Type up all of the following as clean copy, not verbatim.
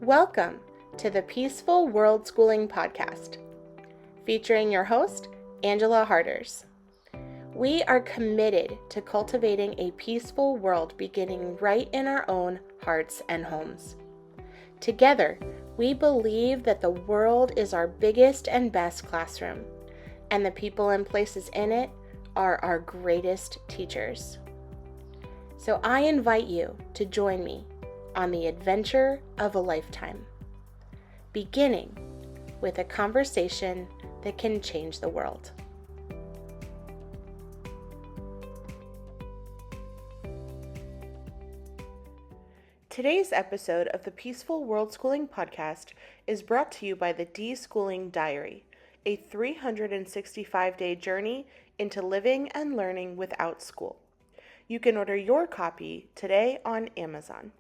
Welcome to the Peaceful World Schooling Podcast, featuring your host, Angela Harders. We are committed to cultivating a peaceful world beginning right in our own hearts and homes. Together, we believe that the world is our biggest and best classroom, and the people and places in it are our greatest teachers. So I invite you to join me on the adventure of a lifetime, beginning with a conversation that can change the world. Today's episode of the Peaceful World Schooling Podcast is brought to you by the De-Schooling Diary, a 365-day journey into living and learning without school. You can order your copy today on Amazon.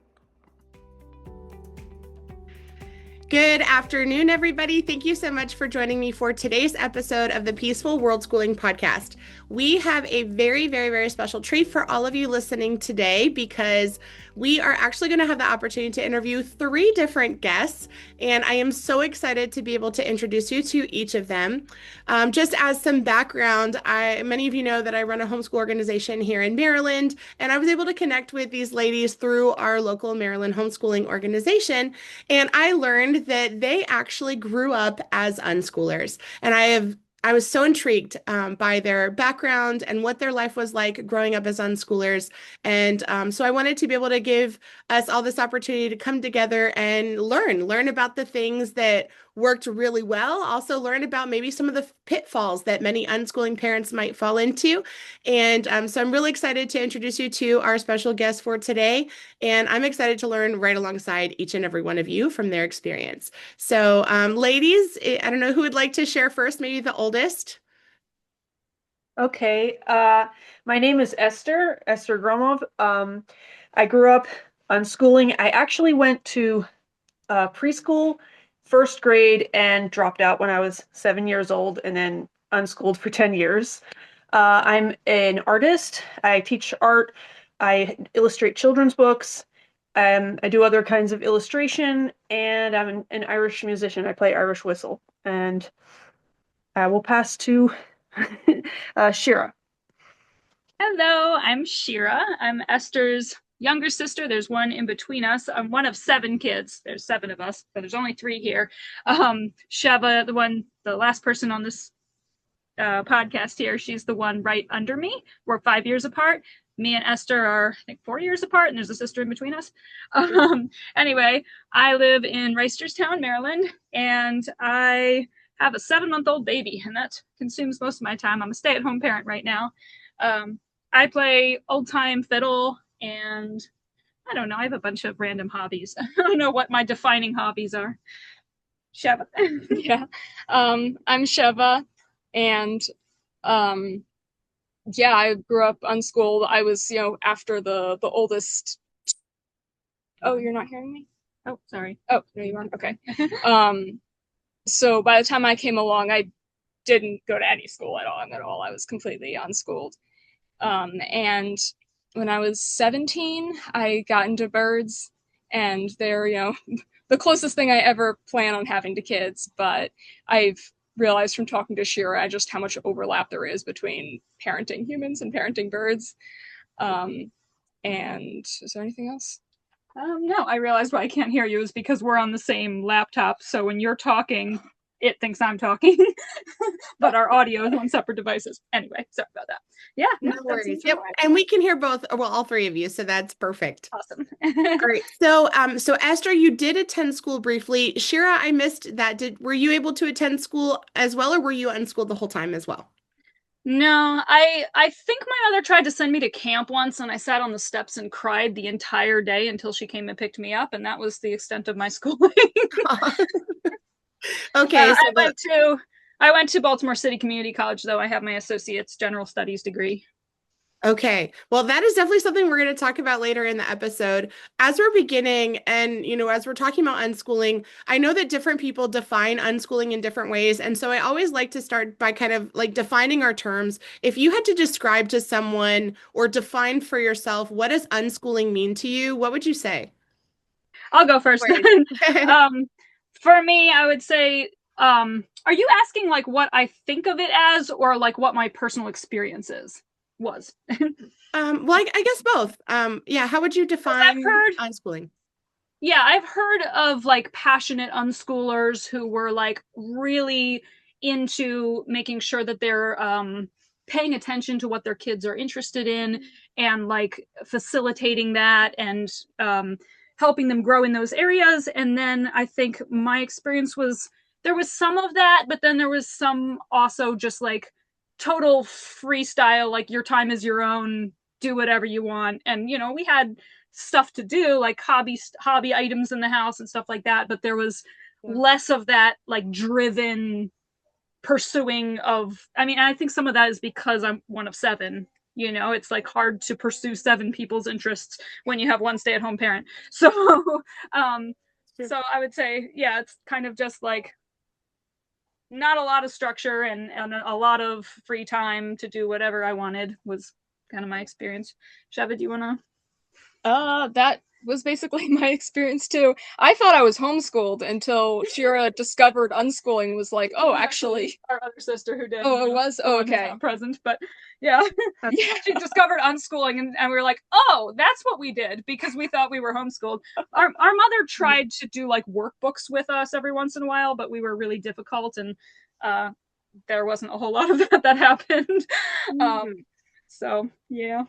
Good afternoon, everybody. Thank you so much for joining me for today's episode of the Peaceful World Schooling Podcast. We have a very, very, very special treat for all of you listening today because we are actually going to have the opportunity to interview 3 different guests, and I am so excited to be able to introduce you to each of them. Just as some background, many of you know that I run a homeschool organization here in Maryland, and I was able to connect with these ladies through our local Maryland homeschooling organization, and I learned that they actually grew up as unschoolers, and I was so intrigued by their background and what their life was like growing up as unschoolers. And so I wanted to be able to give us all this opportunity to come together and learn about the things that worked really well, also learn about maybe some of the pitfalls that many unschooling parents might fall into. And so I'm really excited to introduce you to our special guest for today. And I'm excited to learn right alongside each and every one of you from their experience. So ladies, I don't know who would like to share first, maybe the oldest. Okay, my name is Esther Gromov. I grew up unschooling. I actually went to preschool, first grade, and dropped out when I was 7 years old, and then unschooled for 10 years. I'm an artist. I teach art. I illustrate children's books. I do other kinds of illustration, and I'm an Irish musician. I play Irish whistle. And I will pass to Shira. Hello, I'm Shira. I'm Esther's younger sister. There's one in between us. I'm one of 7 kids. There's 7 of us, but there's only 3 here. Sheva, the last person on this podcast here, she's the one right under me. We're 5 years apart. Me and Esther are, I think, 4 years apart, and there's a sister in between us. Anyway, I live in Reisterstown, Maryland, and I have a 7-month-old baby, and that consumes most of my time. I'm a stay-at-home parent right now. I play old-time fiddle, and I don't know, I have a bunch of random hobbies. I don't know what my defining hobbies are. Sheva. Yeah. I'm Sheva, and yeah, I grew up unschooled. I was, after the oldest. Oh, you're not hearing me? Oh, sorry. Oh, there you are. Okay. So by the time I came along, I didn't go to any school at all. I was completely unschooled. And when I was 17, I got into birds, and they're, the closest thing I ever plan on having to kids. But I've realized from talking to Shira just how much overlap there is between parenting humans and parenting birds. And is there anything else? No, I realized why I can't hear you is because we're on the same laptop. So when you're talking, it thinks I'm talking, but our audio is on separate devices. Anyway, sorry about that. Yeah, no worries. Yep, and we can hear both. Well, all 3 of you, so that's perfect. Awesome. Great. So, so Esther, you did attend school briefly. Shira, I missed that. Were you able to attend school as well, or were you unschooled the whole time as well? No, I think my mother tried to send me to camp once, and I sat on the steps and cried the entire day until she came and picked me up, and that was the extent of my schooling. Okay, so I went to Baltimore City Community College, though. I have my associate's general studies degree. Okay, well, that is definitely something we're going to talk about later in the episode. As we're beginning and, as we're talking about unschooling, I know that different people define unschooling in different ways. And so I always like to start by kind of like defining our terms. If you had to describe to someone or define for yourself, what does unschooling mean to you? What would you say? I'll go first. For me, I would say, are you asking like what I think of it as, or like what my personal experiences was? Well, I guess both. Yeah, how would you define unschooling? Yeah, I've heard of like passionate unschoolers who were like really into making sure that they're paying attention to what their kids are interested in and like facilitating that and helping them grow in those areas. And then I think my experience was there was some of that, but then there was some also just like total freestyle, like your time is your own, do whatever you want. And you know, we had stuff to do like hobby items in the house and stuff like that, but there was less of that like driven pursuing of, I mean, I think some of that is because I'm one of seven. You know, it's like hard to pursue seven people's interests when you have one stay-at-home parent. So so I would say, yeah, it's kind of just like not a lot of structure and a lot of free time to do whatever I wanted was kind of my experience. Sheva, do you want to? That was basically my experience too. I thought I was homeschooled until Shira discovered unschooling, was like, oh, actually. Our other sister who did. Oh, it was? Oh, okay. Not present, but yeah. She discovered unschooling and we were like, oh, that's what we did because we thought we were homeschooled. Our mother tried to do like workbooks with us every once in a while, but we were really difficult and there wasn't a whole lot of that happened. So yeah.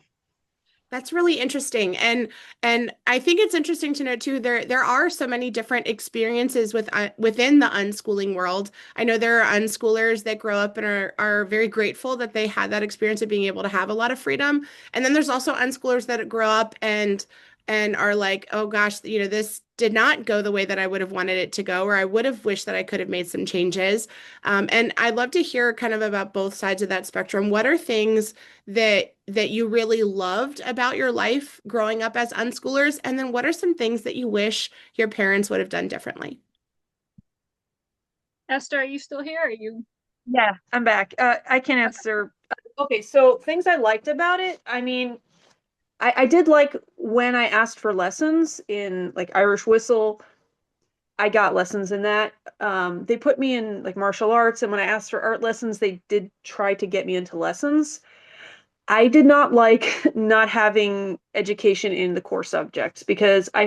That's really interesting. And I think it's interesting to note too, there are so many different experiences within the unschooling world. I know there are unschoolers that grow up and are very grateful that they had that experience of being able to have a lot of freedom. And then there's also unschoolers that grow up and are like, oh gosh, you know, this did not go the way that I would have wanted it to go, or I would have wished that I could have made some changes. And I'd love to hear kind of about both sides of that spectrum. What are things that you really loved about your life growing up as unschoolers? And then what are some things that you wish your parents would have done differently? Esther, are you still here? Are you? Yeah, I'm back. I can answer. Okay, so things I liked about it, I mean, I did like when I asked for lessons in like Irish whistle, I got lessons in that. They put me in like martial arts, and when I asked for art lessons, they did try to get me into lessons. I did not like not having education in the core subjects because I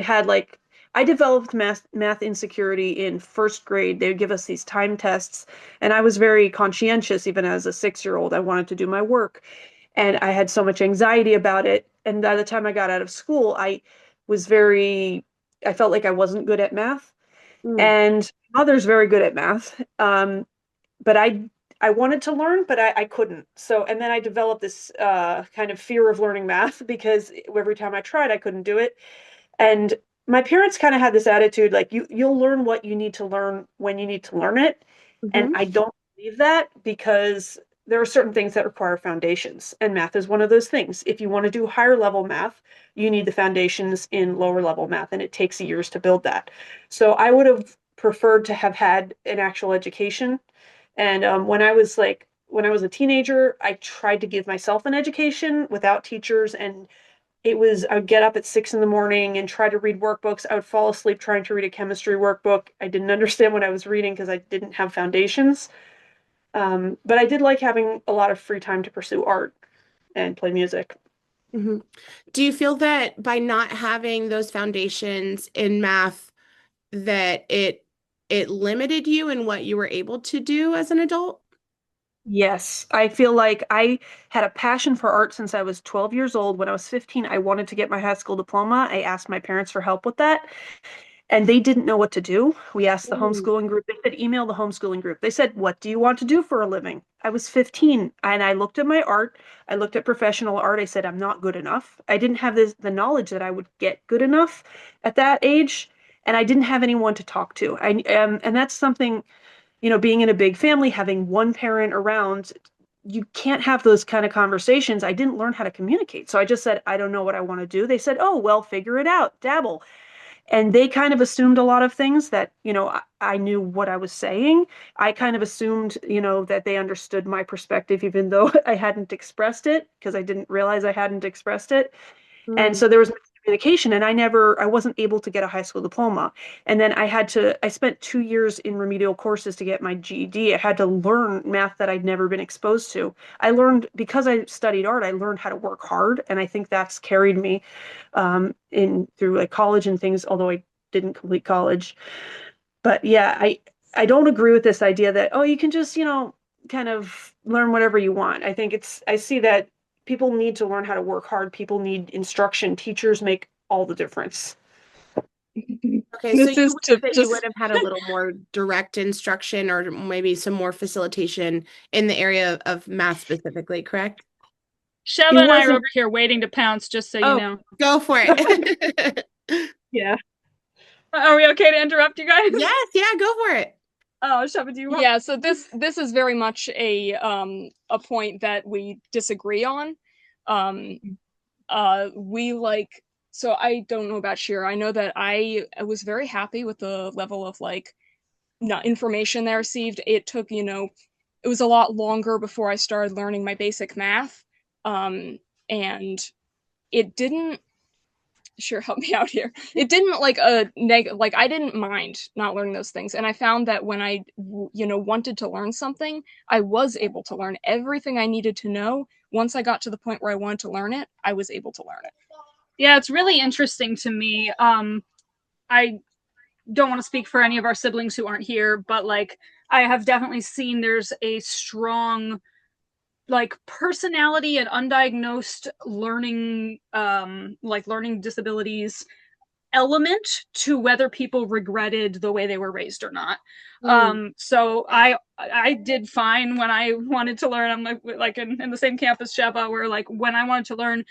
developed math insecurity in first grade. They would give us these time tests, and I was very conscientious even as a 6-year-old. I wanted to do my work, and I had so much anxiety about it. And by the time I got out of school, I felt like I wasn't good at math. And my mother's very good at math. But I wanted to learn, but I couldn't. So, and then I developed this kind of fear of learning math because every time I tried, I couldn't do it. And my parents kind of had this attitude, like you'll learn what you need to learn when you need to learn it. And I don't believe that because there are certain things that require foundations, and math is one of those things. If you want to do higher level math, you need the foundations in lower level math, and it takes years to build that. So I would have preferred to have had an actual education. And when I was a teenager, I tried to give myself an education without teachers, and I would get up at 6 a.m. and try to read workbooks. I would fall asleep trying to read a chemistry workbook. I didn't understand what I was reading because I didn't have foundations. But I did like having a lot of free time to pursue art and play music. Do you feel that by not having those foundations in math, that it limited you in what you were able to do as an adult? Yes, I feel like I had a passion for art since I was 12 years old. When I was 15, I wanted to get my high school diploma. I asked my parents for help with that, and they didn't know what to do. We asked the homeschooling group. They said, email the homeschooling group. They said, what do you want to do for a living? I was 15, and I looked at my art. I looked at professional art. I said, I'm not good enough. I didn't have the knowledge that I would get good enough at that age, and I didn't have anyone to talk to. And that's something, you know, being in a big family, having one parent around, you can't have those kind of conversations. I didn't learn how to communicate. So I just said, I don't know what I want to do. They said, oh, well, figure it out, dabble. And they kind of assumed a lot of things that, you know, I knew what I was saying. I kind of assumed, you know, that they understood my perspective, even though I hadn't expressed it, because I didn't realize I hadn't expressed it. And so there was communication, and I wasn't able to get a high school diploma. And then I spent 2 years in remedial courses to get my GED. I had to learn math that I'd never been exposed to. Because I studied art, I learned how to work hard, and I think that's carried me in through like college and things, although I didn't complete college. But yeah, I don't agree with this idea that, oh, you can just, kind of learn whatever you want. I see that people need to learn how to work hard. People need instruction. Teachers make all the difference. Okay, so you wish that you would have had a little more direct instruction or maybe some more facilitation in the area of math specifically, correct? Sheva and I are over here waiting to pounce, just so you know. Go for it. Yeah. Are we okay to interrupt you guys? Yes, yeah, go for it. Oh, Sheva, do you want? Yeah, so this is very much a point that we disagree on. So I don't know about Shira. I know that I was very happy with the level of information that I received. It took, it was a lot longer before I started learning my basic math. And it didn't, sure, help me out here. It didn't I didn't mind not learning those things. And I found that when I, wanted to learn something, I was able to learn everything I needed to know. Once I got to the point where I wanted to learn it, I was able to learn it. Yeah, it's really interesting to me. I don't want to speak for any of our siblings who aren't here, but I have definitely seen there's a strong personality and undiagnosed learning learning disabilities element to whether people regretted the way they were raised or not. So I did fine when I wanted to learn. I'm like in the same camp as Sheva, where when I wanted to learn,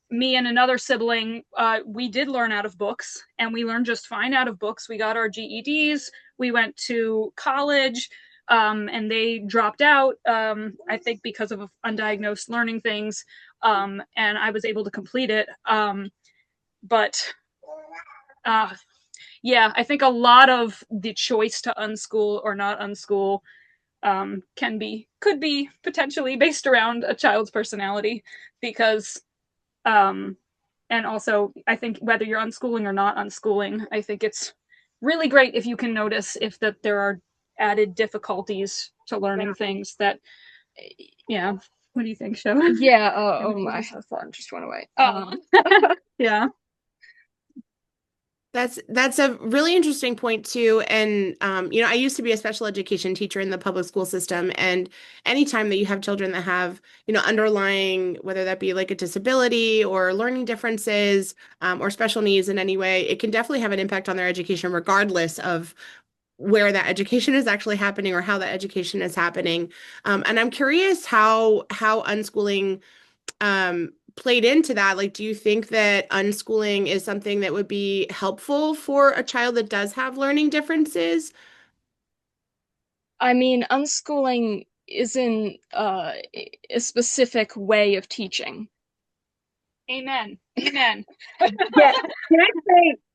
me and another sibling, we did learn out of books, and we learned just fine out of books. We got our GEDs, we went to college, and they dropped out, I think because of undiagnosed learning things, and I was able to complete it. Yeah, I think a lot of the choice to unschool or not unschool could be potentially based around a child's personality, because and also I think whether you're unschooling or not unschooling, I think it's really great if you can notice if that there are added difficulties to learning things that, yeah. What do you think, Sheva? Yeah, I had a thought and just went away. Yeah. That's a really interesting point too. And I used to be a special education teacher in the public school system. And anytime that you have children that have, underlying, whether that be like a disability or learning differences, or special needs in any way, it can definitely have an impact on their education, regardless of where that education is actually happening or how that education is happening. And I'm curious how unschooling played into that. Do you think that unschooling is something that would be helpful for a child that does have learning differences? I mean, unschooling isn't a specific way of teaching. Amen. Amen. Yeah.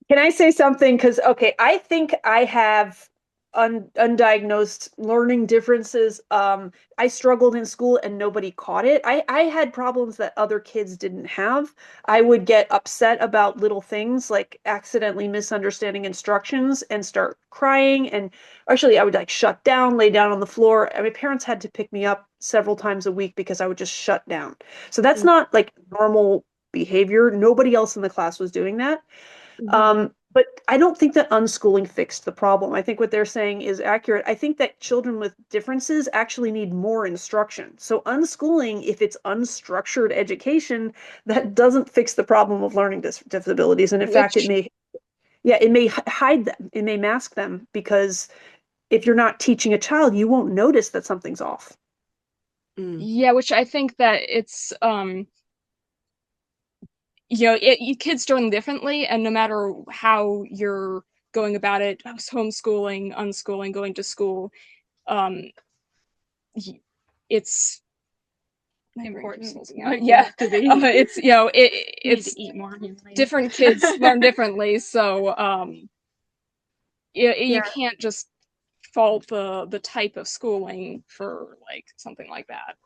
Can I say something? Because, okay, I think I have undiagnosed learning differences. I struggled in school and nobody caught it. I had problems that other kids didn't have. I would get upset about little things like accidentally misunderstanding instructions and start crying. And actually, I would shut down, lay down on the floor. And my parents had to pick me up several times a week because I would just shut down. So that's not normal behavior. Nobody else in the class was doing that. But I don't think that unschooling fixed the problem. I think what they're saying is accurate. I think that children with differences actually need more instruction. So unschooling, if it's unstructured education, that doesn't fix the problem of learning disabilities. And in fact, it may hide them. It may mask them, because if you're not teaching a child, you won't notice that something's off. Yeah, which I think that it's kids learn differently, and no matter how you're going about it, homeschooling, unschooling, going to school, it's important. Yeah, it's it's eat more. Different kids learn differently, so you can't just fault the type of schooling for something like that.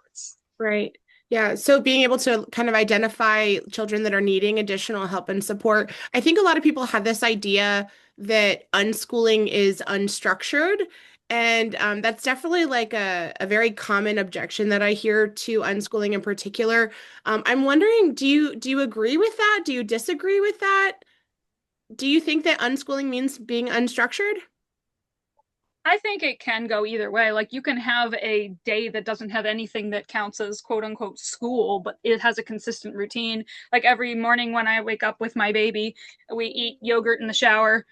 Right. Yeah, so being able to kind of identify children that are needing additional help and support. I think a lot of people have this idea that unschooling is unstructured. And that's definitely like a very common objection that I hear to unschooling in particular. I'm wondering, do you agree with that? Do you disagree with that? Do you think that unschooling means being unstructured? I think it can go either way. Like you can have a day that doesn't have anything that counts as quote unquote school, but it has a consistent routine. Like every morning when I wake up with my baby, we eat yogurt in the shower.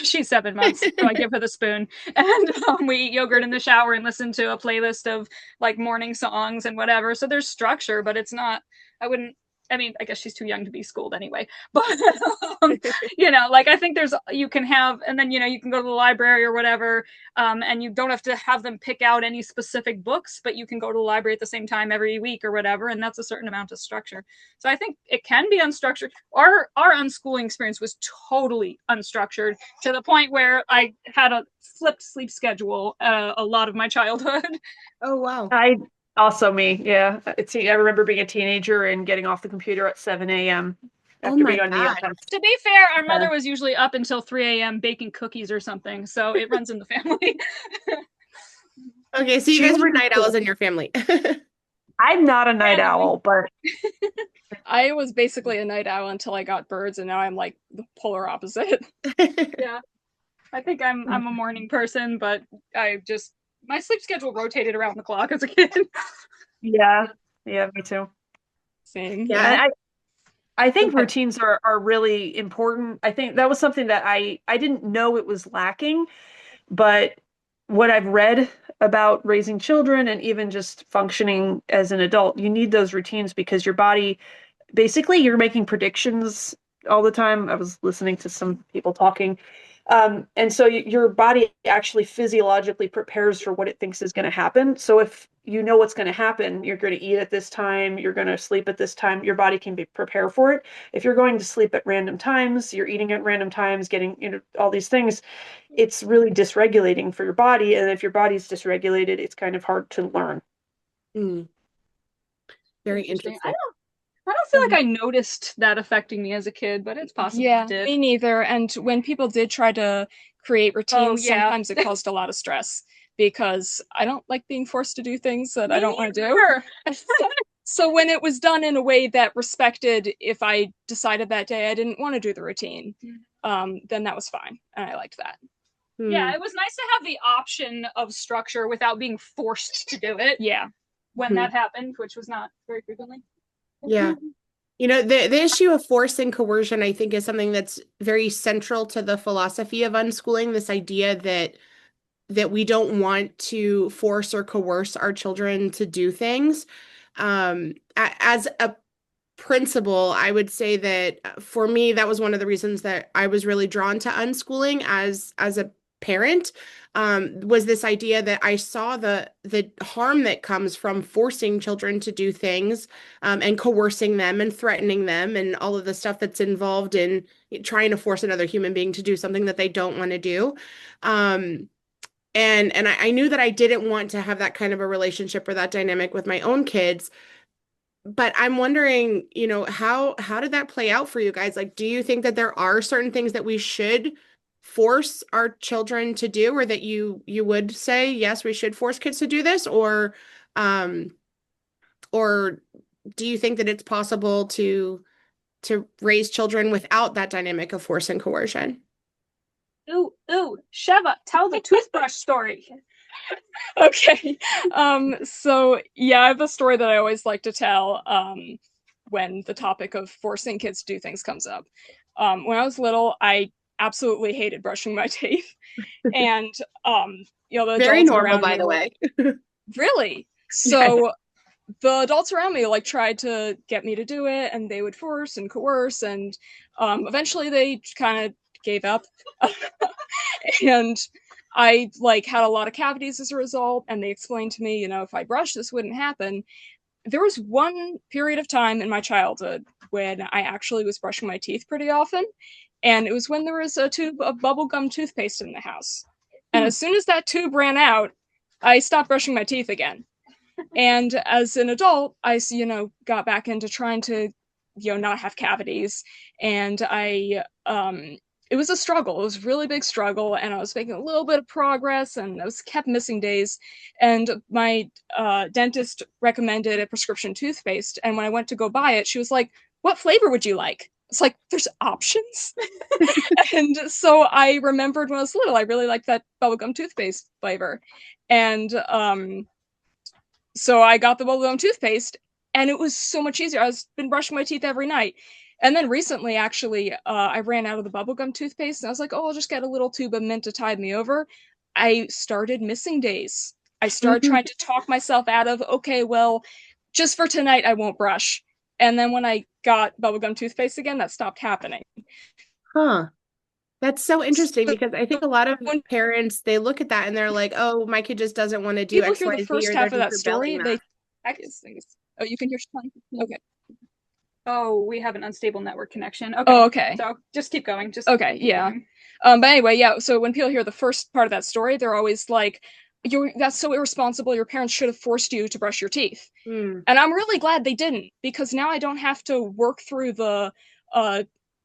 She's 7 months, so I give her the spoon, and we eat yogurt in the shower and listen to a playlist of like morning songs and whatever. So there's structure, but it's not. I wouldn't. I mean, I guess she's too young to be schooled anyway. But um, like I think you can have, and then you can go to the library or whatever, and you don't have to have them pick out any specific books, but you can go to the library at the same time every week or whatever, and that's a certain amount of structure. So I think it can be unstructured. Our unschooling experience was totally unstructured to the point where I had a flipped sleep schedule a lot of my childhood. Oh, wow. Also me, yeah. I remember being a teenager and getting off the computer at 7 a.m. Oh after my being on gosh. To be fair, our mother was usually up until 3 a.m. baking cookies or something, so it runs in the family. Okay, so you guys were night owls in your family. I'm not a night owl, but I was basically a night owl until I got birds, and now I'm like the polar opposite. Yeah. I think I'm a morning person, but my sleep schedule rotated around the clock as a kid. yeah, me too. Same. Yeah. I think routines are really important. I think that was something that I didn't know it was lacking, but what I've read about raising children and even just functioning as an adult, you need those routines because your body, basically, you're making predictions all the time. I was listening to some people talking. And so your body actually physiologically prepares for what it thinks is going to happen. So if you know what's going to happen, you're going to eat at this time, you're going to sleep at this time, your body can prepare for it. If you're going to sleep at random times, you're eating at random times, getting all these things, it's really dysregulating for your body. And if your body's dysregulated, it's kind of hard to learn. Mm. Very interesting. I don't feel like I noticed that affecting me as a kid, but it's possible Yeah, it did. me neither. And when people did try to create routines, sometimes it caused a lot of stress because I don't like being forced to do things that I don't want to do. So when it was done in a way that respected if I decided that day I didn't want to do the routine, then that was fine. And I liked that. Yeah, it was nice to have the option of structure without being forced to do it. Yeah. When that happened, which was not very frequently. Yeah. The issue of force and coercion, I think, is something that's very central to the philosophy of unschooling, this idea that we don't want to force or coerce our children to do things. As a principle, I would say that for me, that was one of the reasons that I was really drawn to unschooling as a parent, was this idea that I saw the harm that comes from forcing children to do things, and coercing them and threatening them and all of the stuff that's involved in trying to force another human being to do something that they don't want to do. And I knew that I didn't want to have that kind of a relationship or that dynamic with my own kids. But I'm wondering, how did that play out for you guys? Like, do you think that there are certain things that we should force our children to do, or that you would say, yes, we should force kids to do this, or do you think that it's possible to raise children without that dynamic of force and coercion? Ooh, Sheva, tell the toothbrush story. Okay. So yeah, I have a story that I always like to tell when the topic of forcing kids to do things comes up. When I was little, I absolutely hated brushing my teeth. And the Very adults normal, around by me the way. Really? So the adults around me tried to get me to do it, and they would force and coerce, and eventually they kind of gave up. And I had a lot of cavities as a result, and they explained to me, if I brushed, this wouldn't happen. There was one period of time in my childhood when I actually was brushing my teeth pretty often, and it was when there was a tube of bubblegum toothpaste in the house. And as soon as that tube ran out, I stopped brushing my teeth again. And as an adult, I, got back into trying to, not have cavities. And it was a struggle. It was a really big struggle. And I was making a little bit of progress and I was kept missing days. And my dentist recommended a prescription toothpaste. And when I went to go buy it, she was like, "What flavor would you like?" It's like, there's options. And so I remembered when I was little, I really liked that bubblegum toothpaste flavor. And so I got the bubblegum toothpaste and it was so much easier. I've been brushing my teeth every night. And then recently, actually, I ran out of the bubblegum toothpaste and I was like, oh, I'll just get a little tube of mint to tide me over. I started missing days. I started trying to talk myself out of, okay, well, just for tonight, I won't brush. And then when I got bubblegum toothpaste again, that stopped happening. Huh. That's so interesting because I think a lot of parents, they look at that and they're like, oh, my kid just doesn't want to do People X, hear Y, the Z, first or half they're of that just story, rebelling oh, you can hear Sean? Okay. Oh, we have an unstable network connection. Okay. Oh, okay. So just keep going. Okay, yeah. But anyway, yeah, so when people hear the first part of that story, they're always like, that's so irresponsible. Your parents should have forced you to brush your teeth. And I'm really glad they didn't, because now I don't have to work through the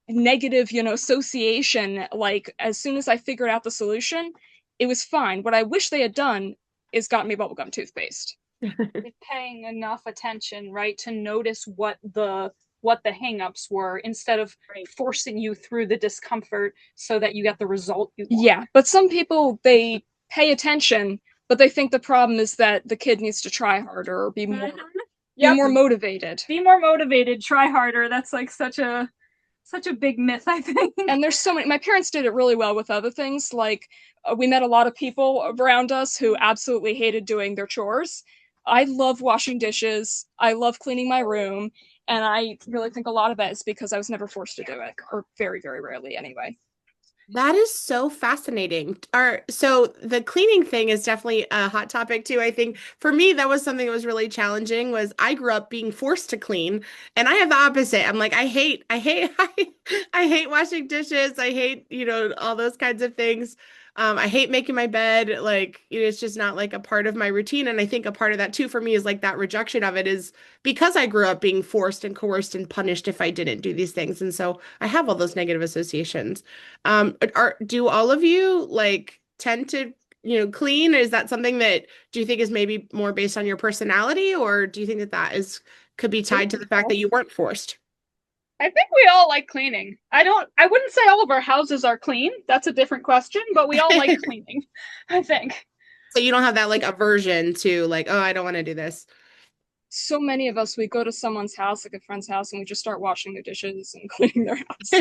negative, association. Like, as soon as I figured out the solution, it was fine. What I wish they had done is gotten me bubblegum toothpaste. Paying enough attention, right, to notice what the hangups were instead of forcing you through the discomfort so that you get the result you want. Yeah, but some people, they pay attention, but they think the problem is that the kid needs to try harder or be more motivated. Be more motivated, try harder. That's like such a big myth, I think. And there's so many. My parents did it really well with other things. Like, we met a lot of people around us who absolutely hated doing their chores. I love washing dishes. I love cleaning my room. And I really think a lot of that is because I was never forced to do it, or very, very rarely anyway. that is so fascinating. So the cleaning thing is definitely a hot topic too. I think for me, that was something that was really challenging was I grew up being forced to clean and I have the opposite. I'm like, I hate washing dishes. I hate, all those kinds of things. I hate making my bed. Like, it's just not like a part of my routine. And I think a part of that too for me is like that rejection of it is because I grew up being forced and coerced and punished if I didn't do these things. And so I have all those negative associations. Do all of you like tend to, clean? Is that something that do you think is maybe more based on your personality, or do you think that could be tied to the fact that you weren't forced? I think we all like cleaning. I wouldn't say all of our houses are clean. That's a different question, but we all like cleaning, I think. So you don't have that like aversion to like, oh, I don't want to do this. So many of us, we go to someone's house, like a friend's house, and we just start washing their dishes and cleaning their house.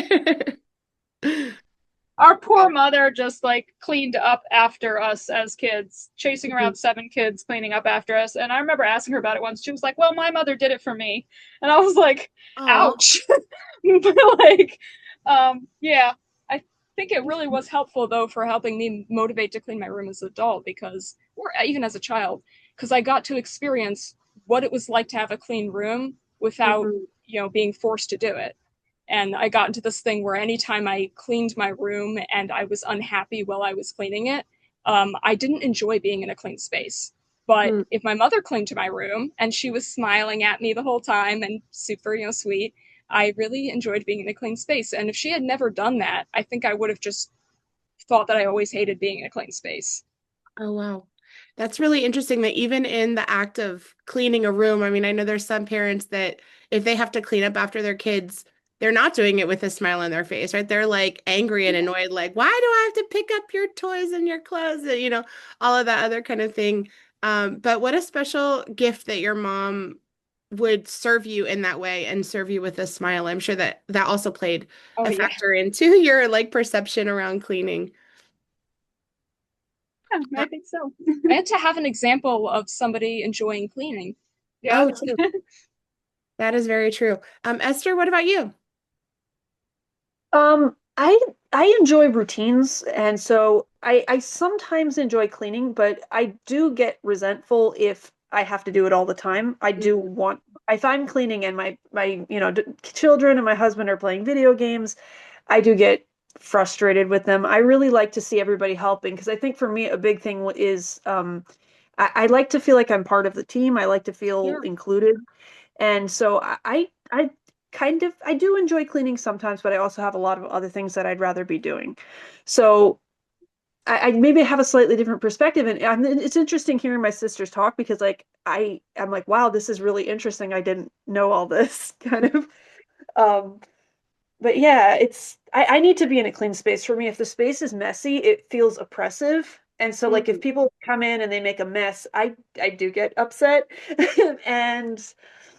Our poor mother just like cleaned up after us as kids, chasing around 7 kids, cleaning up after us. And I remember asking her about it once. She was like, well, my mother did it for me. And I was like, ouch. But like, yeah, I think it really was helpful though for helping me motivate to clean my room as an adult or even as a child, because I got to experience what it was like to have a clean room without, being forced to do it. And I got into this thing where anytime I cleaned my room and I was unhappy while I was cleaning it, I didn't enjoy being in a clean space. But if my mother cleaned my room and she was smiling at me the whole time and super, sweet, I really enjoyed being in a clean space. And if she had never done that, I think I would have just thought that I always hated being in a clean space. Oh, wow. That's really interesting that even in the act of cleaning a room, I mean, I know there's some parents that if they have to clean up after their kids, they're not doing it with a smile on their face, right? They're like angry and annoyed, like, why do I have to pick up your toys and your clothes and, all of that other kind of thing. But what a special gift that your mom would serve you in that way and serve you with a smile. I'm sure that also played a factor into your like perception around cleaning. Yeah, I think so. I had to have an example of somebody enjoying cleaning. Yeah. Oh, true. That is very true. Esther, what about you? I enjoy routines, and so I sometimes enjoy cleaning, but I do get resentful if I have to do it all the time. I do want, if I'm cleaning and my children and my husband are playing video games, I do get frustrated with them. I really like to see everybody helping because I think for me a big thing is I like to feel like I'm part of the team. I like to feel Sure. included. And so I do enjoy cleaning sometimes, but I also have a lot of other things that I'd rather be doing. So I maybe have a slightly different perspective. And it's interesting hearing my sisters talk because like I'm like, wow, this is really interesting. I didn't know all this kind of. Um, but yeah, I need to be in a clean space. For me, if the space is messy, it feels oppressive. And so like if people come in and they make a mess, I do get upset. And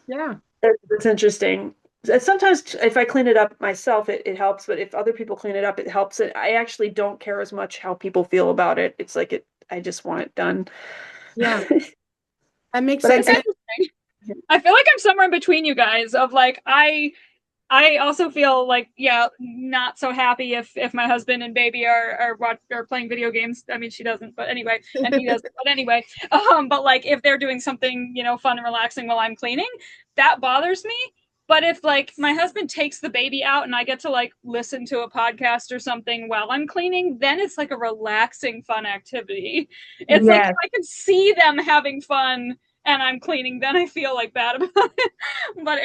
Yeah. it's interesting. Sometimes if I clean it up myself, it helps, but if other people clean it up, it helps it. I actually don't care as much how people feel about it. It's like I just want it done. Yeah. That makes But sense. I feel like I'm somewhere in between you guys of like I also feel like, yeah, not so happy if my husband and baby are playing video games. I mean, she doesn't, but anyway, and he doesn't, but anyway. But like if they're doing something, you know, fun and relaxing while I'm cleaning, that bothers me. But if like my husband takes the baby out and I get to like listen to a podcast or something while I'm cleaning, then it's like a relaxing, fun activity. It's like if I can see them having fun and I'm cleaning, then I feel like bad about it. But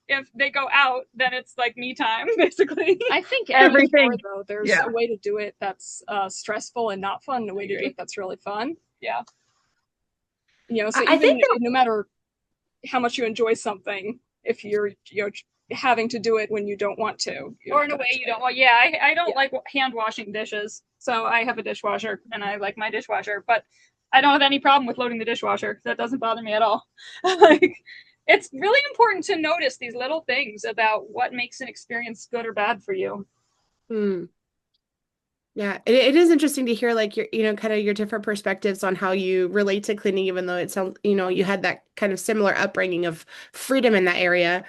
if they go out, then it's like me time, basically. I think Everything. though, there's a way to do it that's stressful and not fun, and a way to do it that's really fun. Yeah. You know, so I even think no matter how much you enjoy something, if you're having to do it when you don't want to, or in a way you don't want. Yeah, I don't like hand washing dishes, so I have a dishwasher and I like my dishwasher, but I don't have any problem with loading the dishwasher. That doesn't bother me at all. Like, it's really important to notice these little things about what makes an experience good or bad for you. Yeah, it is interesting to hear like your, you know, kind of your different perspectives on how you relate to cleaning, even though it sounds, you know, you had that kind of similar upbringing of freedom in that area.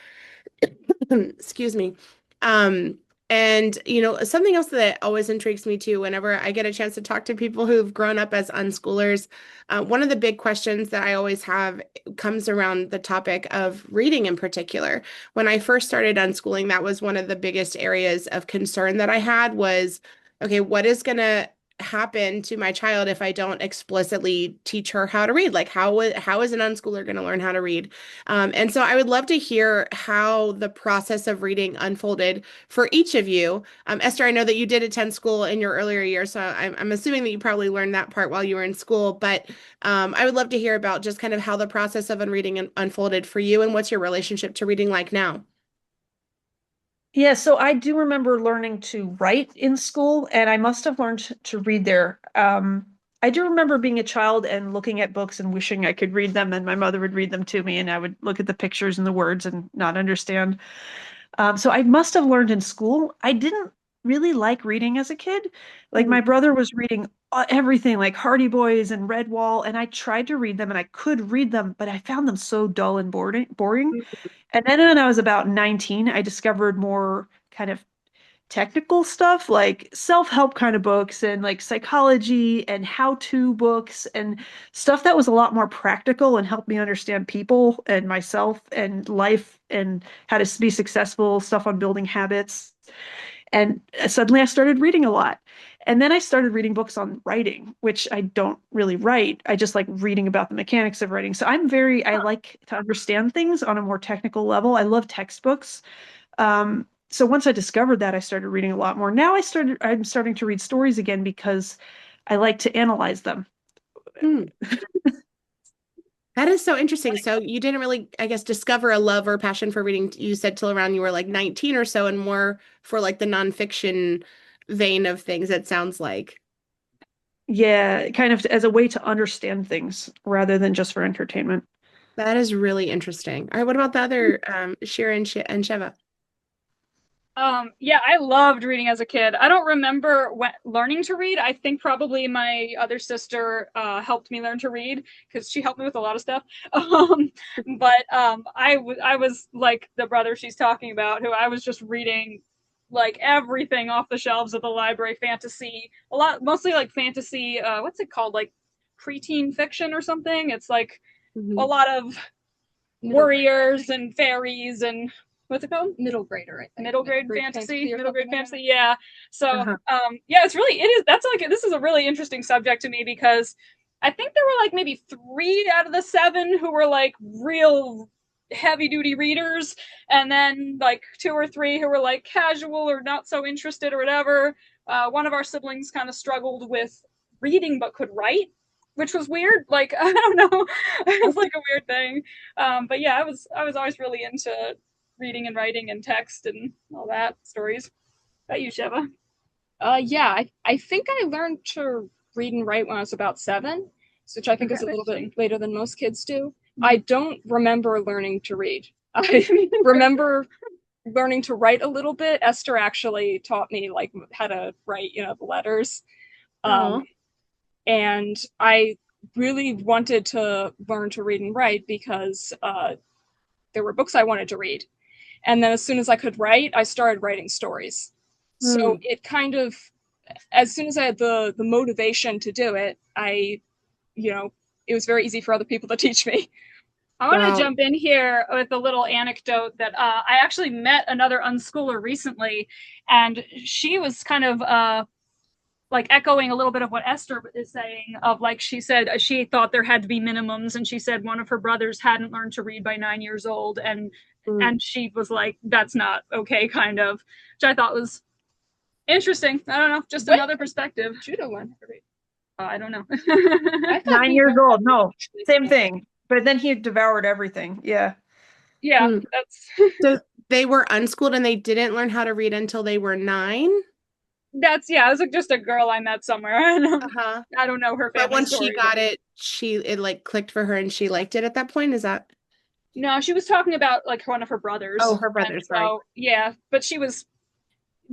Excuse me. And you know, something else that always intrigues me too, whenever I get a chance to talk to people who've grown up as unschoolers, one of the big questions that I always have comes around the topic of reading in particular. When I first started unschooling, that was one of the biggest areas of concern that I had was, okay, what is going to happen to my child if I don't explicitly teach her how to read? Like how is an unschooler going to learn how to read? And so I would love to hear how the process of reading unfolded for each of you. Esther, I know that you did attend school in your earlier years, so I'm assuming that you probably learned that part while you were in school, but I would love to hear about just kind of how the process of reading unfolded for you and what's your relationship to reading like now. Yeah, so I do remember learning to write in school, and I must have learned to read there. I do remember being a child and looking at books and wishing I could read them, and my mother would read them to me, and I would look at the pictures and the words and not understand. So I must have learned in school. I didn't really like reading as a kid. Like my brother was reading everything like Hardy Boys and Redwall, and I tried to read them and I could read them, but I found them so dull and boring. And then when I was about 19, I discovered more kind of technical stuff like self-help kind of books and like psychology and how-to books and stuff that was a lot more practical and helped me understand people and myself and life and how to be successful, stuff on building habits. And suddenly I started reading a lot. And then I started reading books on writing, which I don't really write. I just like reading about the mechanics of writing. So I like to understand things on a more technical level. I love textbooks. So once I discovered that, I started reading a lot more. Now I'm starting to read stories again because I like to analyze them. That is so interesting. So you didn't really, I guess, discover a love or passion for reading, you said, till around you were like 19 or so, and more for like the nonfiction vein of things, it sounds like. Yeah, kind of as a way to understand things rather than just for entertainment. That is really interesting. All right, what about the other Shira and Sheva? Yeah, I loved reading as a kid. I don't remember learning to read. I think probably my other sister helped me learn to read because she helped me with a lot of stuff. But I was like the brother she's talking about, who I was just reading like everything off the shelves of the library, fantasy, mostly like fantasy, what's it called? Like preteen fiction or something. It's like a lot of warriors and fairies and what's it called? Middle grader, I think. Middle grade fantasy. Yeah. So, Uh-huh. yeah, it is. This is a really interesting subject to me because I think there were like maybe 3 out of the 7 who were like real heavy duty readers, and then like 2 or 3 who were like casual or not so interested or whatever. One of our siblings kind of struggled with reading but could write, which was weird. Like, I don't know, it was like a weird thing. But yeah, I was always really into reading and writing and text and all that, stories. How about you, Sheva? Yeah, I think I learned to read and write when I was about 7, which I think is a little bit later than most kids do. I don't remember learning to read. I remember learning to write a little bit. Esther actually taught me like how to write, the letters. And I really wanted to learn to read and write because there were books I wanted to read. And then as soon as I could write, I started writing stories. So it kind of, as soon as I had the motivation to do it, it was very easy for other people to teach me. I want to jump in here with a little anecdote that I actually met another unschooler recently, and she was kind of like echoing a little bit of what Esther is saying, of like, she said she thought there had to be minimums, and she said one of her brothers hadn't learned to read by 9 years old, and she was like, that's not okay, kind of, which I thought was interesting. I don't know, just another perspective. Judah learned to read. I don't know. 9 years old, no, same thing. But then he devoured everything. Yeah. Yeah, that's So they were unschooled and they didn't learn how to read until they were 9? it was like just a girl I met somewhere. I don't know her family But once story, she got it, it like clicked for her and she liked it at that point. Is that? No, she was talking about like one of her brothers. Oh, her brothers, right. Yeah, but she was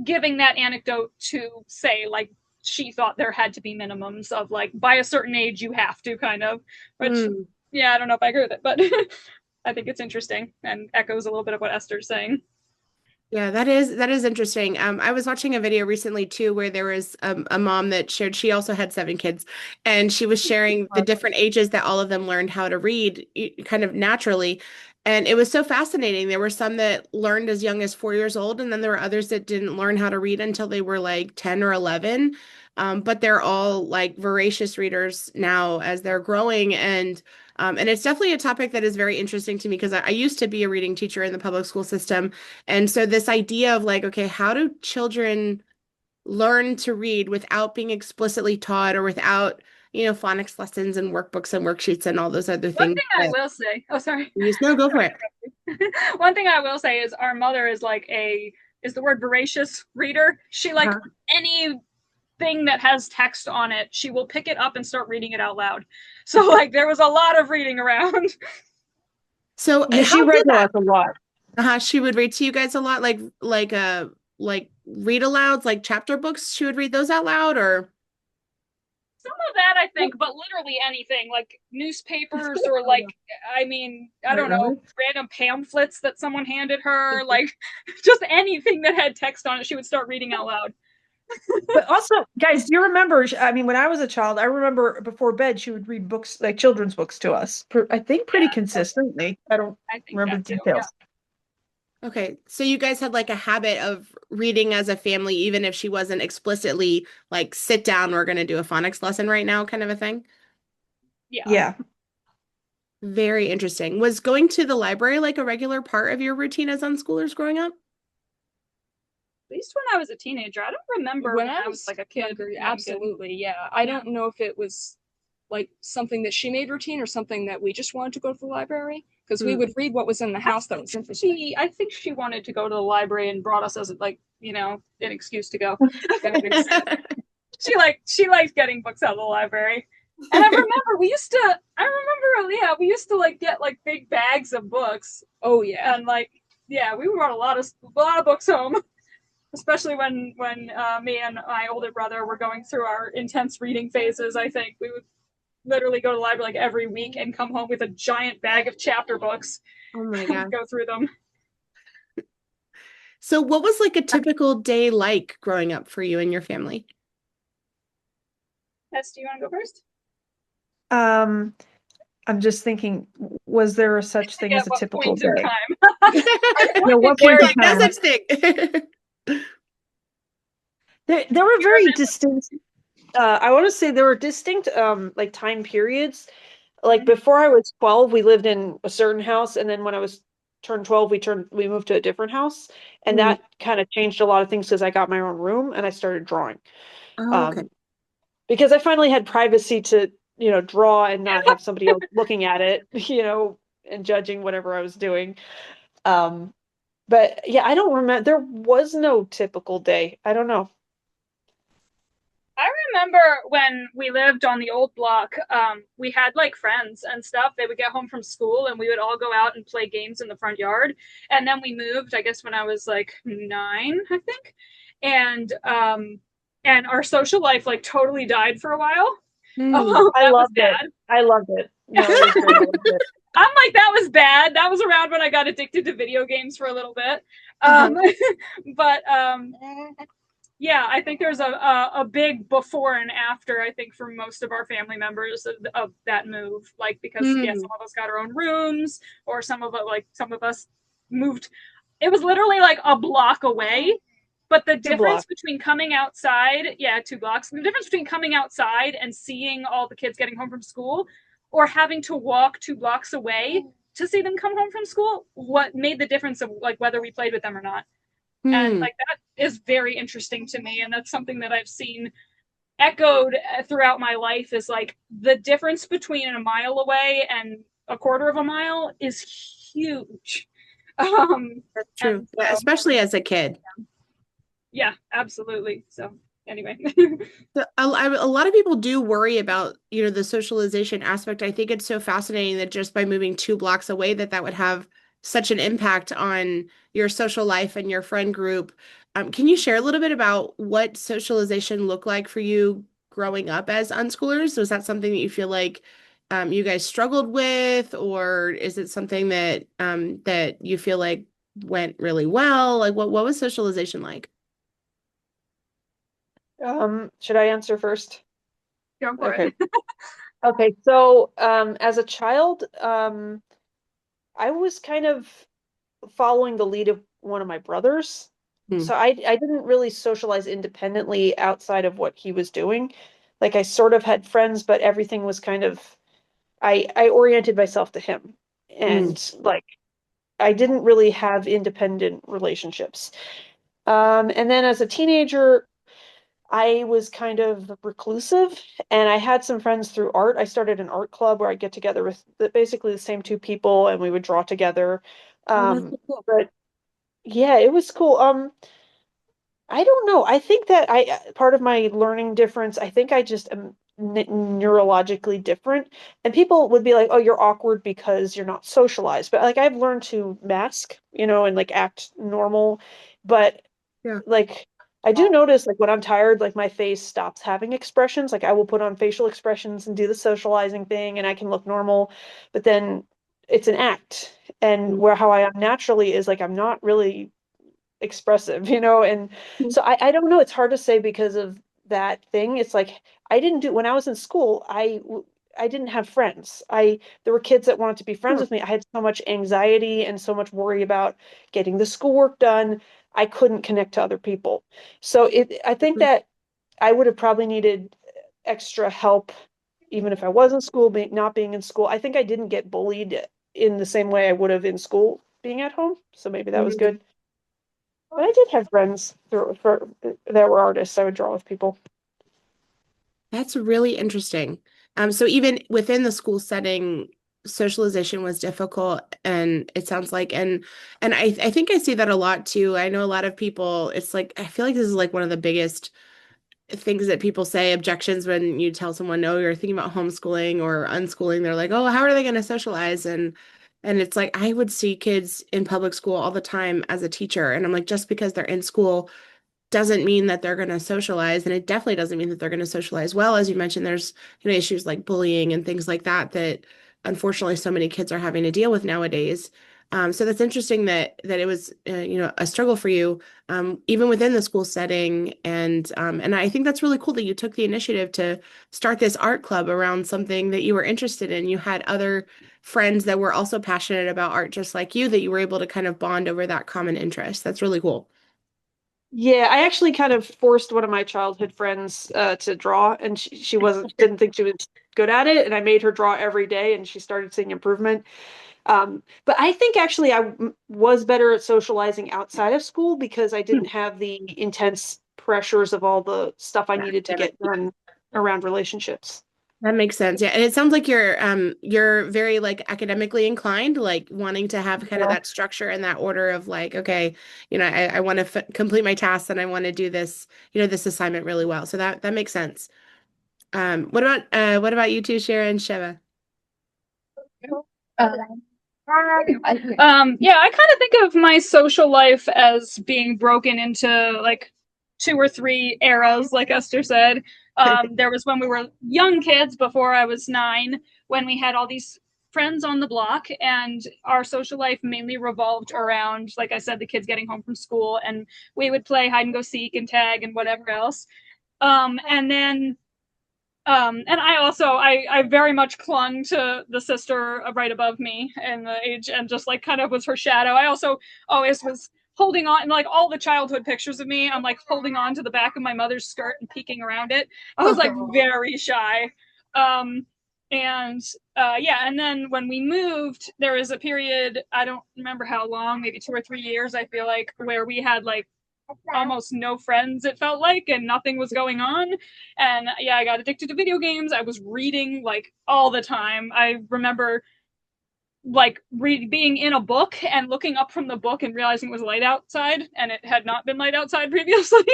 giving that anecdote to say like she thought there had to be minimums of like by a certain age you have to, kind of, which yeah, I don't know if I agree with it, but I think it's interesting and echoes a little bit of what Esther's saying. Yeah, that is interesting. I was watching a video recently too, where there was a mom that shared, she also had 7 kids, and she was sharing the different ages that all of them learned how to read kind of naturally. And it was so fascinating. There were some that learned as young as 4 years old, and then there were others that didn't learn how to read until they were like 10 or 11. But they're all like voracious readers now as they're growing. And it's definitely a topic that is very interesting to me because I used to be a reading teacher in the public school system. And so this idea of like, okay, how do children learn to read without being explicitly taught or without, phonics lessons and workbooks and worksheets and all those other things? One thing I will say, No, go for it. One thing I will say is our mother is like is the word voracious reader. She like anything that has text on it, she will pick it up and start reading it out loud. So like there was a lot of reading around. So she read to us a lot. She would read to you guys a lot, like read alouds, like chapter books. She would read those out loud, or some of that, I think, but literally anything, like newspapers or like, I don't know, random pamphlets that someone handed her, like just anything that had text on it, she would start reading out loud. But also, guys, do you remember, when I was a child, I remember before bed, she would read books, like children's books to us, I think pretty consistently. I remember the details. Yeah. Okay. So you guys had like a habit of reading as a family, even if she wasn't explicitly like, sit down, we're going to do a phonics lesson right now, kind of a thing? Yeah. Very interesting. Was going to the library like a regular part of your routine as unschoolers growing up? At least when I was a teenager. I don't remember when I was like a kid. Absolutely, yeah. I don't know if it was like something that she made routine or something that we just wanted to go to the library, because we would read what was in the house that was interesting. I think she wanted to go to the library and brought us as like, an excuse to go. She liked getting books out of the library. And I remember we used to like get like big bags of books. Oh yeah. And like, yeah, we brought a lot of books home. Especially when me and my older brother were going through our intense reading phases. I think we would literally go to the library like every week and come home with a giant bag of chapter books. Oh my God. Go through them. So what was like a typical day like growing up for you and your family? Tess, do you want to go first? I'm just thinking, was there a such thing as a typical day? What point in time? No such thing. There were very distinct. I want to say there were distinct like time periods. Like Mhm. before I was 12, we lived in a certain house, and then when I was turned 12, we moved to a different house, and Mm. that kind of changed a lot of things because I got my own room and I started drawing. Oh, okay. Um, because I finally had privacy to, draw and not have somebody else looking at it, and judging whatever I was doing. Um, but yeah, I don't remember. There was no typical day. I don't know. I remember when we lived on the old block, we had like friends and stuff. They would get home from school and we would all go out and play games in the front yard. And then we moved, I guess, when I was like 9, I think. And our social life like totally died for a while. Mm. I That was loved it. bad. I loved it. No, it was great. I loved it. I'm like, that was bad. That was around when I got addicted to video games for a little bit. Uh-huh. Um, but yeah, I think there's a big before and after, I think, for most of our family members of that move. Like, because, yeah, Mm. some of us got our own rooms, or some of us moved. It was literally like a block away. But the Two difference blocks. between coming outside, yeah, 2 blocks, the difference between coming outside and seeing all the kids getting home from school or having to walk 2 blocks away to see them come home from school, what made the difference of like whether we played with them or not. And Mm. like that is very interesting to me. And that's something that I've seen echoed throughout my life is like the difference between a mile away and a quarter of a mile is huge. That's true. And Yeah, so, especially as a kid. yeah, absolutely. So, anyway. A lot of people do worry about, the socialization aspect. I think it's so fascinating that just by moving 2 blocks away, that would have such an impact on your social life and your friend group. Can you share a little bit about what socialization looked like for you growing up as unschoolers? Was that something that you feel like you guys struggled with, or is it something that you feel like went really well? Like what was socialization like? Should I answer first? Go for Okay. it. Okay. So, as a child, I was kind of following the lead of one of my brothers. Hmm. So I didn't really socialize independently outside of what he was doing. Like I sort of had friends, but everything was kind of I oriented myself to him. Hmm. And like I didn't really have independent relationships. And then as a teenager, I was kind of reclusive and I had some friends through art. I started an art club where I'd get together with basically the same two people and we would draw together. Oh, that's so cool. But yeah, it was cool. I don't know. I think that part of my learning difference, I think I just am neurologically different. And people would be like, "Oh, you're awkward because you're not socialized." But like I've learned to mask, and like act normal. But Yeah. like I do notice like when I'm tired, like my face stops having expressions. Like I will put on facial expressions and do the socializing thing and I can look normal, but then it's an act. And where how I am naturally is like I'm not really expressive, and so I don't know, it's hard to say because of that thing. It's like I didn't do when I was in school, I didn't have friends. There were kids that wanted to be friends Huh. with me. I had so much anxiety and so much worry about getting the schoolwork done. I couldn't connect to other people. So I think that I would have probably needed extra help even if I was in school, not being in school. I think I didn't get bullied in the same way I would have in school being at home. So maybe that was Mhm. good. But I did have friends that were artists. I would draw with people. That's really interesting. So even within the school setting, socialization was difficult, and it sounds like, and I think I see that a lot too. I know a lot of people, it's like I feel like this is like one of the biggest things that people say, objections when you tell someone, no, you're thinking about homeschooling or unschooling. They're like, oh, how are they going to socialize? And it's like I would see kids in public school all the time as a teacher, and I'm like, just because they're in school doesn't mean that they're going to socialize, and it definitely doesn't mean that they're going to socialize well. As you mentioned, there's issues like bullying and things like that unfortunately so many kids are having to deal with nowadays. So that's interesting that it was a struggle for you, even within the school setting, and I think that's really cool that you took the initiative to start this art club around something that you were interested in. You had other friends that were also passionate about art just like you, that you were able to kind of bond over that common interest. That's really cool. Yeah, I actually kind of forced one of my childhood friends to draw, and she didn't think she was good at it, and I made her draw every day, and she started seeing improvement. But I think actually was better at socializing outside of school because I didn't have the intense pressures of all the stuff I needed to get done around relationships. That makes sense. Yeah. And it sounds like you're very like academically inclined, like wanting to have kind of Yeah. that structure and that order of like, okay, I want to complete my tasks and I want to do this, this assignment really well. So that makes sense. What about you two, Shira and Sheva? Yeah, I kind of think of my social life as being broken into like two or three eras, like Esther said. There was when we were young kids before I was 9, when we had all these friends on the block, and our social life mainly revolved around, like I said, the kids getting home from school, and we would play hide and go seek and tag and whatever else. And then and I very much clung to the sister right above me in the age, and just like kind of was her shadow. I also always was holding on, like all the childhood pictures of me, I'm like holding on to the back of my mother's skirt and peeking around it. I was like very shy. Um, and yeah, and then when we moved, there was a period, I don't remember how long, maybe 2 or 3 years, I feel like, where we had like almost no friends, it felt like, and nothing was going on. And yeah, I got addicted to video games. I was reading like all the time. I remember like being in a book and looking up from the book and realizing it was light outside, and it had not been light outside previously.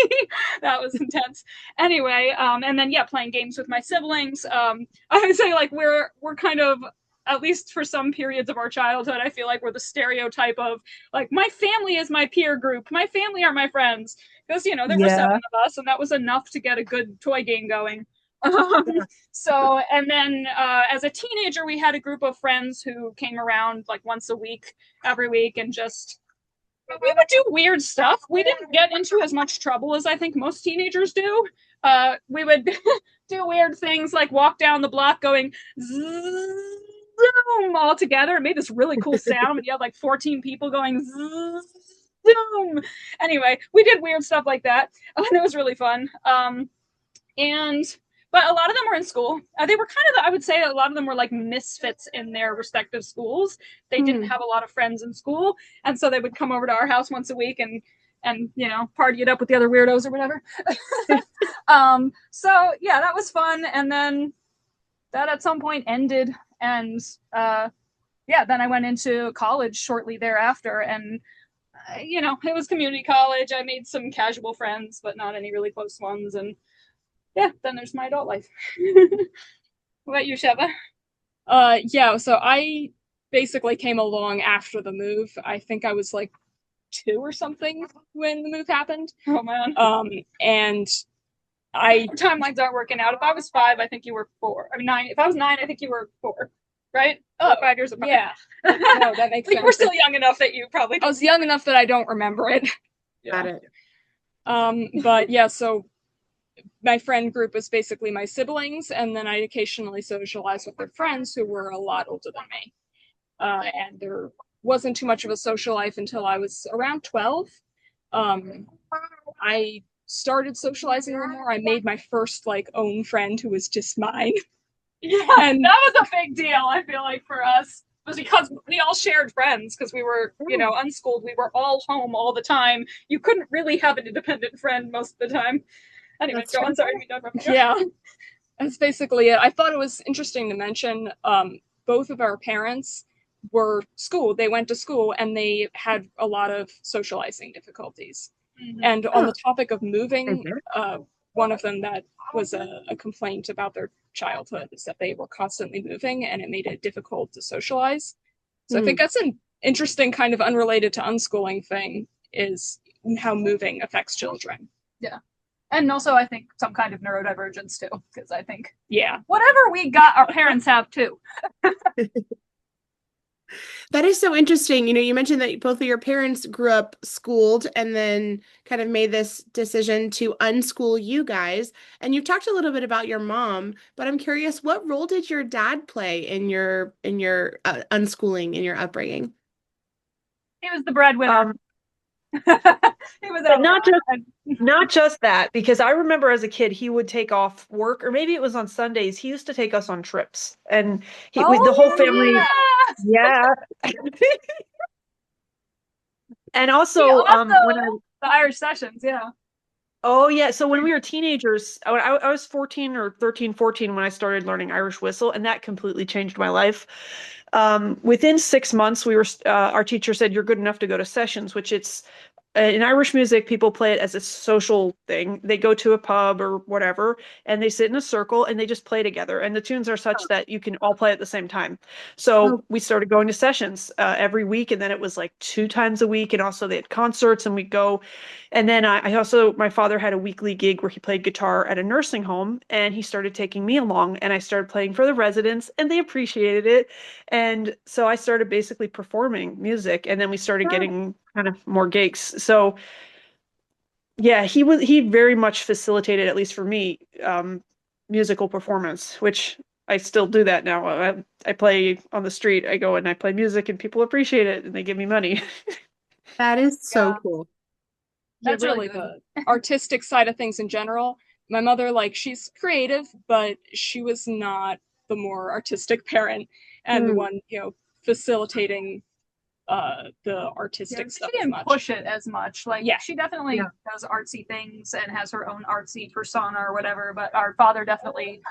That was intense. Anyway, and then yeah, playing games with my siblings. I would say like we're kind of, at least for some periods of our childhood, I feel like we're the stereotype of like, my family is my peer group, my family are my friends, because there were 7 of us, and that was enough to get a good toy game going. Um, so, and then as a teenager, we had a group of friends who came around like once a week, every week, and just we would do weird stuff. We didn't get into as much trouble as I think most teenagers do. We would do weird things like walk down the block going zoom all together. It made this really cool sound. You had like 14 people going zoom. Anyway, we did weird stuff like that, and it was really fun. And but a lot of them were in school. They were kind of, I would say, a lot of them were like misfits in their respective schools. They didn't have a lot of friends in school, and so they would come over to our house once a week and party it up with the other weirdos or whatever. So yeah, that was fun. And then that at some point ended, and yeah, then I went into college shortly thereafter, and it was community college. I made some casual friends, but not any really close ones, and yeah, then there's my adult life. What about you, Sheva? Yeah, so I basically came along after the move. I think I was like 2 or something when the move happened. Oh man. And Our timelines aren't working out. If I was 5, I think you were 4. I mean 9. If I was 9, I think you were 4. Right? Oh, 5 years apart. yeah. No, that makes sense. We're still young enough that you probably. I was young enough that I don't remember it. Got it. But yeah, so my friend group was basically my siblings, and then I occasionally socialized with their friends who were a lot older than me. And there wasn't too much of a social life until I was around 12. I started socializing a little more. I made my first like own friend who was just mine. Yeah, and that was a big deal, I feel like, for us. It was because we all shared friends, because we were, unschooled. We were all home all the time. You couldn't really have an independent friend most of the time. Anyway, go on. Sorry to be done. Yeah, that's basically it. I thought it was interesting to mention both of our parents were schooled. They went to school, and they had a lot of socializing difficulties. Mm-hmm. And on the topic of moving, one of them that was a complaint about their childhood is that they were constantly moving, and it made it difficult to socialize. So I think that's an interesting kind of unrelated to unschooling thing, is how moving affects children. Yeah. And also, I think some kind of neurodivergence too, because I think, yeah, whatever we got, our parents have too. That is so interesting. You mentioned that both of your parents grew up schooled and then kind of made this decision to unschool you guys. And you've talked a little bit about your mom, but I'm curious, what role did your dad play in your unschooling, in your upbringing? He was the breadwinner. He was But out not just that, because I remember as a kid, he would take off work, or maybe it was on Sundays. He used to take us on trips, and the whole family, yeah. yeah. And He also, when I also the Irish sessions, yeah. Oh, yeah. So when we were teenagers, I was 14 or 13, 14 when I started learning Irish whistle, and that completely changed my life. Within 6 months, our teacher said, "You're good enough to go to sessions," which it's in Irish music, people play it as a social thing. They go to a pub or whatever, and they sit in a circle and they just play together. And the tunes are such that you can all play at the same time. So we started going to sessions every week, and then it was like 2 times a week. And also they had concerts, and we'd go. And then my father had a weekly gig where he played guitar at a nursing home, and he started taking me along, and I started playing for the residents, and they appreciated it. And so I started basically performing music, and then we started getting kind of more gigs. So yeah, he very much facilitated, at least for me, musical performance, which I still do that now. I play on the street. I go and I play music, and people appreciate it, and they give me money. That is so Yeah. cool. Yeah, That's really really the artistic side of things in general. My mother, like, she's creative, but she was not the more artistic parent and the Mm. one, facilitating the artistic stuff she as didn't much. push it as much. Like, Yeah. she definitely Yeah. does artsy things and has her own artsy persona or whatever. But our father definitely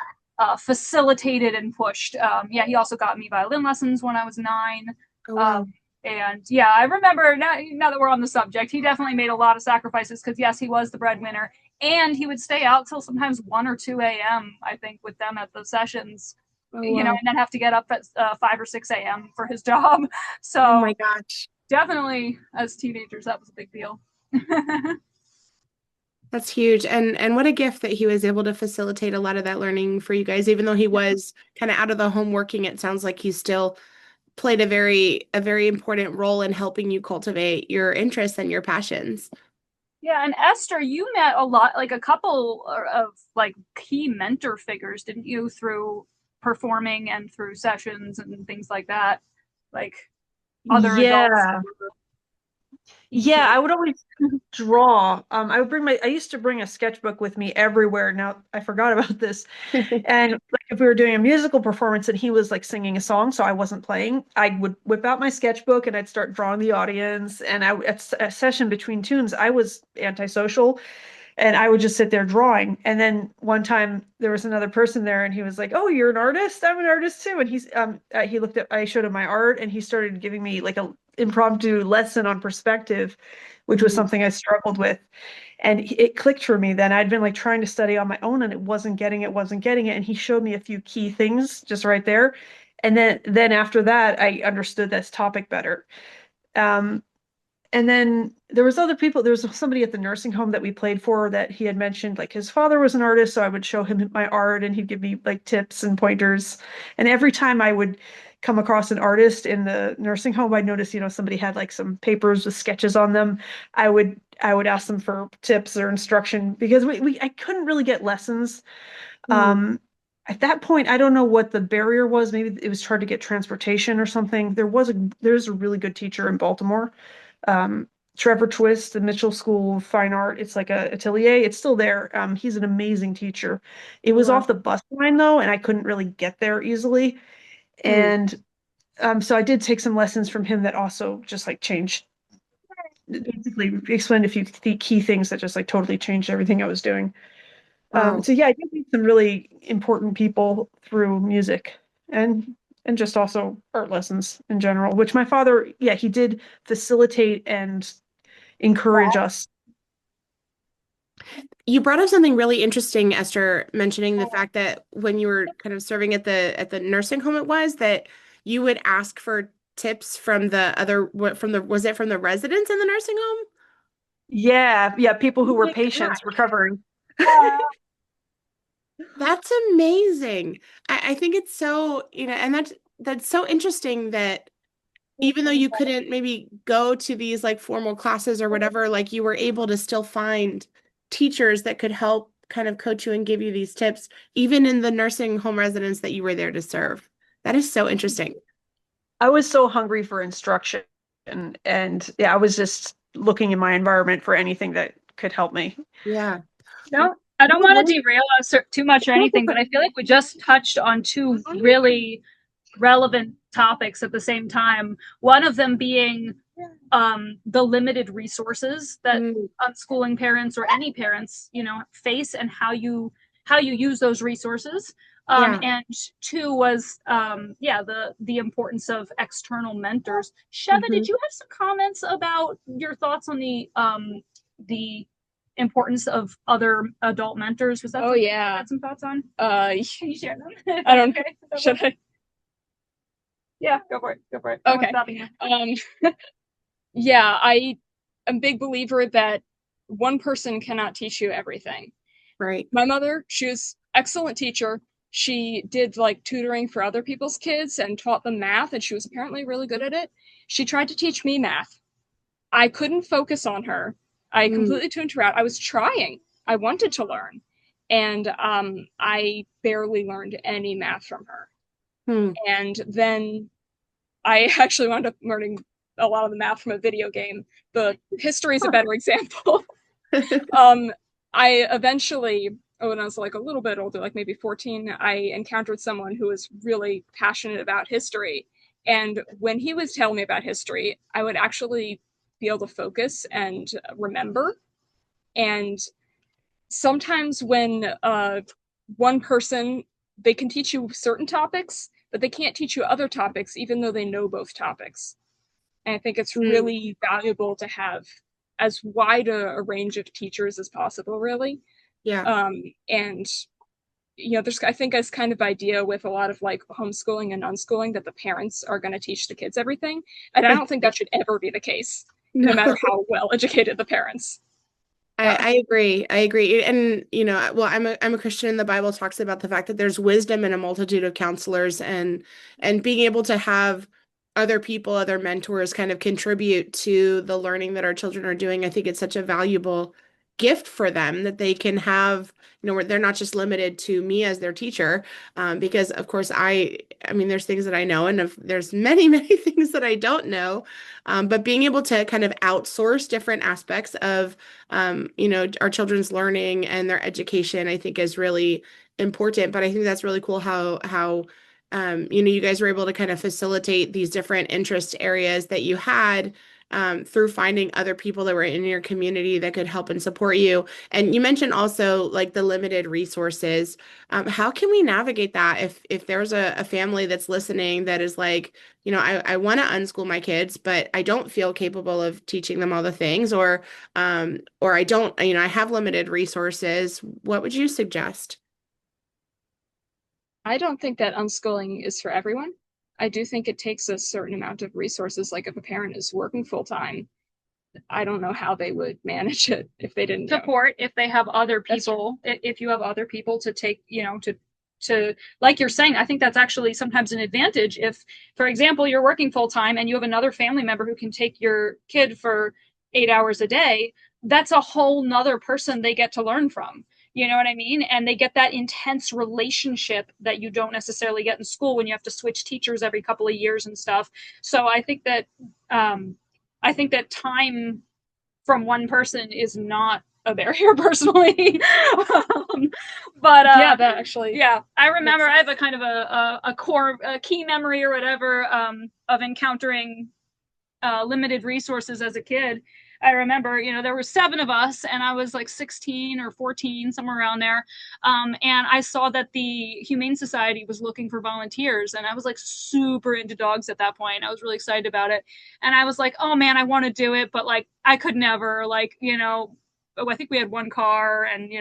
facilitated and pushed. Yeah, he also got me violin lessons when I was 9. Oh, wow. And yeah, I remember now that we're on the subject, he definitely made a lot of sacrifices because yes, he was the breadwinner, and he would stay out till sometimes 1 or 2 a.m. I think with them at the sessions. Oh, You know, wow. and then have to get up at 5 or 6 a.m. for his job. So Oh my gosh. definitely, as teenagers, that was a big deal. That's huge. And what a gift that he was able to facilitate a lot of that learning for you guys. Even though he was kind of out of the home working, it sounds like he still played a very important role in helping you cultivate your interests and your passions. Yeah, and Esther, you met a lot, like a couple of like key mentor figures, didn't you, through performing and through sessions and things like that, like other adults. Yeah. Yeah, I would always draw. I used to bring a sketchbook with me everywhere. Now I forgot about this. And like if we were doing a musical performance and he was like singing a song, so I wasn't playing, I would whip out my sketchbook and I'd start drawing the audience. And at a session between tunes, I was antisocial and I would just sit there drawing. And then one time there was another person there and he was like, "Oh, you're an artist? I'm an artist too." And I showed him my art and he started giving me like a impromptu lesson on perspective, which was something I struggled with. And it clicked for me then. I'd been like trying to study on my own and it wasn't getting it, wasn't getting it. And he showed me a few key things just right there. And then after that, I understood this topic better. Um, and then there was other people. There was somebody at the nursing home that we played for that he had mentioned, like his father was an artist, so I would show him my art and he'd give me like tips and pointers. And every time I would come across an artist in the nursing home, I'd notice, somebody had like some papers with sketches on them. I would ask them for tips or instruction because I couldn't really get lessons. At that point, I don't know what the barrier was. Maybe it was hard to get transportation or something. There's a really good teacher in Baltimore, Trevor Twist, the Mitchell School of Fine Art. It's like a atelier. It's still there. He's an amazing teacher. It was off the bus line though, and I couldn't really get there easily. And so I did take some lessons from him that also just like changed, basically explained a few key things that just like totally changed everything I was doing. Wow. So yeah, I did meet some really important people through music and just also art lessons in general, which my father, yeah, he did facilitate and encourage us. You brought up something really interesting, Esther, mentioning the fact that when you were kind of serving at the nursing home, it was that you would ask for tips from was it from the residents in the nursing home? Yeah, people who Oh were my patients gosh. recovering. That's amazing. I think it's so, and that's so interesting that even though you couldn't maybe go to these like formal classes or whatever, like you were able to still find teachers that could help kind of coach you and give you these tips, even in the nursing home residents that you were there to serve. That is so interesting. I was so hungry for instruction and yeah, I was just looking in my environment for anything that could help me. Yeah. No, I don't want to derail us too much or anything, but I feel like we just touched on two really relevant topics at the same time. One of them being the limited resources that unschooling parents or any parents, face, and how you use those resources. And two was the importance of external mentors. Sheva, did you have some comments about your thoughts on the importance of other adult mentors? Was that Oh, something yeah. you had some thoughts on? Can you share them? I don't Okay. should I? Yeah, go for it. Go for it. Okay. Yeah, I'm a big believer that one person cannot teach you everything. Right. My mother, she was excellent teacher. She did like tutoring for other people's kids and taught them math, and she was apparently really good at it. She tried to teach me math. I couldn't focus on her. I completely tuned her out. I was trying. I wanted to learn. And I barely learned any math from her. And then I actually wound up learning a lot of the math from a video game. The history is a better example. I eventually, when I was like a little bit older, like maybe 14, I encountered someone who was really passionate about history. And when he was telling me about history, I would actually be able to focus and remember. And sometimes when one person, they can teach you certain topics, but they can't teach you other topics, even though they know both topics. And I think it's really valuable to have as wide a range of teachers as possible, really. Yeah. And there's, I think, this kind of idea with a lot of like homeschooling and unschooling that the parents are going to teach the kids everything. And I don't think that should ever be the case, no matter how well educated the parents. I agree. I agree. And, well, I'm a Christian, and the Bible talks about the fact that there's wisdom in a multitude of counselors, and being able to have other people, other mentors kind of contribute to the learning that our children are doing. I think it's such a valuable gift for them that they can have, where they're not just limited to me as their teacher. Because of course I mean, there's things that I know, and there's many, many things that I don't know. But being able to kind of outsource different aspects of, our children's learning and their education, I think is really important. But I think that's really cool how you guys were able to kind of facilitate these different interest areas that you had, through finding other people that were in your community that could help and support you. And you mentioned also like the limited resources. How can we navigate that if there's a family that's listening that is like, I want to unschool my kids, but I don't feel capable of teaching them all the things, or I don't, I have limited resources. What would you suggest? I don't think that unschooling is for everyone. I do think it takes a certain amount of resources. Like if a parent is working full time, I don't know how they would manage it if they didn't support, if they have other people, if you have other people to take, to like you're saying, I think that's actually sometimes an advantage. If, for example, you're working full time and you have another family member who can take your kid for 8 hours a day, that's a whole nother person they get to learn from. You know what I mean? And they get that intense relationship that you don't necessarily get in school when you have to switch teachers every couple of years and stuff. So I think that time from one person is not a barrier personally. But yeah, that actually, yeah, I remember I have a kind of a key memory or whatever, of encountering limited resources as a kid. I remember, there were 7 of us, and I was like 16 or 14, somewhere around there. And I saw that the Humane Society was looking for volunteers, and I was like super into dogs at that point. I was really excited about it. And I was like, oh man, I want to do it, but like I could never, like, I think we had 1 car, and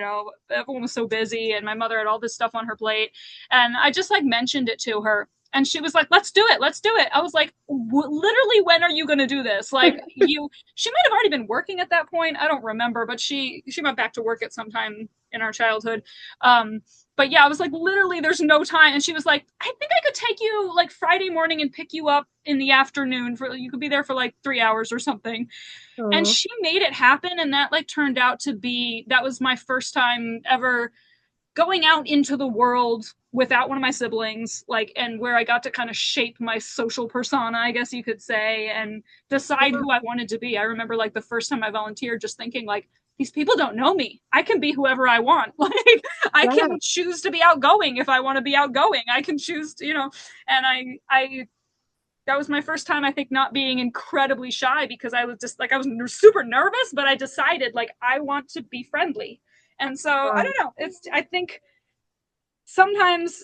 everyone was so busy, and my mother had all this stuff on her plate. And I just like mentioned it to her. And she was like, let's do it. Let's do it. I was like, literally, when are you going to do this? Like she might have already been working at that point. I don't remember, but she went back to work at some time in our childhood. But yeah, I was like, literally, there's no time. And she was like, I think I could take you like Friday morning and pick you up in the afternoon, you could be there for like 3 hours or something. Aww. And she made it happen. And that like turned out to be, that was my first time ever going out into the world without one of my siblings, like, and where I got to kind of shape my social persona, I guess you could say, and decide who I wanted to be. I remember like the first time I volunteered just thinking like, these people don't know me. I can be whoever I want. Like I can choose to be outgoing if I want to be outgoing. I can choose to, and I that was my first time, I think, not being incredibly shy, because I was just like, I was super nervous, but I decided like I want to be friendly. And so I don't know. I think sometimes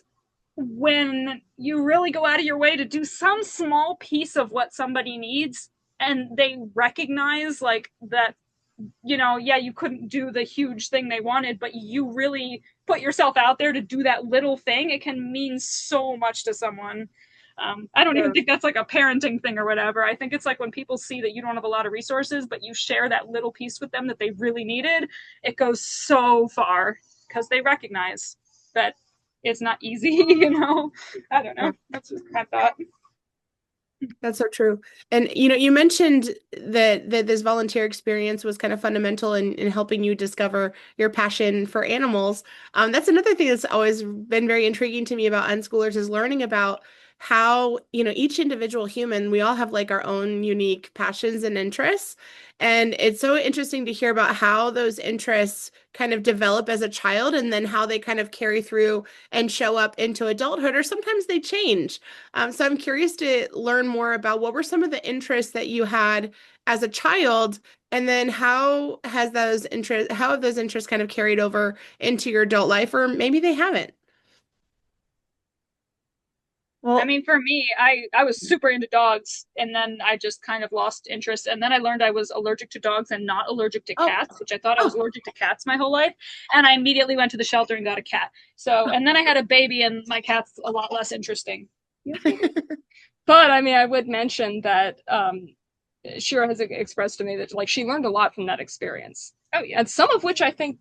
when you really go out of your way to do some small piece of what somebody needs, and they recognize like that, yeah, you couldn't do the huge thing they wanted, but you really put yourself out there to do that little thing, it can mean so much to someone. I don't even think that's like a parenting thing or whatever. I think it's like when people see that you don't have a lot of resources, but you share that little piece with them that they really needed, it goes so far, because they recognize that it's not easy, I don't know. That's just my thought. That's so true. And you mentioned that this volunteer experience was kind of fundamental in helping you discover your passion for animals. That's another thing that's always been very intriguing to me about unschoolers, is learning about how, each individual human, we all have like our own unique passions and interests. And it's so interesting to hear about how those interests kind of develop as a child, and then how they kind of carry through and show up into adulthood, or sometimes they change. So I'm curious to learn more about what were some of the interests that you had as a child, and then how have those interests kind of carried over into your adult life, or maybe they haven't. Well, I mean, for me, I was super into dogs, and then I just kind of lost interest. And then I learned I was allergic to dogs and not allergic to cats, which I thought I was allergic to cats my whole life. And I immediately went to the shelter and got a cat. So, and then I had a baby, and my cat's a lot less interesting. But I mean, I would mention that Shira has expressed to me that like she learned a lot from that experience. Oh yeah, and some of which I think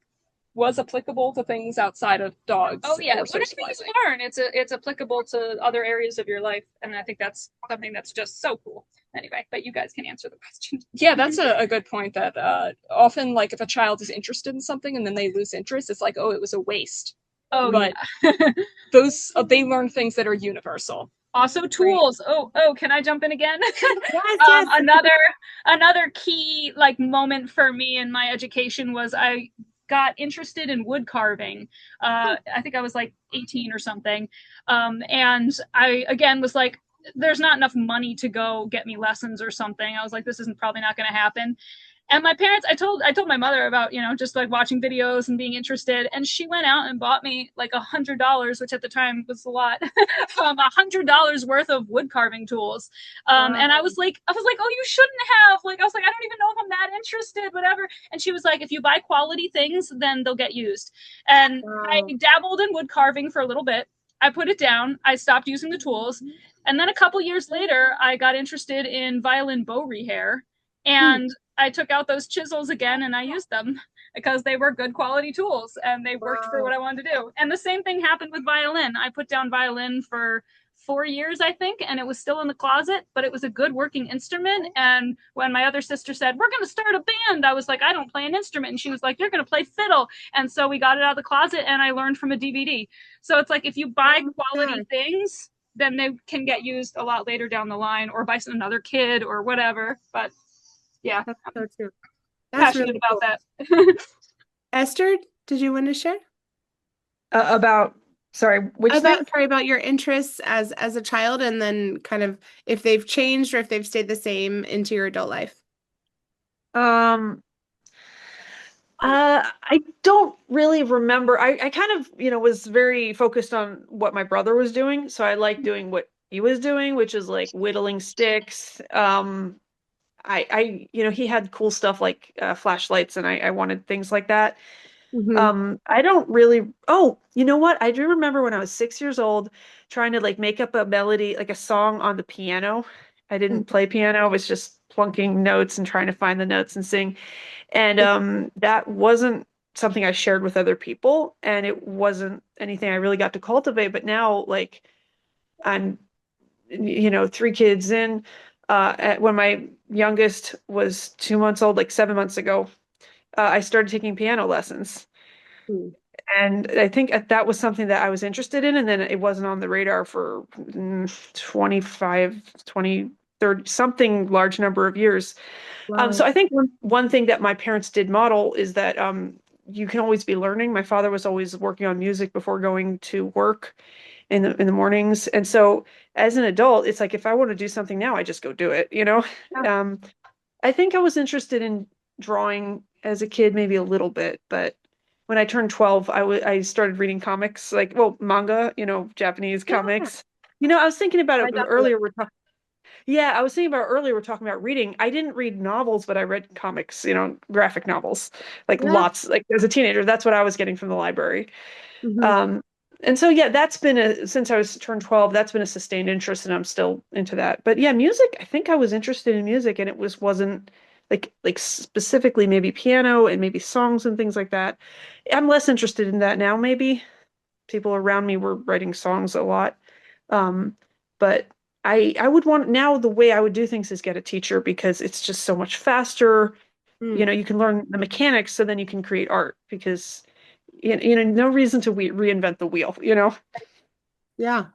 was applicable to things outside of dogs. Oh yeah, whatever you learn, it's applicable to other areas of your life, and I think that's something that's just so cool. Anyway, but you guys can answer the question. Yeah, that's a good point. That often, like, if a child is interested in something and then they lose interest, it's like, oh, it was a waste. Oh, but yeah. those they learn things that are universal. Also tools. Right. Oh, can I jump in again? Yes. Another key like moment for me in my education was I got interested in wood carving. I think I was like 18 or something. And I, again, was like, there's not enough money to go get me lessons or something. I was like, this isn't probably not going to happen. And my parents, I told my mother about, just like watching videos and being interested. And she went out and bought me like $100, which at the time was a lot, $100 worth of wood carving tools. And I was like, oh, you shouldn't have. Like, I was like, I don't even know if I'm that interested, whatever. And she was like, if you buy quality things, then they'll get used. And I dabbled in wood carving for a little bit. I put it down. I stopped using the tools. And then a couple years later, I got interested in violin bow rehair. And I took out those chisels again and I used them because they were good quality tools and they worked for what I wanted to do. And the same thing happened with violin. I put down violin for 4 years, I think, and it was still in the closet, but it was a good working instrument. And when my other sister said, we're going to start a band, I was like, I don't play an instrument. And she was like, you're going to play fiddle. And so we got it out of the closet and I learned from a DVD. So it's like, if you buy quality things, then they can get used a lot later down the line, or by another kid or whatever. But yeah, that's so true. That's passionate really cool about that. Esther, did you want to share about about your interests as a child, and then kind of if they've changed or if they've stayed the same into your adult life? I don't really remember. I kind of, was very focused on what my brother was doing, so I liked doing what he was doing, which is like whittling sticks. He had cool stuff like flashlights, and I wanted things like that. I don't really. Oh, you know what? I do remember when I was 6 years old trying to like make up a melody, like a song on the piano. I didn't play piano. I was just plunking notes and trying to find the notes and sing. And that wasn't something I shared with other people, and it wasn't anything I really got to cultivate. But now, like, I'm, 3 kids in. When my youngest was 2 months old, like 7 months ago, I started taking piano lessons. And I think that was something that I was interested in, and then it wasn't on the radar for 25, 20, 30, something large number of years. So I think one thing that my parents did model is that you can always be learning. My father was always working on music before going to work in the mornings. And so as an adult, it's like if I want to do something now, I just go do it, you know? I think I was interested in drawing as a kid, maybe a little bit, but when I turned 12, I started reading comics, like, well, manga, Japanese comics. I was thinking about it earlier. Yeah, I was thinking about earlier, we're talking about reading. I didn't read novels, but I read comics, graphic novels, like lots, like as a teenager, that's what I was getting from the library. And so, yeah, since I was turned 12, that's been a sustained interest and I'm still into that. But yeah, music, I think I was interested in music and it wasn't like specifically maybe piano and maybe songs and things like that. I'm less interested in that now, maybe. People around me were writing songs a lot. But I would want now the way I would do things is get a teacher because it's just so much faster. You can learn the mechanics so then you can create art because no reason to reinvent the wheel, Yeah.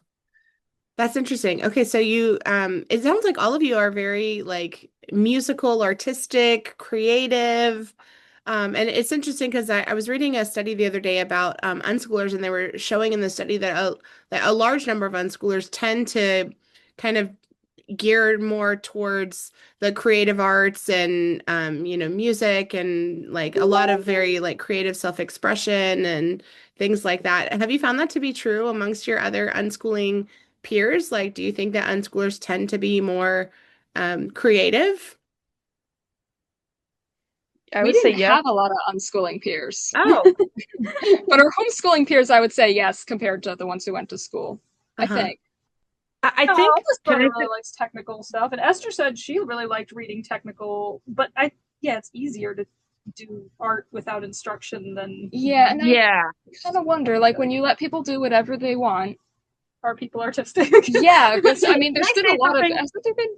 That's interesting. Okay, so it sounds like all of you are very like musical, artistic, creative. And it's interesting because I was reading a study the other day about unschoolers, and they were showing in the study that a large number of unschoolers tend to kind of geared more towards the creative arts and music and like a lot of very like creative self-expression and things like that. Have you found that to be true amongst your other unschooling peers? Like, do you think that unschoolers tend to be more creative? I We would say didn't yes. have a lot of unschooling peers. Oh, But our homeschooling peers, I would say yes, compared to the ones who went to school, I think. I No, think Eldest brother really likes technical stuff, and Esther said she really liked reading technical. But it's easier to do art without instruction than Yeah, and yeah. I kind of wonder, like, when you let people do whatever they want. are people artistic. Yeah, because I mean, there's Can I been a say lot of. something?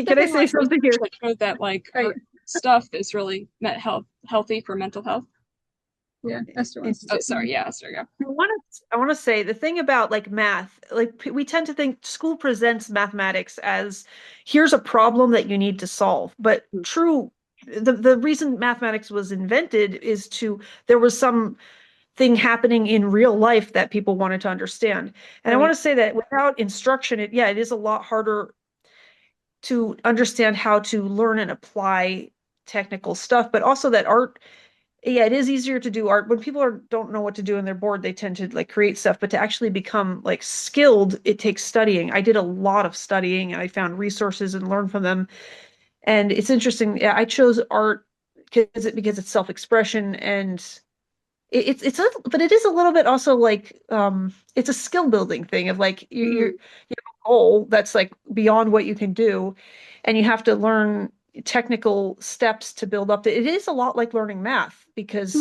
Can I say something here? Research that showed that like art stuff is really healthy for mental health? Yeah, Esther wants to Oh, say sorry, yeah, Esther, yeah. I want to say the thing about like math, like we tend to think school presents mathematics as here's a problem that you need to solve. But the reason mathematics was invented is there was some thing happening in real life that people wanted to understand. And I want to say that without instruction, it is a lot harder to understand how to learn and apply technical stuff, but also that art, it is easier to do art when people don't know what to do and they're bored. They tend to like create stuff, but to actually become like skilled, it takes studying. I did a lot of studying and I found resources and learned from them. And it's interesting. Yeah, I chose art because it's self-expression and but it is a little bit also like it's a skill building thing of like you have a goal that's like beyond what you can do, and you have to learn technical steps to build up. It is a lot like learning math because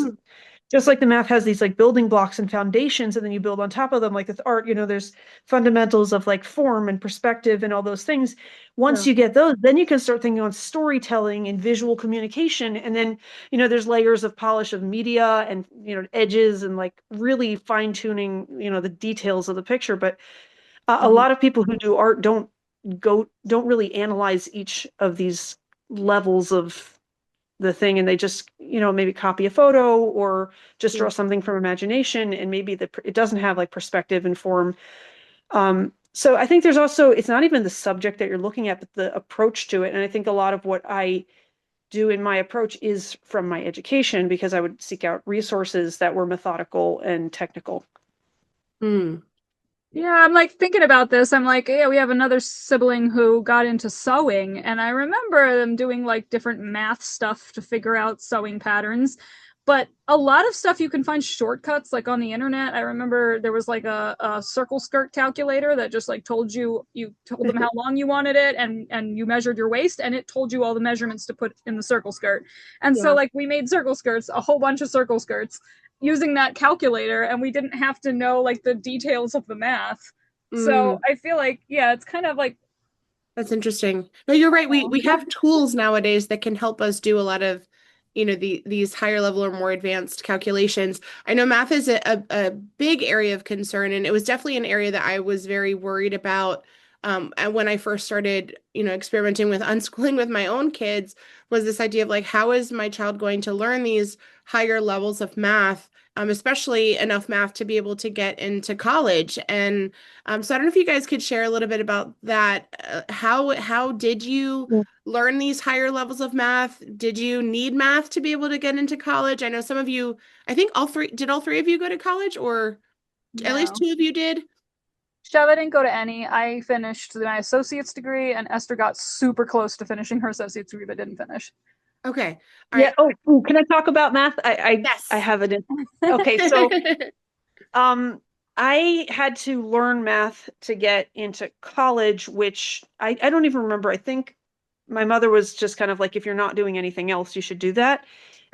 just like the math has these like building blocks and foundations, and then you build on top of them. Like with art, there's fundamentals of like form and perspective and all those things. Once you get those, then you can start thinking on storytelling and visual communication. And then, there's layers of polish of media and, edges and like really fine tuning, the details of the picture. But a lot of people who do art don't really analyze each of these levels of the thing, and they just maybe copy a photo or just draw something from imagination, and maybe it doesn't have like perspective and form. So I think there's also, it's not even the subject that you're looking at, but the approach to it. And I think a lot of what I do in my approach is from my education, because I would seek out resources that were methodical and technical. Yeah, I'm like thinking about this. I'm like, yeah, we have another sibling who got into sewing, and I remember them doing like different math stuff to figure out sewing patterns. But a lot of stuff you can find shortcuts like on the internet. I remember there was like a circle skirt calculator that just like told you them how long you wanted it, and you measured your waist, and it told you all the measurements to put in the circle skirt. And so like we made circle skirts, a whole bunch of circle skirts using that calculator, and we didn't have to know like the details of the math. So I feel like, yeah, it's kind of like, that's interesting. No, you're right. We have tools nowadays that can help us do a lot of these higher level or more advanced calculations. I know math is a big area of concern, and it was definitely an area that I was very worried about. And when I first started, experimenting with unschooling with my own kids, was this idea of like, how is my child going to learn these higher levels of math, especially enough math to be able to get into college? And so I don't know if you guys could share a little bit about that. How did you learn these higher levels of math? Did you need math to be able to get into college? I know some of you, I think all three of you go to college, or at least No. two of you did? Sheva didn't go to any. I finished my associate's degree, and Esther got super close to finishing her associate's degree but didn't finish. Okay. All Yeah. right. Oh, can I talk about math? I Yes. have it in. Okay. So, I had to learn math to get into college, which I don't even remember. I think my mother was just kind of like, if you're not doing anything else, you should do that.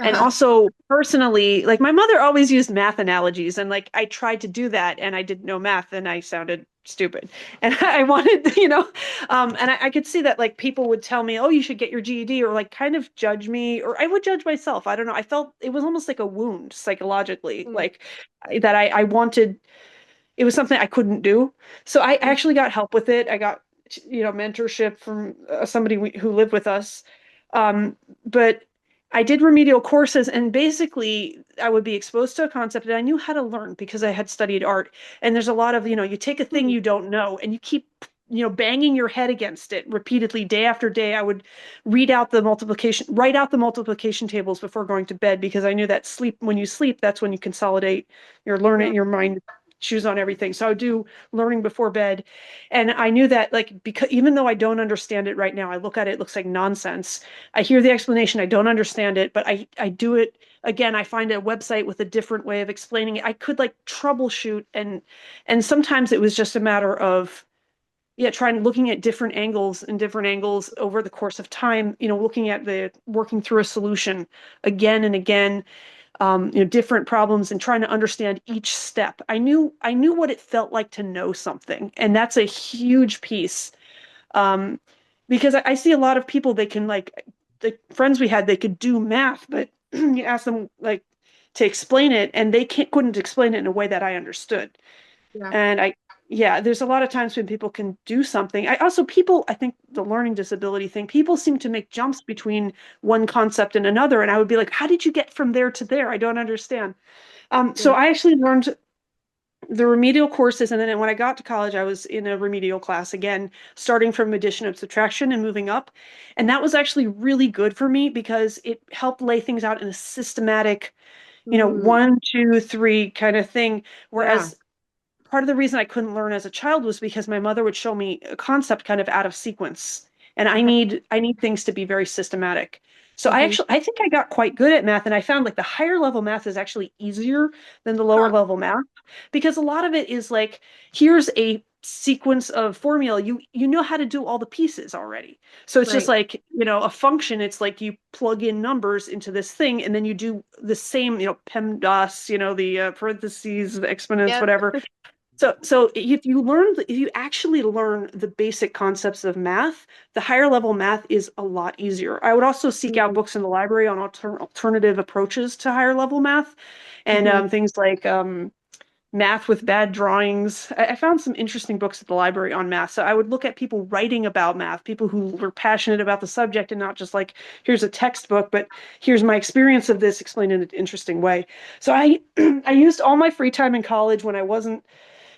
And Uh-huh. also personally, like my mother always used math analogies, and like I tried to do that and I didn't know math and I sounded stupid. And I wanted, and I could see that like people would tell me, oh, you should get your GED, or like kind of judge me, or I would judge myself. I don't know. I felt it was almost like a wound psychologically, Mm. like that I wanted, it was something I couldn't do. So I actually got help with it. I got, mentorship from somebody who lived with us. But I did remedial courses, and basically I would be exposed to a concept and I knew how to learn because I had studied art. And there's a lot of, you take a thing you don't know and you keep, banging your head against it repeatedly day after day. I would write out the multiplication tables before going to bed, because I knew that when you sleep, that's when you consolidate your learning, your mind choose on everything. So I would do learning before bed. And I knew that, like, because even though I don't understand it right now, I look at it, it looks like nonsense. I hear the explanation, I don't understand it, but I do it again. I find a website with a different way of explaining it. I could like troubleshoot, and sometimes it was just a matter of looking at different angles over the course of time, looking at working through a solution again and again, different problems, and trying to understand each step. I knew what it felt like to know something, and that's a huge piece. Because I see a lot of people, they can, like, the friends we had, they could do math, but you ask them like to explain it, and they couldn't explain it in a way that I understood. Yeah. And there's a lot of times when people can do something. I think the learning disability thing, people seem to make jumps between one concept and another. And I would be like, how did you get from there to there? I don't understand. So Yeah. I actually learned the remedial courses. And then when I got to college, I was in a remedial class again, starting from addition and subtraction and moving up. And that was actually really good for me because it helped lay things out in a systematic, Mm. 1, 2, 3 kind of thing. Yeah. Whereas part of the reason I couldn't learn as a child was because my mother would show me a concept kind of out of sequence. And I Uh-huh. need things to be very systematic. So Mhm. I think I got quite good at math, and I found like the higher level math is actually easier than the lower Huh. level math, because a lot of it is like, here's a sequence of formula. You know how to do all the pieces already. So it's just Right. like, a function. It's like you plug in numbers into this thing, and then you do the same, PEMDAS, the parentheses, the exponents, Yep. whatever. So if you actually learn the basic concepts of math, the higher level math is a lot easier. I would also seek out Mhm. books in the library on alternative approaches to higher level math, and Mhm. things like math with bad drawings. I found some interesting books at the library on math. So I would look at people writing about math, people who were passionate about the subject, and not just like, here's a textbook, but here's my experience of this explained in an interesting way. So I I used all my free time in college when I wasn't,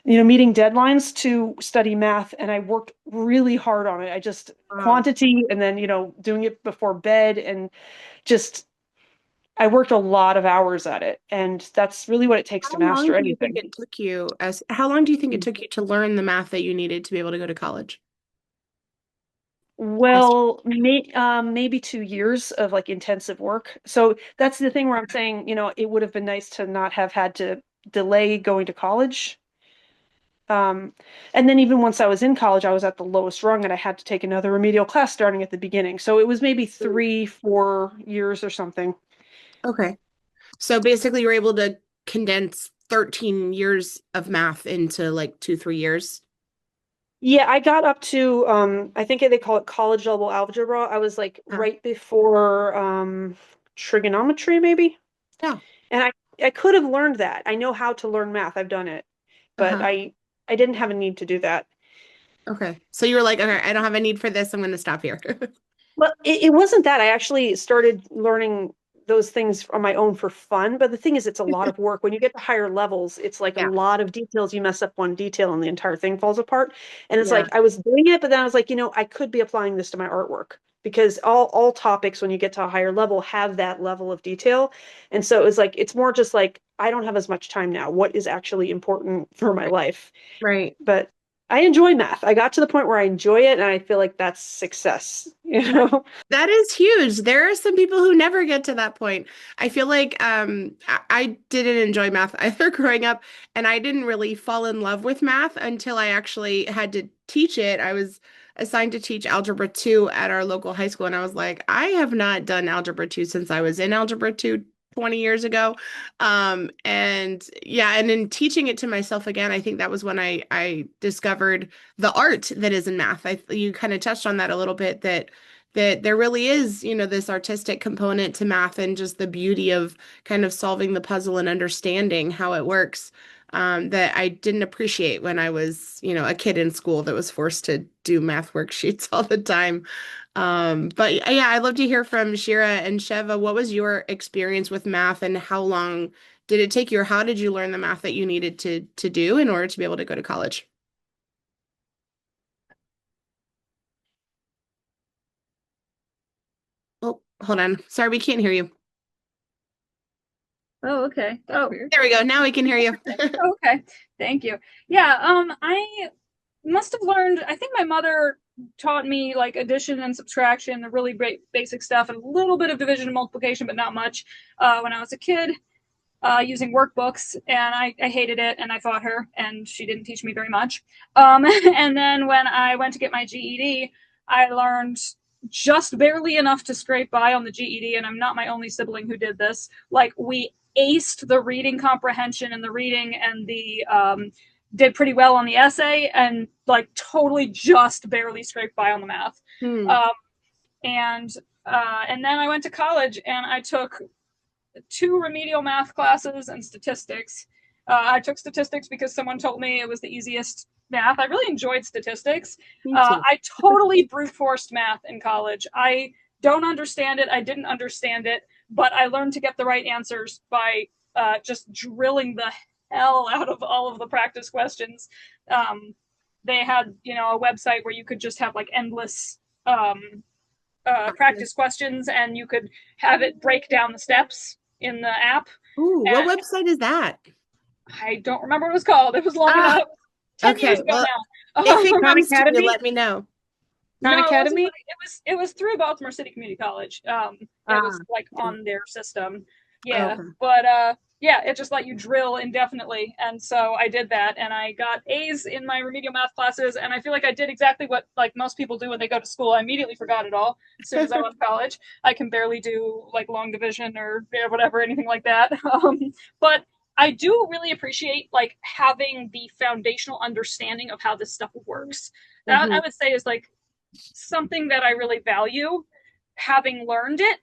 meeting deadlines, to study math, and I worked really hard on it. I just Wow. quantity, and then, doing it before bed, and just I worked a lot of hours at it, and that's really what it takes to How long master do you think anything. it took you as how long do you think it took you to learn the math that you needed to be able to go to college? Esther? Well, maybe 2 years of like intensive work. So that's the thing where I'm saying, it would have been nice to not have had to delay going to college. Um, and then even once I was in college, I was at the lowest rung, and I had to take another remedial class starting at the beginning. So it was maybe 3, 4 years or something. Okay. So basically, you're able to condense 13 years of math into like 2, 3 years. Yeah, I got up to I think they call it college level algebra. I was like Huh. right before trigonometry, maybe. Yeah. And I could have learned that. I know how to learn math. I've done it, but I didn't have a need to do that. Okay. So you were like, okay, I don't have a need for this. I'm going to stop here. Well, it wasn't that. I actually started learning those things on my own for fun. But the thing is, it's a lot of work. When you get to higher levels, it's like a Yeah. lot of details. You mess up one detail and the entire thing falls apart. And it's Yeah. like I was doing it, but then I was like, I could be applying this to my artwork because all topics, when you get to a higher level, have that level of detail. And so it was like, it's more just like, I don't have as much time now. What is actually important for my life? Right. But I enjoy math. I got to the point where I enjoy it, and I feel like that's success, That is huge. There are some people who never get to that point. I feel like I didn't enjoy math either growing up, and I didn't really fall in love with math until I actually had to teach it. I was assigned to teach Algebra 2 at our local high school, and I was like, I have not done Algebra 2 since I was in Algebra 2 20 years ago. And yeah, and in teaching it to myself again, I think that was when I discovered the art that is in math. You kind of touched on that a little bit, that there really is, this artistic component to math and just the beauty of kind of solving the puzzle and understanding how it works, that I didn't appreciate when I was, a kid in school that was forced to do math worksheets all the time. But yeah, I'd love to hear from Shira and Sheva. What was your experience with math, and how long did it take you, or how did you learn the math that you needed to do in order to be able to go to college? Oh, hold on. Sorry, we can't hear you. Oh, okay. That's Oh, weird. There we go. Now we can hear you. okay. Thank you. Yeah, I must have learned, I think my mother taught me like addition and subtraction, the really basic stuff, and a little bit of division and multiplication, but not much, when I was a kid, using workbooks, and I hated it, and I fought her, and she didn't teach me very much. And then when I went to get my GED, I learned just barely enough to scrape by on the GED, and I'm not my only sibling who did this. Like, we aced the reading comprehension and the reading, and the did pretty well on the essay, and like totally just barely scraped by on the math. Hmm. And then I went to college, and I took 2 remedial math classes and statistics. I took statistics because someone told me it was the easiest math. I really enjoyed statistics. I totally brute forced math in college. I don't understand it. I didn't understand it, but I learned to get the right answers by just drilling the hell out of all of the practice questions. They had, a website where you could just have like endless practice questions, and you could have it break down the steps in the app. Ooh, what website is that? I don't remember what it was called. It was long enough. 10 Okay, years ago well, now. if it Khan comes to you, Academy? let me know. Khan No, Academy? it was through Baltimore City Community College. It was like on their system. Yeah. Okay. But yeah, it just let you drill indefinitely. And so I did that, and I got A's in my remedial math classes, and I feel like I did exactly what like most people do when they go to school. I immediately forgot it all as soon as I went to college. I can barely do like long division or whatever, anything like that. But I do really appreciate like having the foundational understanding of how this stuff works. That I would say is like something that I really value, having learned it,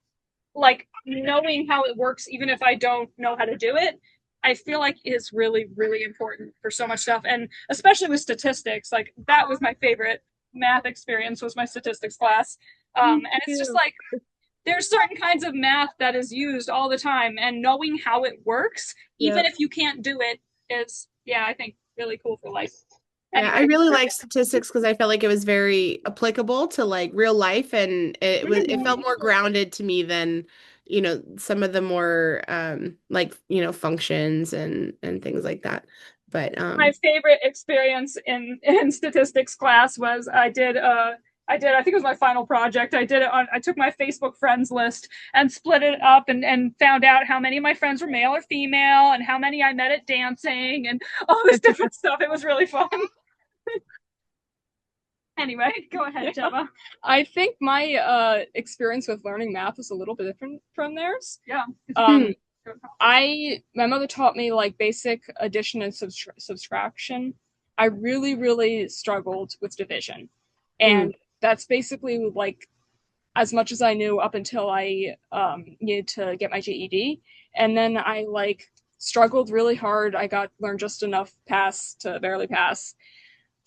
like knowing how it works, even if I don't know how to do it, I feel like is really, really important for so much stuff. And especially with statistics, like that was my favorite math experience, was my statistics class. And it's just like, there's certain kinds of math that is used all the time, and knowing how it works, even if you can't do it, is, I think really cool for life. Yeah, I really like statistics because I felt like it was very applicable to like real life, and it felt more grounded to me than, some of the more like, functions and things like that. But my favorite experience in statistics class was I think it was my final project. I took my Facebook friends list and split it up, and found out how many of my friends were male or female, and how many I met at dancing, and all this different stuff. It was really fun. Anyway, go ahead, Sheva. I think my experience with learning math was a little bit different from theirs. Yeah. My mother taught me like basic addition and subtraction. I really, really struggled with division. And that's basically like, as much as I knew up until I needed to get my GED. And then I like struggled really hard. I learned just enough pass to barely pass.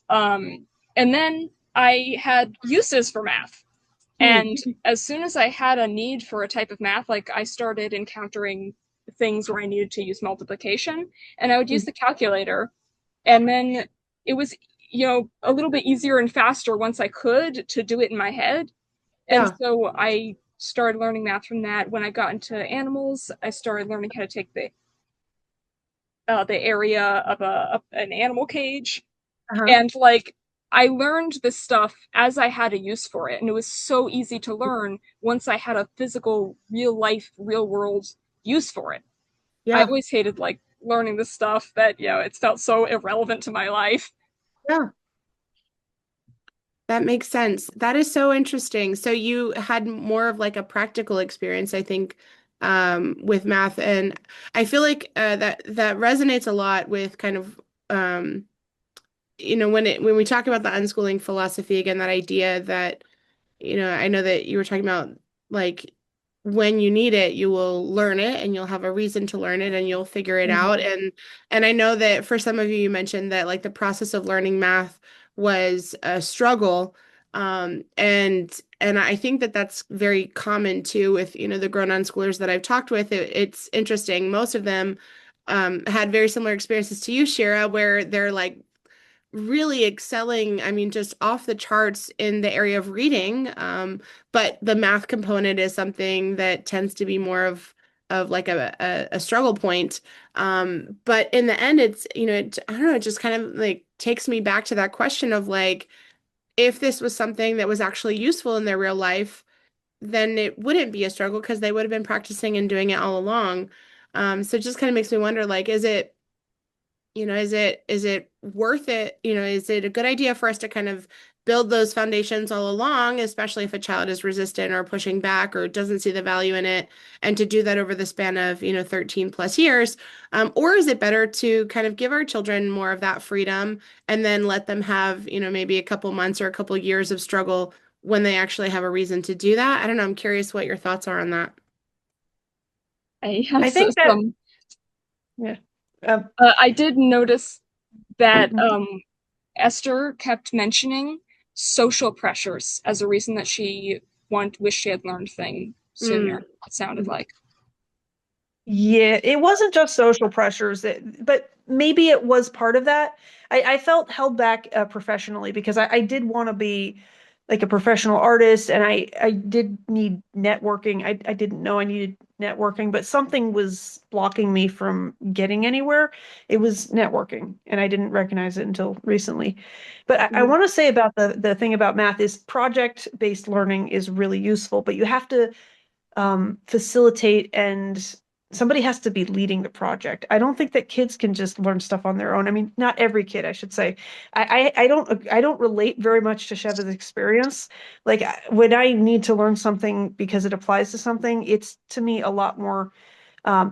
And then I had uses for math. And as soon as I had a need for a type of math, like I started encountering things where I needed to use multiplication, and I would use the calculator. And then it was, a little bit easier and faster once I could to do it in my head. And Yeah. so I started learning math from that. When I got into animals, I started learning how to take the area of an animal cage. And like I learned this stuff as I had a use for it, and it was so easy to learn once I had a physical, real life, real world use for it. I Yeah. always hated like learning this stuff that, it felt so irrelevant to my life. Yeah. That makes sense. That is so interesting. So you had more of like a practical experience, I think, with math, and I feel like that resonates a lot with kind of when we talk about the unschooling philosophy again, that idea that I know that you were talking about like when you need it, you will learn it and you'll have a reason to learn it and you'll figure it out. And I know that for some of you, you mentioned that like the process of learning math was a struggle. And I think that that's very common too with, the grown unschoolers that I've talked with. It's interesting. Most of them had very similar experiences to you, Shira, where they're like really excelling, I mean, just off the charts in the area of reading. But the math component is something that tends to be more of like a struggle point. But in the end, it's, I don't know, it just kind of like takes me back to that question of like, if this was something that was actually useful in their real life, then it wouldn't be a struggle because they would have been practicing and doing it all along. So it just kind of makes me wonder, like, is it worth it? Is it a good idea for us to kind of build those foundations all along, especially if a child is resistant or pushing back or doesn't see the value in it, and to do that over the span of, 13 plus years? Or is it better to kind of give our children more of that freedom and then let them have, maybe a couple months or a couple years of struggle when they actually have a reason to do that? I don't know. I'm curious what your thoughts are on that. I have I think that, some. yeah. I did notice that Mhm. Esther kept mentioning social pressures as a reason that she wished she had learned thing sooner. Mm, It sounded like. Yeah, it wasn't just social pressures, but maybe it was part of that. I felt held back professionally because I did want to be like a professional artist, and I did need networking. I didn't know I needed networking, but something was blocking me from getting anywhere. It was networking, and I didn't recognize it until recently. But I mhm. want to say about the thing about math is project-based learning is really useful, but you have to facilitate, and somebody has to be leading the project. I don't think that kids can just learn stuff on their own. I mean, not every kid, I should say. I don't relate very much to Sheva's experience. Like when I need to learn something because it applies to something, it's to me a lot more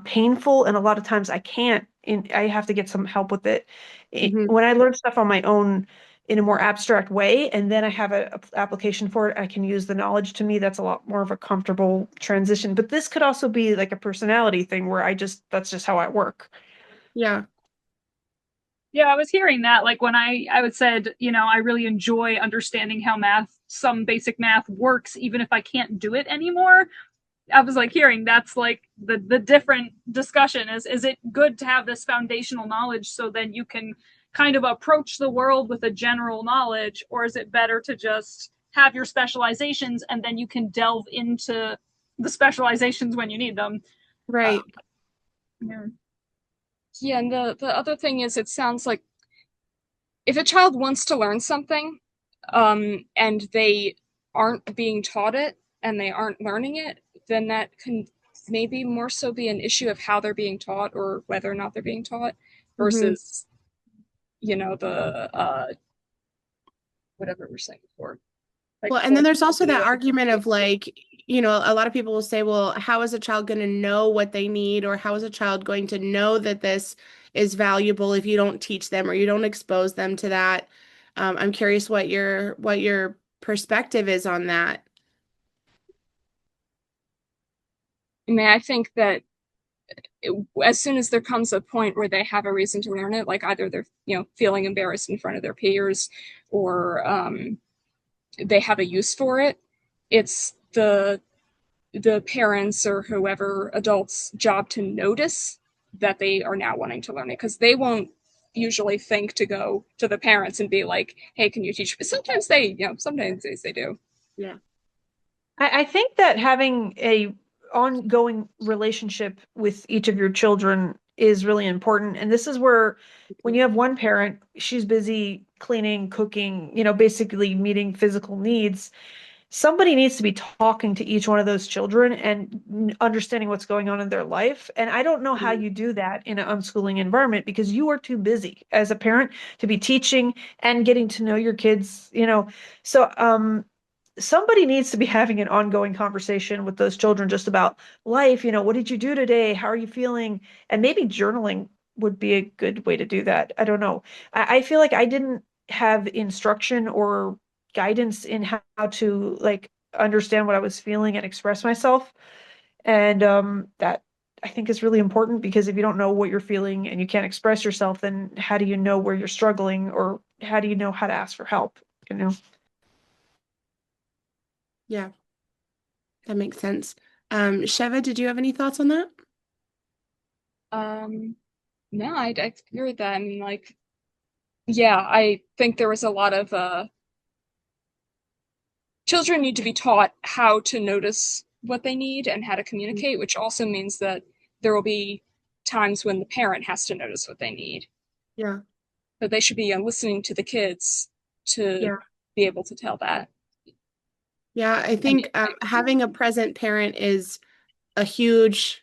painful, and a lot of times I can't. I have to get some help with it. Mhm. When I learn stuff on my own in a more abstract way, and then I have a application for it, I can use the knowledge. To me, that's a lot more of a comfortable transition. But this could also be like a personality thing where that's just how I work. Yeah. Yeah, I was hearing that. Like when I would said, I really enjoy understanding how some basic math works, even if I can't do it anymore. I was like hearing that's like the different discussion is it good to have this foundational knowledge so then you can kind of approach the world with a general knowledge, or is it better to just have your specializations and then you can delve into the specializations when you need them? Right. Yeah. Yeah, and the other thing is, it sounds like if a child wants to learn something, and they aren't being taught it and they aren't learning it, then that can maybe more so be an issue of how they're being taught or whether or not they're being taught Mhm. versus, the whatever we're saying before, like Well, and then there's also that forcing argument of like, a lot of people will say, well, how is a child going to know what they need, or how is a child going to know that this is valuable if you don't teach them or you don't expose them to that? I'm curious what your perspective is on that. I mean, I think that as soon as there comes a point where they have a reason to learn it, like either they're, feeling embarrassed in front of their peers, or they have a use for it, it's the parents or whoever adults' job to notice that they are now wanting to learn it, because they won't usually think to go to the parents and be like, hey, can you teach me? Sometimes sometimes they do. Yeah. I think that having a ongoing relationship with each of your children is really important. And this is where, when you have one parent, she's busy cleaning, cooking, basically meeting physical needs. Somebody needs to be talking to each one of those children and understanding what's going on in their life. And I don't know how you do that in an unschooling environment, because you are too busy as a parent to be teaching and getting to know your kids, So, somebody needs to be having an ongoing conversation with those children just about life. What did you do today? How are you feeling? And maybe journaling would be a good way to do that. I don't know. I feel like I didn't have instruction or guidance in how to like understand what I was feeling and express myself. And that I think is really important, because if you don't know what you're feeling and you can't express yourself, then how do you know where you're struggling, or how do you know how to ask for help? Yeah, that makes sense. Sheva, did you have any thoughts on that? No, I agree with that. I mean, like, yeah, I think there was a lot of children need to be taught how to notice what they need and how to communicate, which also means that there will be times when the parent has to notice what they need. Yeah. But they should be listening to the kids to be able to tell that. Yeah, I think having a present parent is a huge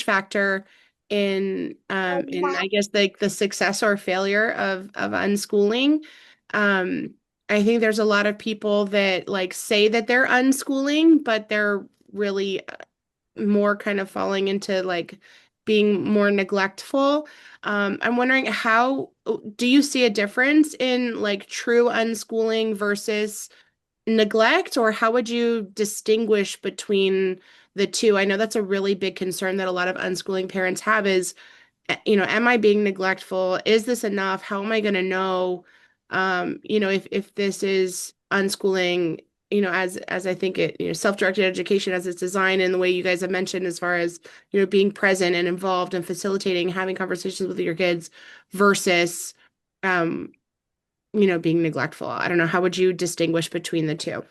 factor in I guess like the success or failure of unschooling. I think there's a lot of people that like say that they're unschooling, but they're really more kind of falling into like being more neglectful. I'm wondering, how do you see a difference in like true unschooling versus neglect, or how would you distinguish between the two? I know that's a really big concern that a lot of unschooling parents have is, am I being neglectful? Is this enough? How am I going to know, if this is unschooling, as I think it, self-directed education as it's designed, and the way you guys have mentioned, as far as, being present and involved and facilitating, having conversations with your kids versus, um, being neglectful. I don't know. How would you distinguish between the two?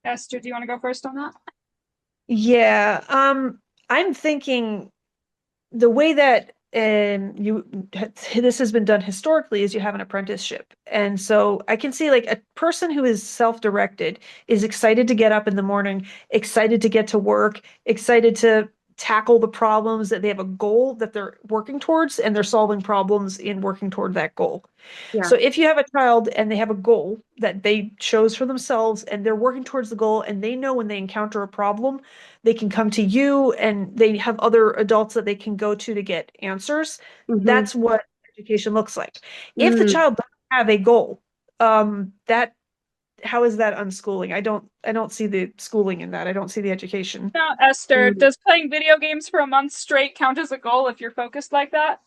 Esther, do you want to go first on that? Yeah, I'm thinking the way that this has been done historically is you have an apprenticeship. And so I can see like a person who is self-directed is excited to get up in the morning, excited to get to work, excited to tackle the problems, that they have a goal that they're working towards, and they're solving problems in working toward that goal. Yeah. So if you have a child and they have a goal that they chose for themselves, and they're working towards the goal, and they know when they encounter a problem, they can come to you, and they have other adults that they can go to get answers. That's what education looks like. If the child doesn't have a goal, that how is that unschooling? I don't see the schooling in that. I don't see the education. Now, Esther, does playing video games for a month straight count as a goal if you're focused like that?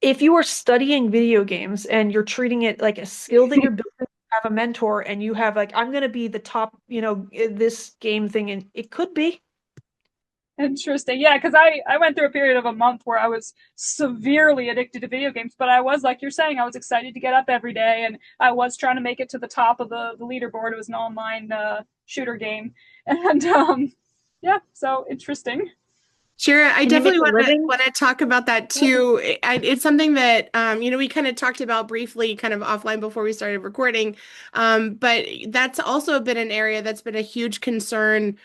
If you are studying video games and you're treating it like a skill that you're building, you have a mentor, and you have like, I'm going to be the top, this game thing, and it could be. Interesting. Yeah, because I went through a period of a month where I was severely addicted to video games, but I was, like you're saying, I was excited to get up every day, and I was trying to make it to the top of the leaderboard. It was an online shooter game. And yeah, so interesting. Shira, I Can you definitely make a living? want to talk about that too. It's something that we kind of talked about briefly, kind of offline before we started recording. But that's also been an area that's been a huge concern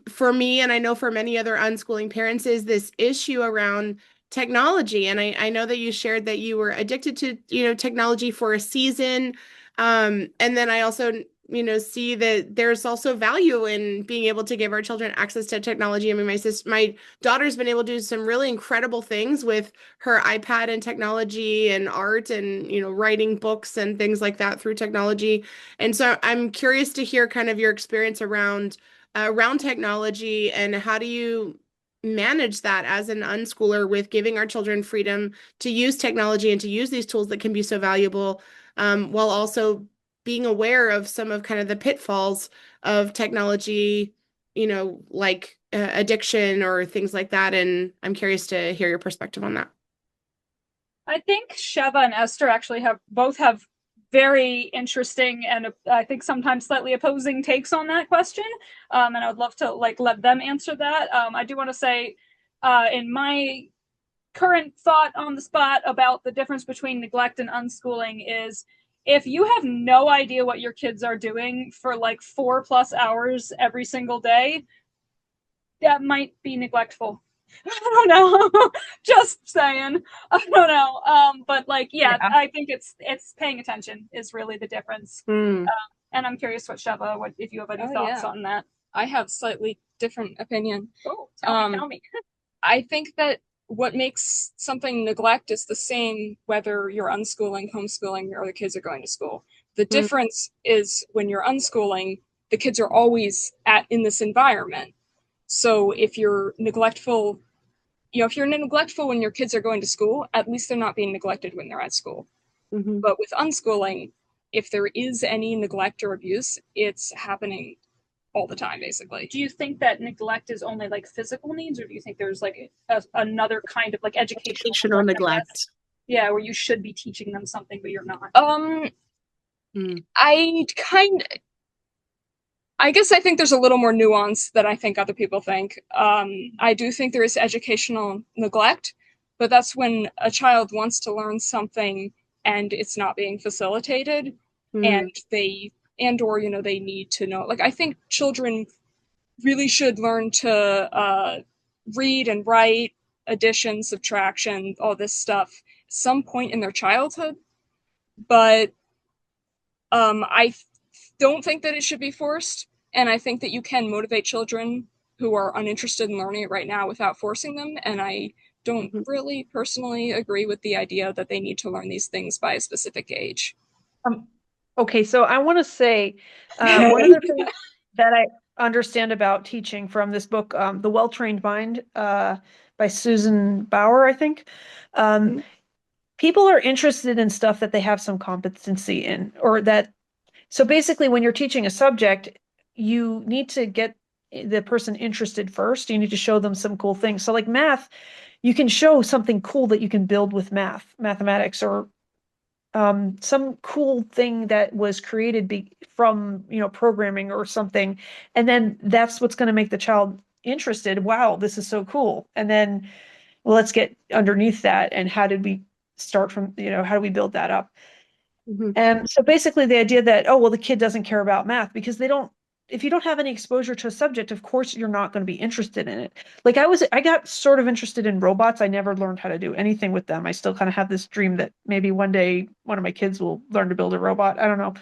for me, and I know for many other unschooling parents, is this issue around technology. And I know that you shared that you were addicted to, technology for a season. And then I also see that there's also value in being able to give our children access to technology. I mean, my daughter's been able to do some really incredible things with her iPad and technology and art and, writing books and things like that through technology. And so I'm curious to hear kind of your experience around around technology, and how do you manage that as an unschooler with giving our children freedom to use technology and to use these tools that can be so valuable, while also being aware of some of kind of the pitfalls of technology, like addiction or things like that. And I'm curious to hear your perspective on that. I think Sheva and Esther actually both have very interesting and I think sometimes slightly opposing takes on that question. And I would love to let them answer that. I do want to say, in my current thought on the spot about the difference between neglect and unschooling is, if you have no idea what your kids are doing for 4+ hours every single day, that might be neglectful. I don't know. Just saying. I don't know. But yeah, I think it's paying attention is really the difference. And I'm curious what if you have any thoughts on that. I have slightly different opinion. Oh, tell me. I think that what makes something neglect is the same whether you're unschooling, homeschooling, or the kids are going to school. The difference is when you're unschooling, the kids are always in this environment. So if you're neglectful, when your kids are going to school, at least they're not being neglected when they're at school. But with unschooling, if there is any neglect or abuse, it's happening all the time, basically. Do you think that neglect is only physical needs, or do you think there's another kind of educational neglect? Yeah, where you should be teaching them something, but you're not. I guess I think there's a little more nuance than I think other people think. I do think there is educational neglect, but that's when a child wants to learn something and it's not being facilitated, and they need to know. I think children really should learn to read and write, addition, subtraction, all this stuff, at some point in their childhood. But I don't think that it should be forced, and I think that you can motivate children who are uninterested in learning it right now without forcing them, and I don't really personally agree with the idea that they need to learn these things by a specific age. Okay, so I want to say one of the things that I understand about teaching from this book, The Well-Trained Mind, by Susan Bauer, I think. People are interested in stuff that they have some competency in, so basically when you're teaching a subject, you need to get the person interested first. You need to show them some cool things. So math, you can show something cool that you can build with mathematics, or some cool thing that was created from programming or something, and then that's what's going to make the child interested. Wow, this is so cool. And then, well, let's get underneath that, and how did we start from, how do we build that up? And so basically the idea that, the kid doesn't care about math because if you don't have any exposure to a subject, of course you're not going to be interested in it. I got sort of interested in robots. I never learned how to do anything with them. I still kind of have this dream that maybe one day one of my kids will learn to build a robot. I don't know.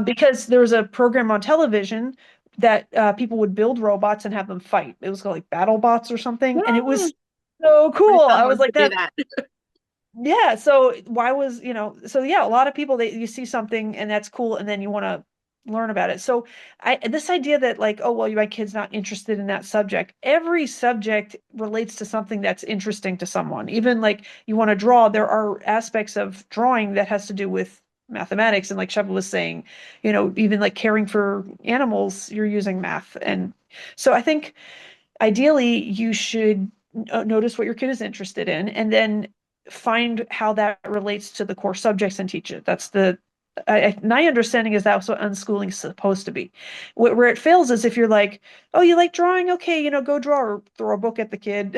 Because there was a program on television that people would build robots and have them fight. It was called Battle Bots or something. And it was so cool. I was like, that. Yeah. So a lot of people, you see something and that's cool, and then you want to learn about it. So this idea that my kid's not interested in that subject. Every subject relates to something that's interesting to someone. Even you want to draw, there are aspects of drawing that has to do with mathematics. And Sheva was saying, even caring for animals, you're using math. And so I think ideally you should notice what your kid is interested in, and then find how that relates to the core subjects and teach it. That's my understanding is that's what unschooling is supposed to be. Where it fails is if you're you like drawing? Okay, go draw, or throw a book at the kid.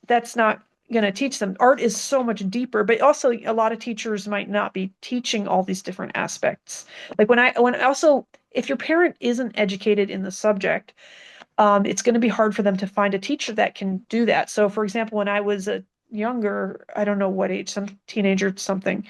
That's not going to teach them. Art is so much deeper, but also a lot of teachers might not be teaching all these different aspects. If your parent isn't educated in the subject, it's going to be hard for them to find a teacher that can do that. So for example, when I was younger, I don't know what age, some teenager, something,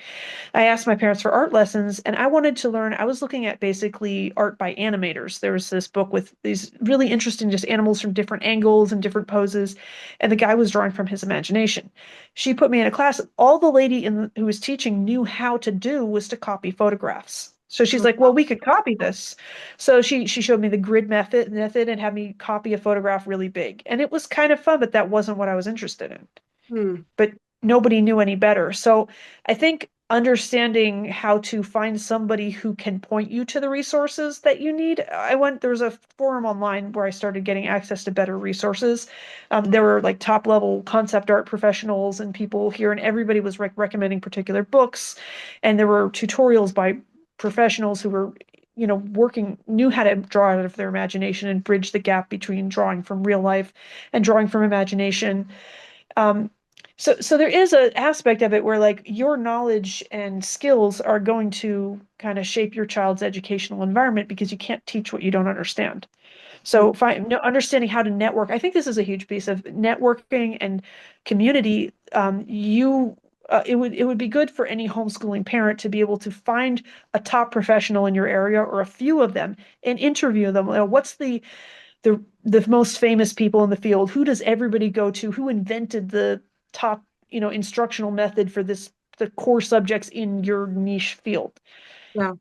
I asked my parents for art lessons, and I wanted to learn. I was looking at basically art by animators. There was this book with these really interesting just animals from different angles and different poses, and the guy was drawing from his imagination. She put me in a class. All the lady who was teaching knew how to do was to copy photographs. So she's like, well, we could copy this. So she showed me the grid method and had me copy a photograph really big. And it was kind of fun, but that wasn't what I was interested in. Hmm. But nobody knew any better. So I think understanding how to find somebody who can point you to the resources that you need. There's a forum online where I started getting access to better resources. There were like top level concept art professionals and people here, and everybody was recommending particular books. And there were tutorials by professionals who were knew how to draw out of their imagination and bridge the gap between drawing from real life and drawing from imagination. So there is an aspect of it where like your knowledge and skills are going to kind of shape your child's educational environment because you can't teach what you don't understand. So understanding how to network, I think this is a huge piece of networking and community. It would be good for any homeschooling parent to be able to find a top professional in your area or a few of them and interview them. What's the most famous people in the field? Who does everybody go to? Who invented the top, instructional method for the core subjects in your niche field? Yeah.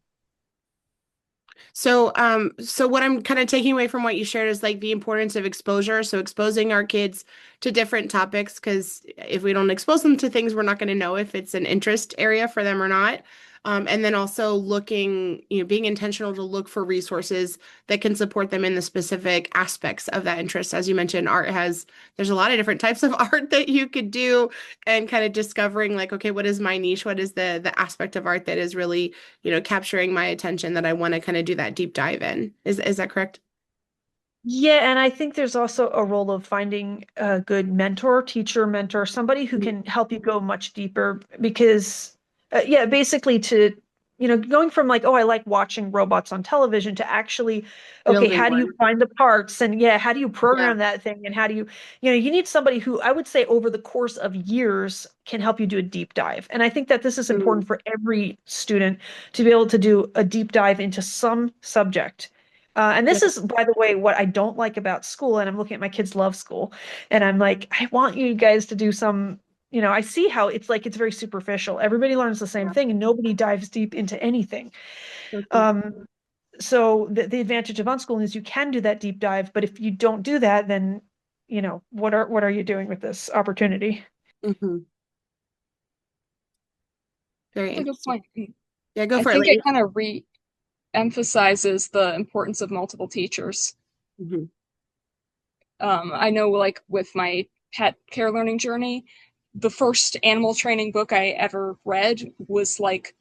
So what I'm kind of taking away from what you shared is like the importance of exposure. So exposing our kids to different topics, because if we don't expose them to things, we're not going to know if it's an interest area for them or not. And then also looking, being intentional to look for resources that can support them in the specific aspects of that interest. As you mentioned, there's a lot of different types of art that you could do, and kind of discovering like, okay, what is my niche? What is the aspect of art that is really, capturing my attention that I want to kind of do that deep dive in. Is that correct? Yeah, and I think there's also a role of finding a good teacher, mentor, somebody who can help you go much deeper because, basically going from like, oh, I like watching robots on television to actually, okay, Building how do you one. find the parts and how do you Yeah. program that thing and how do you need somebody who I would say over the course of years can help you do a deep dive. And I think that this is important for every student to be able to do a deep dive into some subject. And this is, by the way, what I don't like about school. And I'm looking at my kids love school. And I'm like, I want you guys to do I see how it's like it's very superficial. Everybody learns the same thing and nobody dives deep into anything. So the advantage of unschooling is you can do that deep dive, but if you don't do that, then what are you doing with this opportunity? Mm-hmm. Very That's a good interesting. point. Yeah, go I for it, think lady. it kind of emphasizes the importance of multiple teachers. Mm-hmm. I know, like, with my pet care learning journey, the first animal training book I ever read was like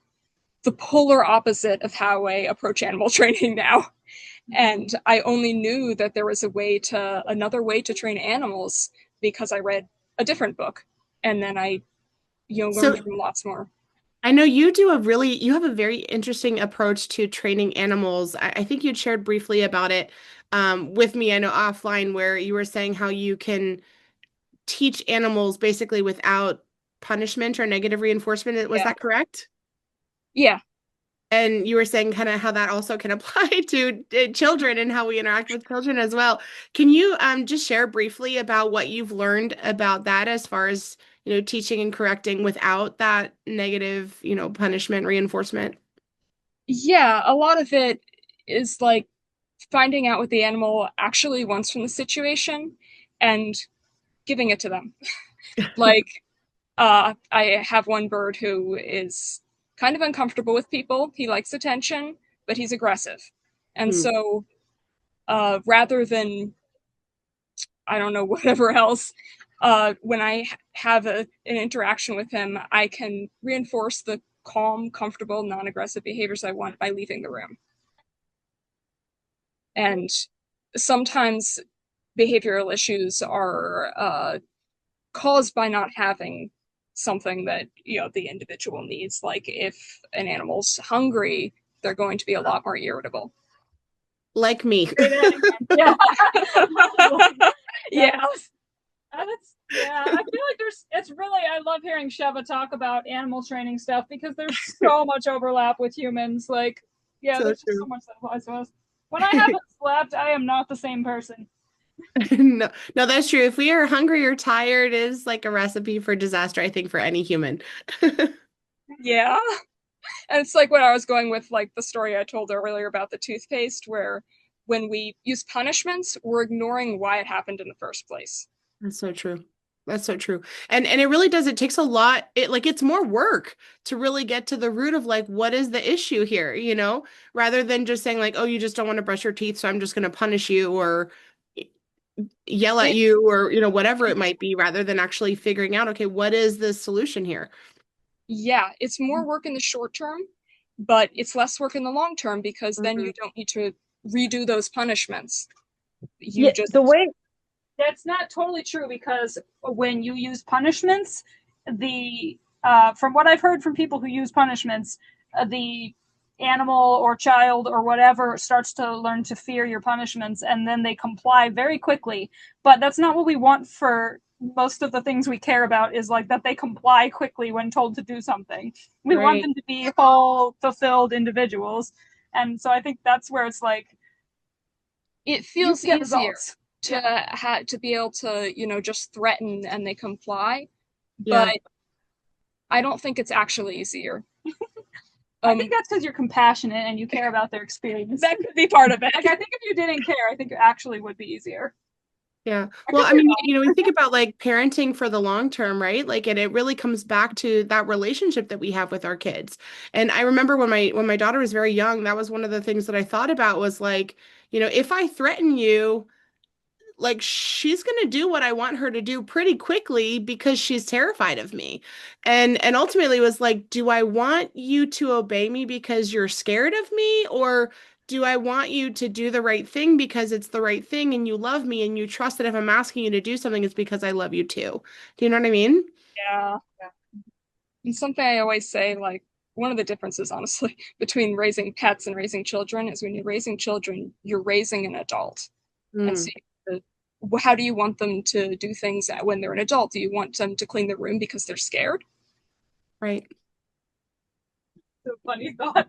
the polar opposite of how I approach animal training now. And I only knew that there was another way to train animals because I read a different book. And then I, So learned from lots more. I know you have a very interesting approach to training animals. I think you'd shared briefly about it with me, I know offline, where you were saying how you can teach animals basically without punishment or negative reinforcement. Was Yeah. that correct? Yeah. And you were saying kind of how that also can apply to children and how we interact with children as well. Can you just share briefly about what you've learned about that as far as, teaching and correcting without that negative, punishment, reinforcement? Yeah, a lot of it is like finding out what the animal actually wants from the situation and giving it to them. Like, I have one bird who is kind of uncomfortable with people. He likes attention, but he's aggressive. And so, rather than, I don't know, whatever else, when I have an interaction with him, I can reinforce the calm, comfortable, non-aggressive behaviors I want by leaving the room. And sometimes behavioral issues are caused by not having something that the individual needs. Like if an animal's hungry, they're going to be a lot more irritable. Like me. Yeah. Yeah. I feel like I love hearing Sheva talk about animal training stuff because there's so much overlap with humans. Like, So there's just so much that applies to us. When I haven't slept, I am not the same person. No, that's true. If we are hungry or tired, it is like a recipe for disaster, I think, for any human. Yeah. And it's like what I was going with, like the story I told earlier about the toothpaste, where when we use punishments, we're ignoring why it happened in the first place. That's so true. That's so true. And it really does. It takes a lot. It's more work to really get to the root of like what is the issue here, rather than just saying like, oh, you just don't want to brush your teeth, so I'm just going to punish you or yell at It, you or whatever it might be, rather than actually figuring out, okay, what is the solution here? yeah, it's more work in the short term, but it's less work in the long term because then Mhm. you don't need to redo those punishments. You Yeah, just the way That's not totally true because when you use punishments, the from what I've heard from people who use punishments, the animal or child or whatever starts to learn to fear your punishments and then they comply very quickly. But that's not what we want for most of the things we care about, is like that they comply quickly when told to do something. We want Right. them to be whole, fulfilled individuals. And so I think that's where it's like it you feels get easier results. to be able to, just threaten and they comply, but Yeah. I don't think it's actually easier. I think that's because you're compassionate and you care about their experience. That could be part of it. Like, I think if you didn't care, I think it actually would be easier. Yeah. I Well, could I be mean, wrong. we think about like parenting for the long term, right? Like, and it really comes back to that relationship that we have with our kids. And I remember when my daughter was very young, that was one of the things that I thought about was like, if I threaten you, like she's going to do what I want her to do pretty quickly because she's terrified of me. And ultimately it was like, do I want you to obey me because you're scared of me, or do I want you to do the right thing because it's the right thing and you love me and you trust that if I'm asking you to do something it's because I love you too. Do you know what I mean? Yeah. And something I always say, like, one of the differences, honestly, between raising pets and raising children is when you're raising children, you're raising an adult. And so, Mm, how do you want them to do things when they're an adult? Do you want them to clean their room because they're scared? right. So funny thought.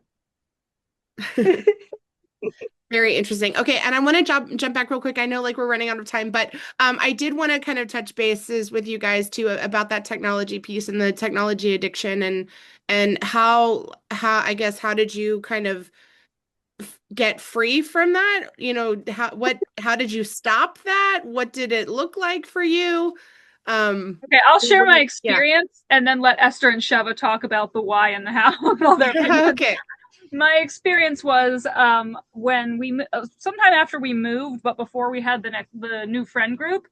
Very interesting. Okay, and I want to jump back real quick. I know like we're running out of time, but I did want to kind of touch bases with you guys too about that technology piece and the technology addiction and how I guess how did you kind of get free from that? How did you stop that? What did it look like for you? Okay, I'll share my Yeah. experience and then let Esther and Sheva talk about the why and the how and all their opinions. Okay. My experience was when sometime after we moved, but before we had the new friend group,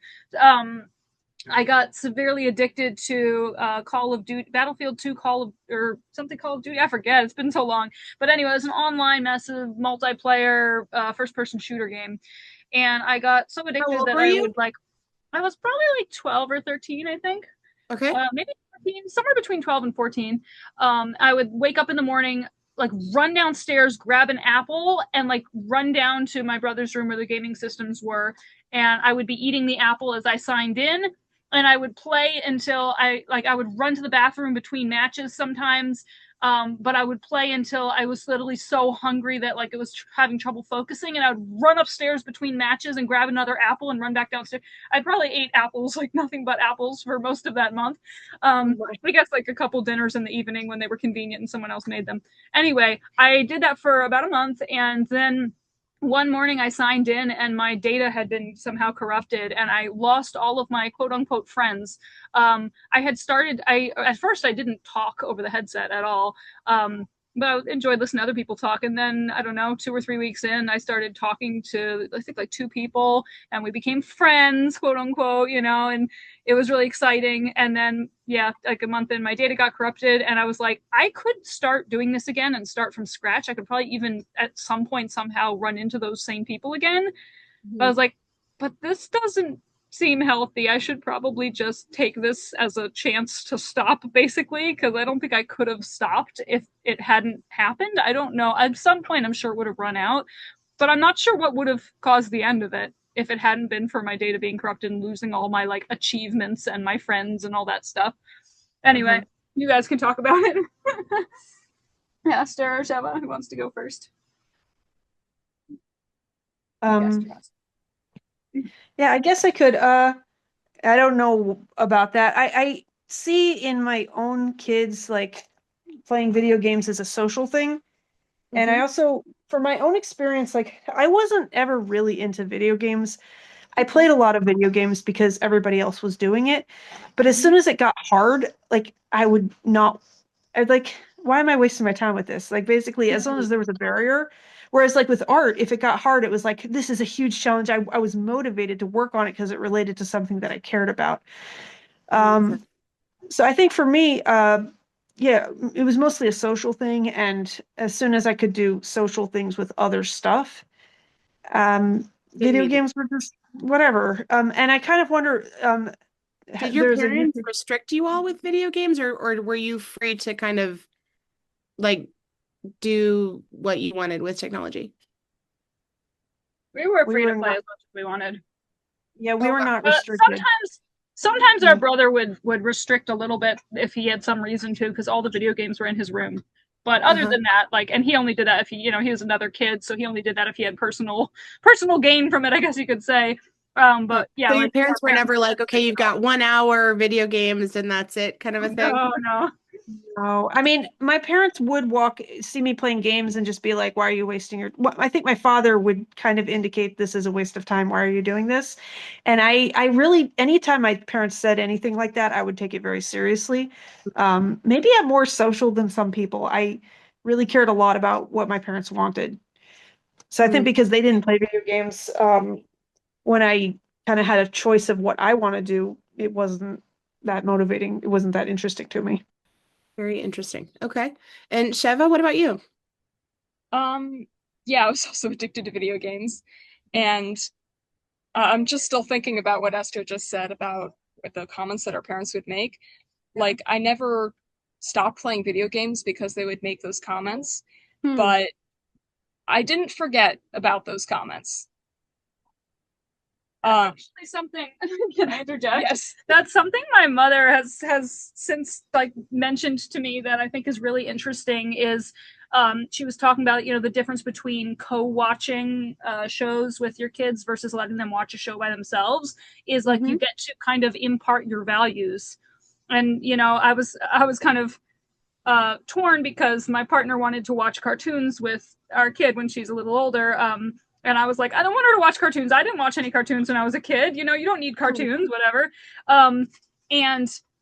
I got severely addicted to Call of Duty, Battlefield 2, or something Call of Duty. I forget. It's been so long. But anyway, it's an online, massive multiplayer first-person shooter game, and I got so How addicted old that were you? I was probably like 12 or 13, I think. Okay. Maybe 14, somewhere between 12 and 14. I would wake up in the morning, like run downstairs, grab an apple, and like run down to my brother's room where the gaming systems were. And I would be eating the apple as I signed in. And I would play until I would run to the bathroom between matches sometimes. But I would play until I was literally so hungry that like it was having trouble focusing. And I would run upstairs between matches and grab another apple and run back downstairs. I probably ate apples, like nothing but apples for most of that month. I guess like a couple dinners in the evening when they were convenient and someone else made them. Anyway, I did that for about a month, and then one morning I signed in and my data had been somehow corrupted and I lost all of my quote unquote friends. I had started, at first I didn't talk over the headset at all. But I enjoyed listening to other people talk. And then, I don't know, 2 or 3 weeks in, I started talking to, I think, like 2 people, and we became friends, quote unquote, and it was really exciting. And then, yeah, like a month in, my data got corrupted, and I was like, I could start doing this again and start from scratch. I could probably even at some point somehow run into those same people again. But I was like, but this doesn't seem healthy. I should probably just take this as a chance to stop, basically, because I don't think I could have stopped if it hadn't happened. I don't know. At some point, I'm sure it would have run out, but I'm not sure what would have caused the end of it if it hadn't been for my data being corrupted and losing all my like achievements and my friends and all that stuff. Anyway, you guys can talk about it. Esther or Sheva, who wants to go first? Yeah, I guess I could. I don't know about that. I see in my own kids, like playing video games as a social thing. And I also, for my own experience, like I wasn't ever really into video games. I played a lot of video games because everybody else was doing it. But as soon as it got hard, like I'd like, why am I wasting my time with this? Like basically, as long as there was a barrier. Whereas like with art, if it got hard, it was like, this is a huge challenge. I was motivated to work on it because it related to something that I cared about. So I think for me, yeah, it was mostly a social thing. And as soon as I could do social things with other stuff, video games were just whatever. And I kind of wonder, did your parents restrict you all with video games, or were you free to kind of like do what you wanted with technology? We were free to play as much as we wanted. Yeah, we were not restricted. Sometimes our brother would restrict a little bit if he had some reason to, because all the video games were in his room. But other than that, like, and he only did that if he was another kid, so he only did that if he had personal gain from it, I guess you could say. But yeah. So your parents were never like, okay, you've got 1 hour video games and that's it, kind of a thing? No. I mean, my parents would see me playing games and just be like, why are you wasting your... I think my father would kind of indicate this is a waste of time. Why are you doing this? And I really, anytime my parents said anything like that, I would take it very seriously. Maybe I'm more social than some people. I really cared a lot about what my parents wanted. So I think because they didn't play video games, when I kind of had a choice of what I want to do, it wasn't that motivating. It wasn't that interesting to me. Very interesting. Okay. And Sheva, what about you? Yeah, I was also addicted to video games. And I'm just still thinking about what Esther just said about the comments that our parents would make. Like, I never stopped playing video games because they would make those comments, but I didn't forget about those comments. Actually, something can I interject? Yes. That's something my mother has since like mentioned to me that I think is really interesting. Is she was talking about the difference between co-watching shows with your kids versus letting them watch a show by themselves. Is like you get to kind of impart your values, and I was kind of torn because my partner wanted to watch cartoons with our kid when she's a little older. And I was like, I don't want her to watch cartoons. I didn't watch any cartoons when I was a kid. You don't need cartoons, whatever. And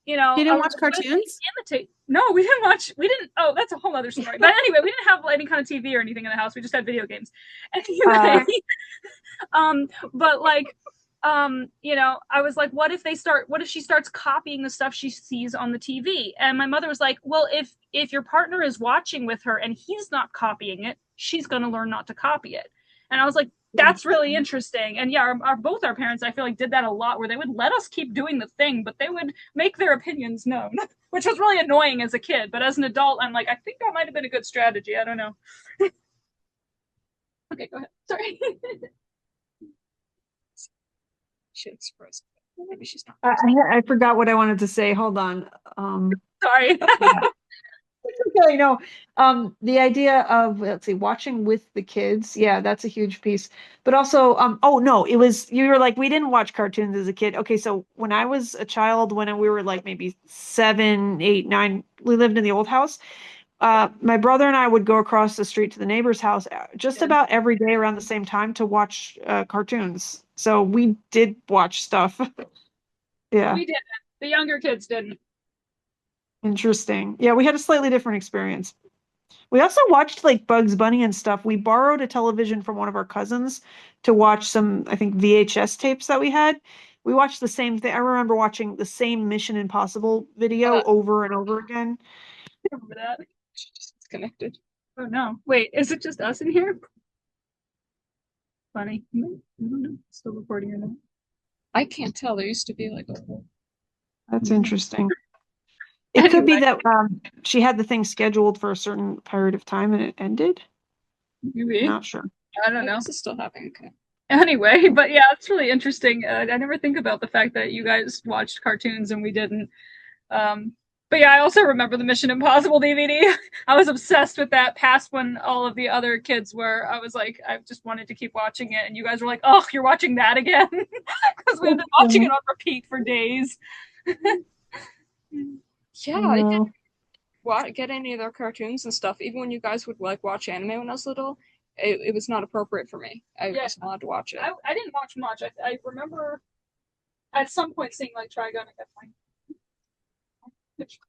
you didn't watch cartoons? No, we didn't. Oh, that's a whole other story. But anyway, we didn't have any kind of TV or anything in the house. We just had video games. Anyway, but like, I was like, what if she starts copying the stuff she sees on the TV? And my mother was like, well, if your partner is watching with her and he's not copying it, she's going to learn not to copy it. And I was like, that's really interesting. And yeah, both our parents, I feel like, did that a lot, where they would let us keep doing the thing, but they would make their opinions known, which was really annoying as a kid. But as an adult, I'm like, I think that might have been a good strategy. I don't know. Okay, go ahead. Sorry. She expressed. Maybe she's not. I forgot what I wanted to say. Hold on. Sorry. Okay, no. The idea of, let's see, watching with the kids, yeah, that's a huge piece. But also, oh no, you were like, we didn't watch cartoons as a kid. Okay, so when I was a child, when we were like maybe 7, 8, 9, we lived in the old house. My brother and I would go across the street to the neighbor's house just about every day around the same time to watch cartoons. So we did watch stuff. Yeah. We didn't. The younger kids didn't. Interesting. Yeah, we had a slightly different experience. We also watched like Bugs Bunny and stuff. We borrowed a television from one of our cousins to watch some, I think, VHS tapes that we had. We watched the same thing. I remember watching the same Mission Impossible video over and over again. I remember that. It's just disconnected. Oh no. Wait, is it just us in here? Funny. I don't know. Still recording or not? I can't tell. There used to be like a... That's interesting. It could be that she had the thing scheduled for a certain period of time and it ended. Maybe. Not sure. I don't know. This is still happening. Okay. Anyway, but yeah, it's really interesting. I never think about the fact that you guys watched cartoons and we didn't. But yeah, I also remember the Mission Impossible DVD. I was obsessed with that past when all of the other kids were. I was like, I just wanted to keep watching it. And you guys were like, oh, you're watching that again? Because we've been watching it on repeat for days. Yeah, get any of their cartoons and stuff. Even when you guys would like watch anime when I was little, it was not appropriate for me. I wasn't allowed to watch it. I didn't watch much. I remember at some point seeing like Trigun and kept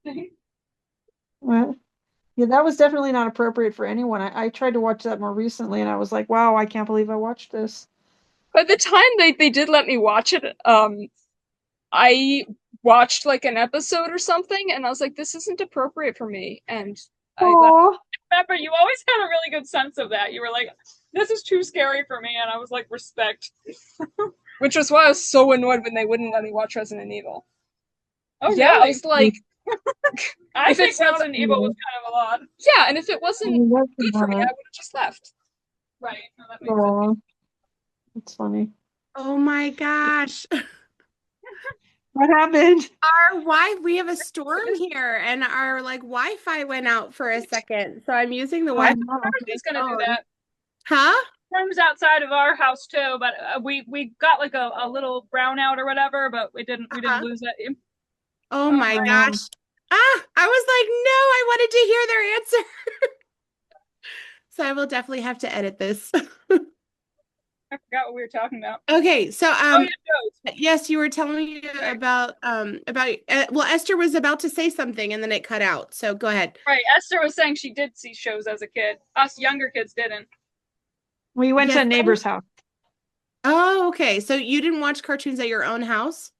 like Well, yeah, that was definitely not appropriate for anyone. I tried to watch that more recently, and I was like, wow, I can't believe I watched this. By the time they did let me watch it, I watched like an episode or something, and I was like, this isn't appropriate for me. And I remember you always had a really good sense of that. You were like, this is too scary for me, and I was like, respect. Which was why I was so annoyed when they wouldn't let me watch Resident Evil. Oh yeah, really? I was like, I think Resident Evil was kind of a lot. Yeah, and if it wasn't good for me, I would have just left. Right. No, that makes sense. That's funny. Oh my gosh. What happened? We have a storm here, and our like Wi-Fi went out for a second. So I'm using the Wi-Fi. Everybody's gonna do that. Huh? Storms outside of our house too, but we got like a little brownout or whatever, but we didn't lose it. Oh my gosh. I was like, no, I wanted to hear their answer. So I will definitly have to edit this. I forgot what we were talking about. Okay, so yes, you were telling me about well, Esther was about to say something and then it cut out. So go ahead. Right, Esther was saying she did see shows as a kid. Us younger kids didn't. We went to a neighbor's house. Oh, okay. So you didn't watch cartoons at your own house?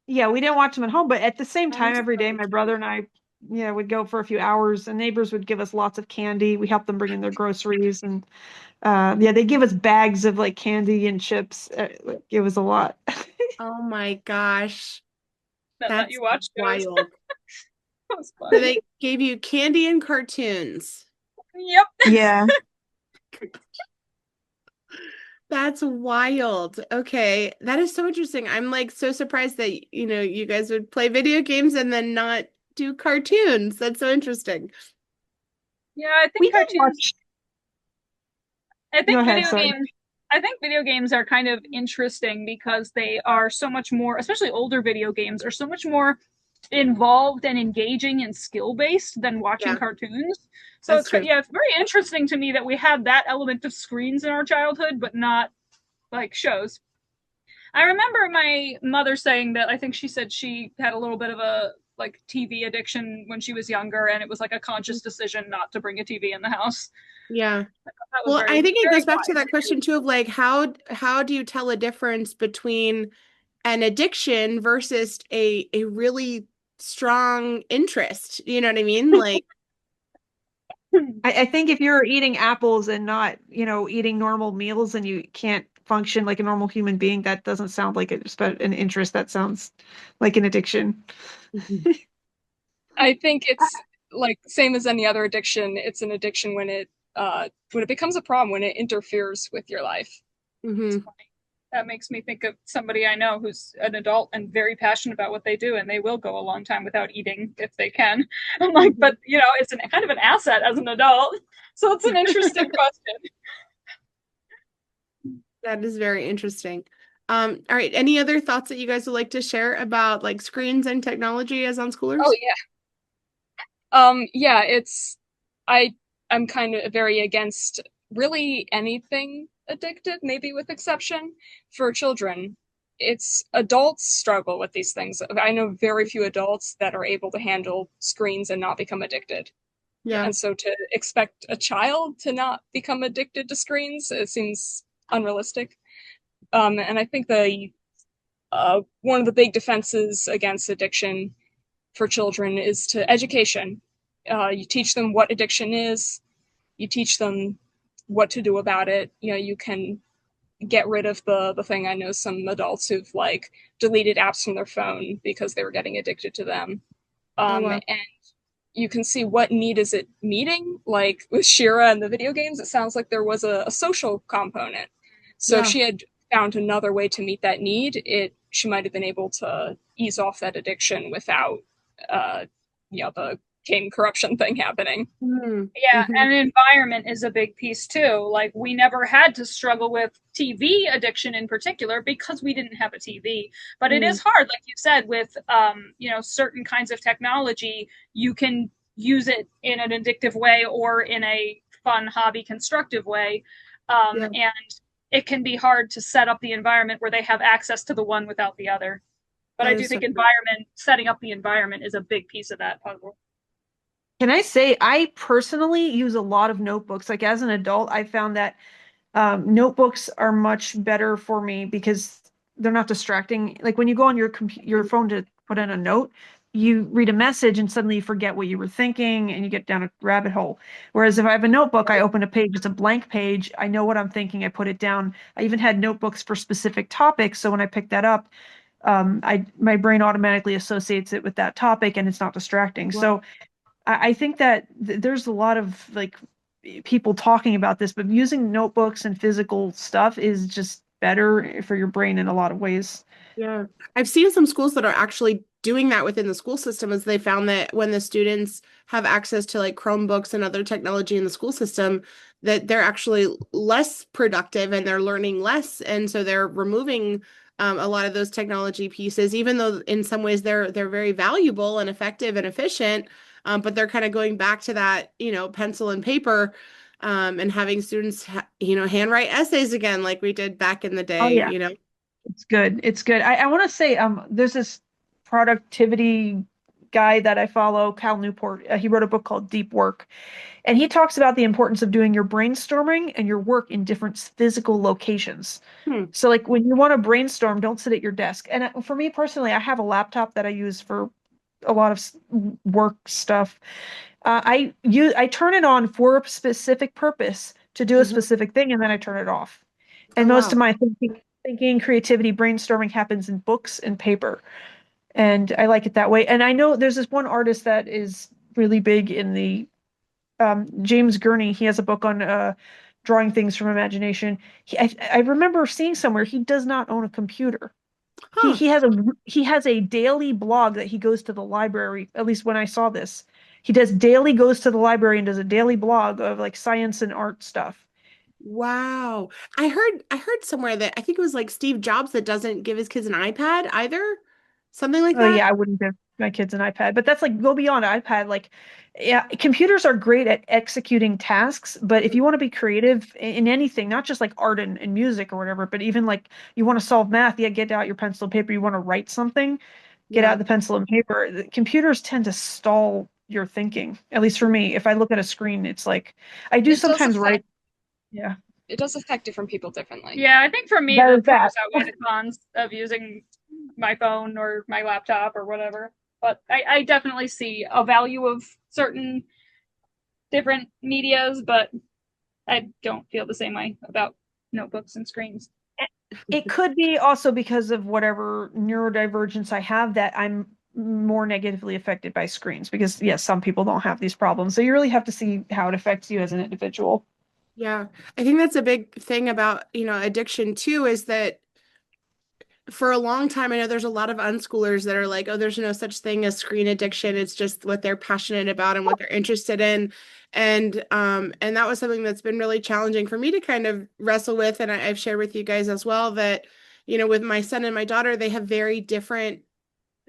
Yeah, we didn't watch them at home, but at the same time, every day, my brother and I, would go for a few hours. The neighbors would give us lots of candy. We helped them bring in their groceries, and they give us bags of like candy and chips. It was a lot. Oh my gosh, that's you watched wild. That was fun. So they gave you candy and cartoons. Yep. Yeah. That's wild. Okay. That is so interesting. I'm like so surprised that, you guys would play video games and then not do cartoons. That's so interesting. Yeah, I think cartoons. I think video games are kind of interesting because they are so much more, especially older video games, are so much more involved and engaging and skill-based than watching cartoons. So it's very interesting to me that we had that element of screens in our childhood, but not like shows. I remember my mother saying that I think she said she had a little bit of a like TV addiction when she was younger, and it was like a conscious decision not to bring a TV in the house. Yeah. Well, I think it goes back to that question too of like how do you tell a difference between an addiction versus a really strong interest? You know what I mean? Like I think if you're eating apples and not, eating normal meals and you can't function like a normal human being, that doesn't sound like an interest. That sounds like an addiction. I think it's like same as any other addiction. It's an addiction when it becomes a problem, when it interferes with your life. Mm-hmm. That makes me think of somebody I know who's an adult and very passionate about what they do, and they will go a long time without eating if they can. I'm like, but it's kind of an asset as an adult. So it's an interesting question. That is very interesting. All right. Any other thoughts that you guys would like to share about like screens and technology as unschoolers? Oh yeah. I'm kind of very against really anything addictive, maybe with exception for children. It's adults struggle with these things. I know very few adults that are able to handle screens and not become addicted. Yeah. And so to expect a child to not become addicted to screens, it seems unrealistic. And I think one of the big defenses against addiction for children is to education. You teach them what addiction is. You teach them what to do about it. You can get rid of the thing. I know some adults who've like deleted apps from their phone because they were getting addicted to them. And you can see what need is it meeting. Like with Shira and the video games, it sounds like there was a social component. So if she had found another way to meet that need, she might have been able to ease off that addiction without the game corruption thing happening. Mm-hmm. Yeah, and environment is a big piece too. Like we never had to struggle with TV addiction in particular because we didn't have a TV. But it is hard, like you said, with certain kinds of technology. You can use it in an addictive way or in a fun hobby constructive way. And it can be hard to set up the environment where they have access to the one without the other. But I do think setting up the environment is a big piece of that puzzle. Can I say, I personally use a lot of notebooks. Like as an adult, I found that notebooks are much better for me because they're not distracting. Like when you go on your phone to put in a note, you read a message and suddenly you forget what you were thinking and you get down a rabbit hole. Whereas if I have a notebook, I open a page, it's a blank page. I know what I'm thinking. I put it down. I even had notebooks for specific topics. So when I pick that up, my brain automatically associates it with that topic and it's not distracting. Wow. So I think that there's a lot of like people talking about this, but using notebooks and physical stuff is just better for your brain in a lot of ways. Yeah. I've seen some schools that are actually doing that within the school system, as they found that when the students have access to like Chromebooks and other technology in the school system, that they're actually less productive and they're learning less. And so they're removing a lot of those technology pieces, even though in some ways they're very valuable and effective and efficient. But they're kind of going back to that, pencil and paper, and having students, handwrite essays again, like we did back in the day. Oh, yeah. It's good. It's good. I want to say, there's this productivity guy that I follow, Cal Newport. He wrote a book called Deep Work, and he talks about the importance of doing your brainstorming and your work in different physical locations. So like when you want to brainstorm, don't sit at your desk. And for me personally, I have a laptop that I use for a lot of work stuff. I turn it on for a specific purpose to do a specific thing, and then I turn it off. And most of my thinking, creativity, brainstorming happens in books and paper. And I like it that way. And I know there's this one artist that is really big in the James Gurney. He has a book on drawing things from imagination. I remember seeing somewhere he does not own a computer. Huh. He has a daily blog that he goes to the library. At least when I saw this, he goes to the library and does a daily blog of like science and art stuff. Wow. I heard somewhere that I think it was like Steve Jobs that doesn't give his kids an iPad either. Something like that. Oh yeah, I wouldn't give my kids an iPad, but that's like go beyond iPad. Like, yeah, computers are great at executing tasks, but if you want to be creative in anything, not just like art and music or whatever, but even like you want to solve math, get out your pencil and paper. You want to write something, get out the pencil and paper. The computers tend to stall your thinking. At least for me, if I look at a screen, it's like I do sometimes write. Yeah. It does affect different people differently. Yeah, I think for me, the pros outweigh the cons of using my phone or my laptop or whatever. But I definitely see a value of certain different medias, but I don't feel the same way about notebooks and screens. It could be also because of whatever neurodivergence I have that I'm more negatively affected by screens because, yes, some people don't have these problems. So you really have to see how it affects you as an individual. Yeah, I think that's a big thing about, addiction too, is that for a long time, I know there's a lot of unschoolers that are like, oh, there's no such thing as screen addiction. It's just what they're passionate about and what they're interested in. And that was something that's been really challenging for me to kind of wrestle with. And I've shared with you guys as well that, with my son and my daughter, they have very different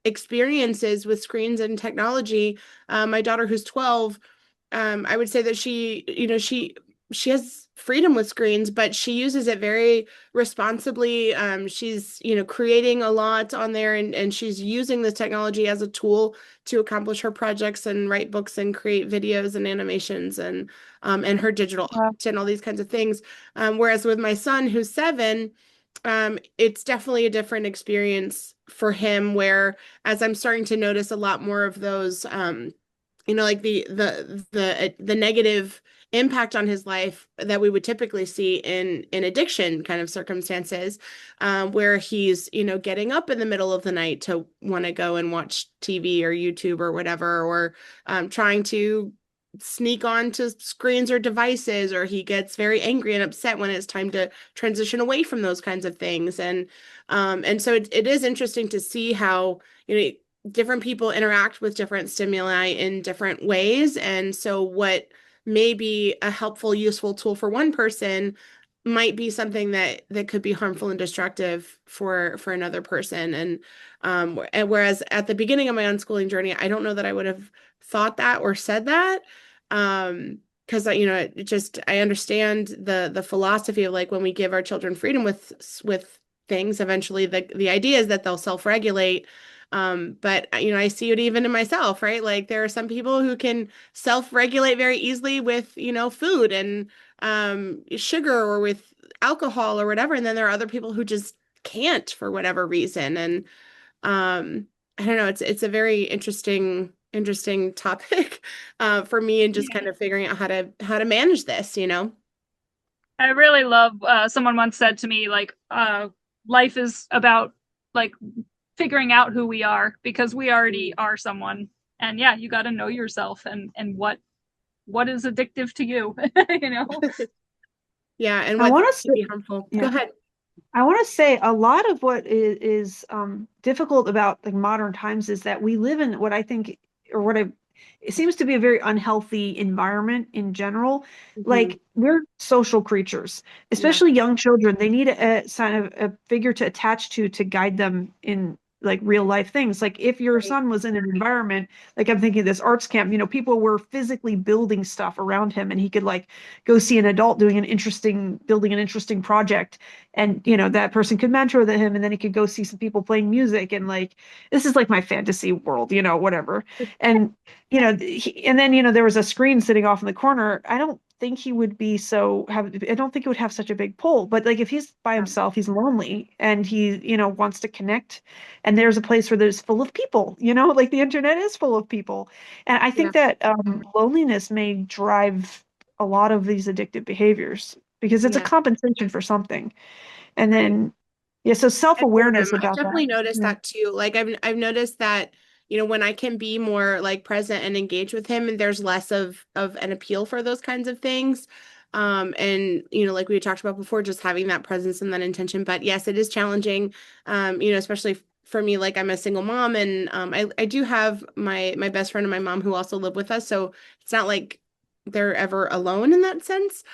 experiences with screens and technology. My daughter, who's 12, I would say that she has freedom with screens, but she uses it very responsibly. She's, creating a lot on there, and she's using this technology as a tool to accomplish her projects and write books and create videos and animations and her digital art and all these kinds of things. Whereas with my son, who's 7, it's definitely a different experience for him, where as I'm starting to notice a lot more of those, like the negative impact on his life that we would typically see in addiction kind of circumstances, where he's, getting up in the middle of the night to want to go and watch TV or YouTube or whatever, or trying to sneak onto screens or devices, or he gets very angry and upset when it's time to transition away from those kinds of things. And so it is interesting to see how, different people interact with different stimuli in different ways. And so what may be a helpful, useful tool for one person might be something that could be harmful and destructive for another person. And whereas at the beginning of my unschooling journey, I don't know that I would have thought that or said that. Because it just I understand the philosophy of like when we give our children freedom with things, eventually the idea is that they'll self-regulate. But I see it even in myself, right? Like there are some people who can self-regulate very easily with, food and sugar or with alcohol or whatever. And then there are other people who just can't for whatever reason. And I don't know, it's a very interesting topic for me and just kind of figuring out how to manage this. I really love someone once said to me, like, life is about like figuring out who we are because we already are someone. And yeah, you got to know yourself and what is addictive to you, Yeah, and I what want can be harmful. yeah. Go ahead. I want to say a lot of what is difficult about like modern times is that we live in what I think, or what I, it seems to be a very unhealthy environment in general. Like we're social creatures, especially young children. They need a kind of a figure to attach to guide them in like real life things. Like if your son was in an environment, like I'm thinking this arts camp, people were physically building stuff around him and he could like go see an adult building an interesting project, and that person could mentor him, and then he could go see some people playing music, and like this is like my fantasy world, whatever. And and then there was a screen sitting off in the corner. I don't think he would be I don't think it would have such a big pull. But like if he's by himself, he's lonely and he wants to connect, and there's a place where there's full of people, like the internet is full of people. And I think that loneliness may drive a lot of these addictive behaviors because it's a compensation for something. And then so self-awareness I've about definitely that. noticed that too. Like I've noticed that, when I can be more like present and engage with him, and there's less of an appeal for those kinds of things. And like we talked about before, just having that presence and that intention. But yes, it is challenging. Especially for me, like I'm a single mom, and I do have my best friend and my mom who also live with us, so it's not like they're ever alone in that sense.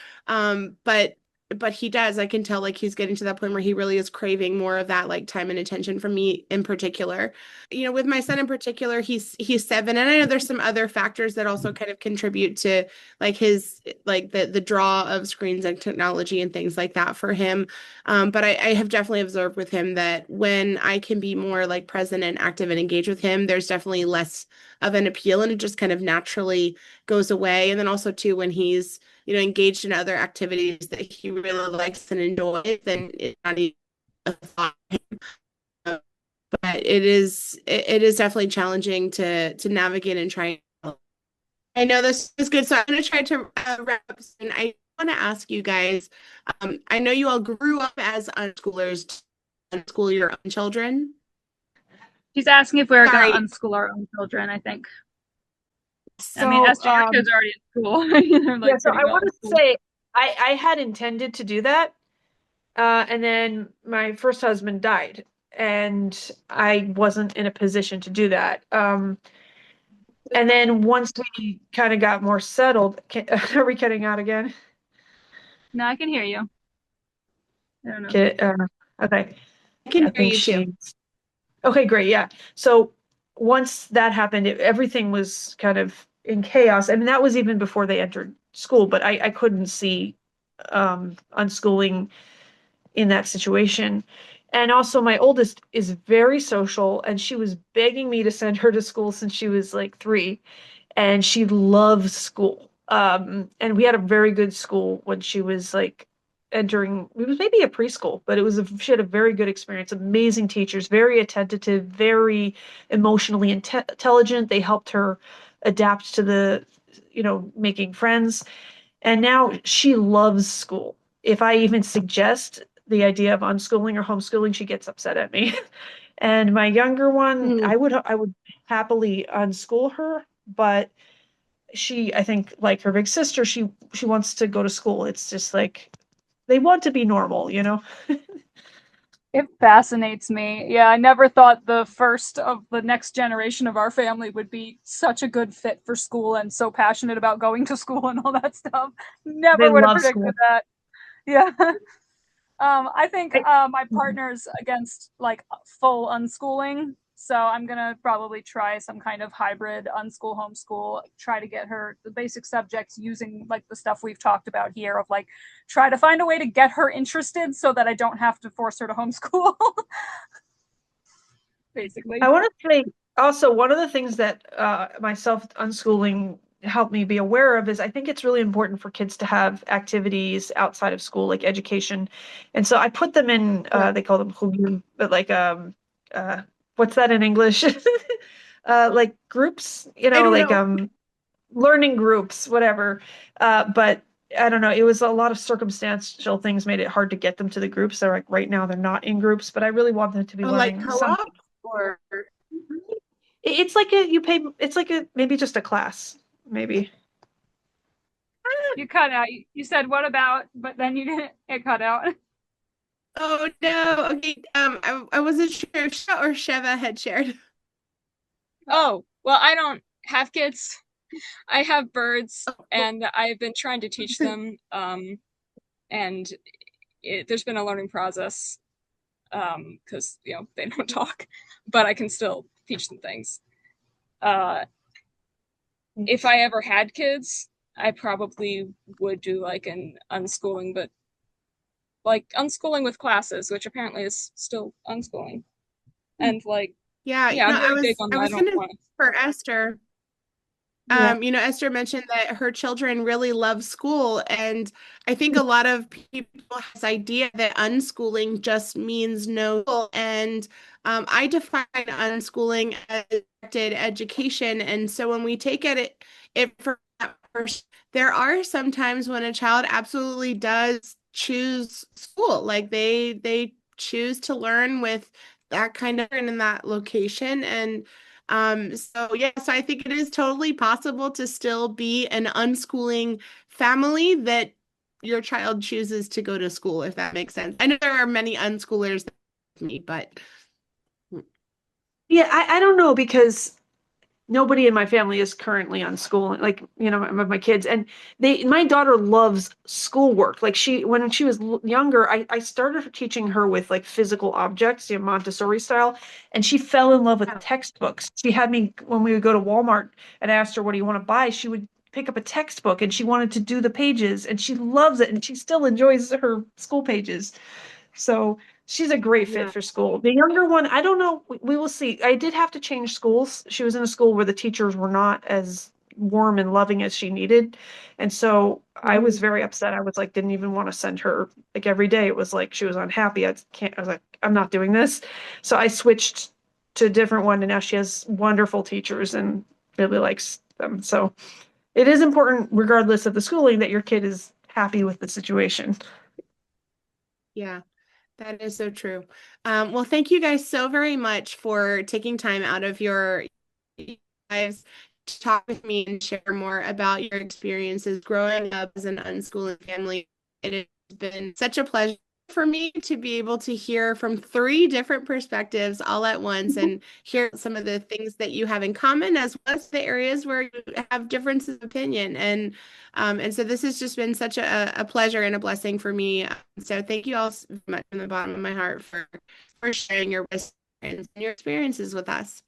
But he does. I can tell like he's getting to that point where he really is craving more of that like time and attention from me in particular. With my son in particular, he's 7, and I know there's some other factors that also kind of contribute to like his like the draw of screens and technology and things like that for him. But I have definitely observed with him that when I can be more like present and active and engage with him, there's definitely less of an appeal, and it just kind of naturally goes away. And then also too, when he's engaged in other activities that he really likes and enjoys, then it's not even a thought. But it is definitely challenging to navigate and try. I know this is good, so I'm going to try to wrap up soon. I want to ask you guys. I know you all grew up as unschoolers to unschool your own children. She's asking if we're going to unschool our own children, I think. So, I mean, Esther, your kids are already in school. So I want to say I had intended to do that. And then my first husband died, and I wasn't in a position to do that. And then once we kind of got more settled, are we cutting out again? No, I can hear you. I don't know. Okay. I can hear you too. Okay, great. Yeah. So once that happened, everything was kind of in chaos. I mean, that was even before they entered school, but I couldn't see unschooling in that situation. And also my oldest is very social, and she was begging me to send her to school since she was like 3, and she loves school. And we had a very good school when she was like entering, it was maybe a preschool, but she had a very good experience, amazing teachers, very attentive, very emotionally intelligent. They helped her adapt to the, making friends. And now she loves school. If I even suggest the idea of unschooling or homeschooling, she gets upset at me. And my younger one, I would happily unschool her, but I think like her big sister, she wants to go to school. It's just like they want to be normal, It fascinates me. Yeah, I never thought the first of the next generation of our family would be such a good fit for school and so passionate about going to school and all that stuff. Never would have predicted that. Yeah. I think my partner's against like full unschooling, so I'm gonna probably try some kind of hybrid unschool homeschool. Try to get her the basic subjects using like the stuff we've talked about here of like try to find a way to get her interested so that I don't have to force her to homeschool. Basically. I want to say also one of the things that myself unschooling helped me be aware of is I think it's really important for kids to have activities outside of school, like education. And so I put them in, they call them hugim, but like, what's that in English? Like groups, I don't like know. learning groups, whatever. But I don't know, it was a lot of circumstantial things made it hard to get them to the groups. They're like right now they're not in groups, but I really want them to be Oh, like learning some. co-op or It's like you pay. It's like maybe just a class, maybe. You cut out. You said what about, but then you didn't. It cut out. oh no. Okay. I wasn't sure if Shira or Sheva had shared. Oh, well, I don't have kids. I have birds, and I've been trying to teach them. And there's been a learning process because they don't talk, but I can still teach them things. If I ever had kids, I probably would do like an unschooling, but like unschooling with classes, which apparently is still unschooling. And like, Yeah, yeah, I'm I very big was on I that. I was don't gonna want to. for Esther. Yeah. Esther mentioned that her children really love school, and I think a lot of people have this idea that unschooling just means no school. And I define unschooling as directed education. And so when we take it from that first, there are some times when a child absolutely does choose school, like they choose to learn with that kind of in that location. And so yeah, so I think it is totally possible to still be an unschooling family that your child chooses to go to school, if that makes sense. I know there are many unschoolers like me, but Yeah, I don't know because nobody in my family is currently on school, like my kids, and my daughter loves schoolwork. Like when she was younger, I started teaching her with like physical objects, Montessori style, and she fell in love with textbooks. She had me when we would go to Walmart and I asked her, what do you want to buy? She would pick up a textbook and she wanted to do the pages, and she loves it, and she still enjoys her school pages. So she's a great fit yeah. for school. The younger one, I don't know. We will see. I did have to change schools. She was in a school where the teachers were not as warm and loving as she needed. And so I was very upset. I was like, didn't even want to send her like every day. It was like she was unhappy. I was like, I'm not doing this. So I switched to a different one, and now she has wonderful teachers and really likes them. So it is important, regardless of the schooling, that your kid is happy with the situation. Yeah. That is so true. Well, thank you guys so very much for taking time out of your lives to talk with me and share more about your experiences growing up as an unschooling family. It has been such a pleasure for me to be able to hear from three different perspectives all at once and hear some of the things that you have in common as well as the areas where you have differences of opinion. And so this has just been such a pleasure and a blessing for me. So thank you all so much from the bottom of my heart for sharing your wisdom and your experiences with us.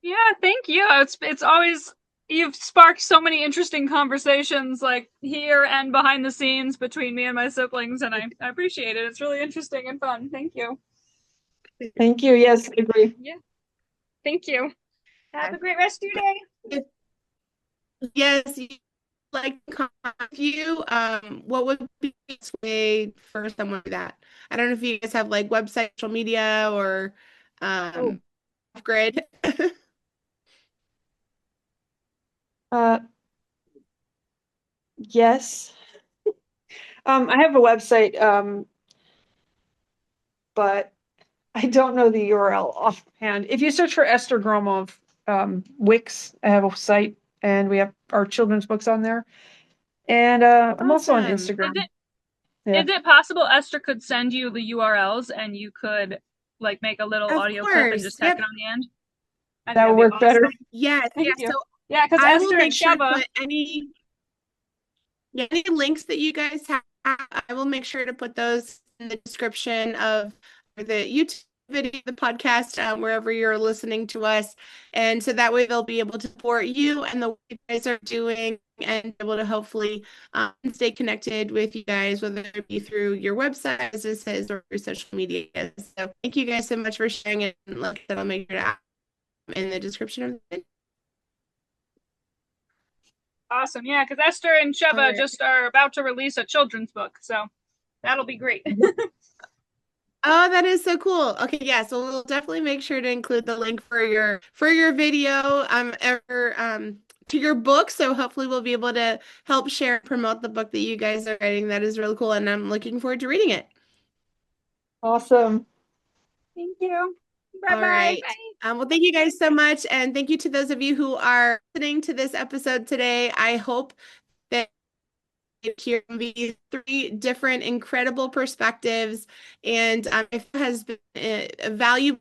Yeah, thank you. It's always you've sparked so many interesting conversations like here and behind the scenes between me and my siblings, and I appreciate it. It's really interesting and fun. Thank you. Thank you. Yes, I agree. Yeah. Thank you. Have a great rest of your day. Yes, like you, what would be the best way for someone to do that? I don't know if you guys have like website, social media, or off grid. Uh, yes. I have a website, but I don't know the URL offhand. If you search for Esther Gromov, Wix, I have a site, and we have our children's books on there. And I'm also on Awesome. Instagram. Is it possible Esther could send you the URLs and you could like make a little Of audio clip and course. just tack Yep. it on the end? I think That would that'd be work better. awesome. Yes. Thank Yeah. you. So Yeah, because I will Esther and make sure to Sheva, put any Yeah, any links that you guys have, I will make sure to put those in the description of the YouTube video, the podcast, wherever you're listening to us. And so that way they'll be able to support you and the work you guys are doing and able to hopefully stay connected with you guys, whether it be through your website, businesses, or through social media. So thank you guys so much for sharing it. And like I said, I'll make sure to add in the description of the video. Awesome. Yeah, because Esther and Sheva right. just are about to release a children's book. So that'll be great. Oh, that is so cool. Okay, yeah, so we'll definitely make sure to include the link for your video to your book. So hopefully we'll be able to help share and promote the book that you guys are writing. That is really cool, and I'm looking forward to reading it. Awesome. Thank you. Bye-bye. All right. Bye. Well, thank you guys so much, and thank you to those of you who are listening to this episode today. I hope that hear these 3 different incredible perspectives, and if it has been a value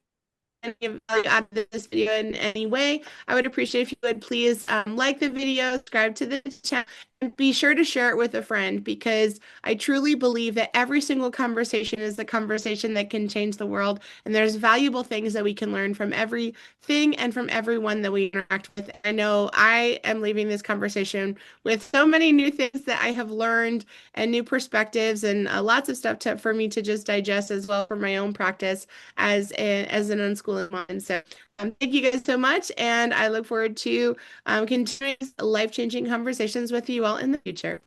out of this video in any way, I would appreciate if you would please like the video, subscribe to the channel, and be sure to share it with a friend, because I truly believe that every single conversation is the conversation that can change the world, and there's valuable things that we can learn from everything and from everyone that we interact with. I know I am leaving this conversation with so many new things that I have learned and new perspectives, and lots of stuff for me to just digest as well for my own practice as an unschooling mom. So thank you guys so much, and I look forward to continuing life-changing conversations with you all in the future.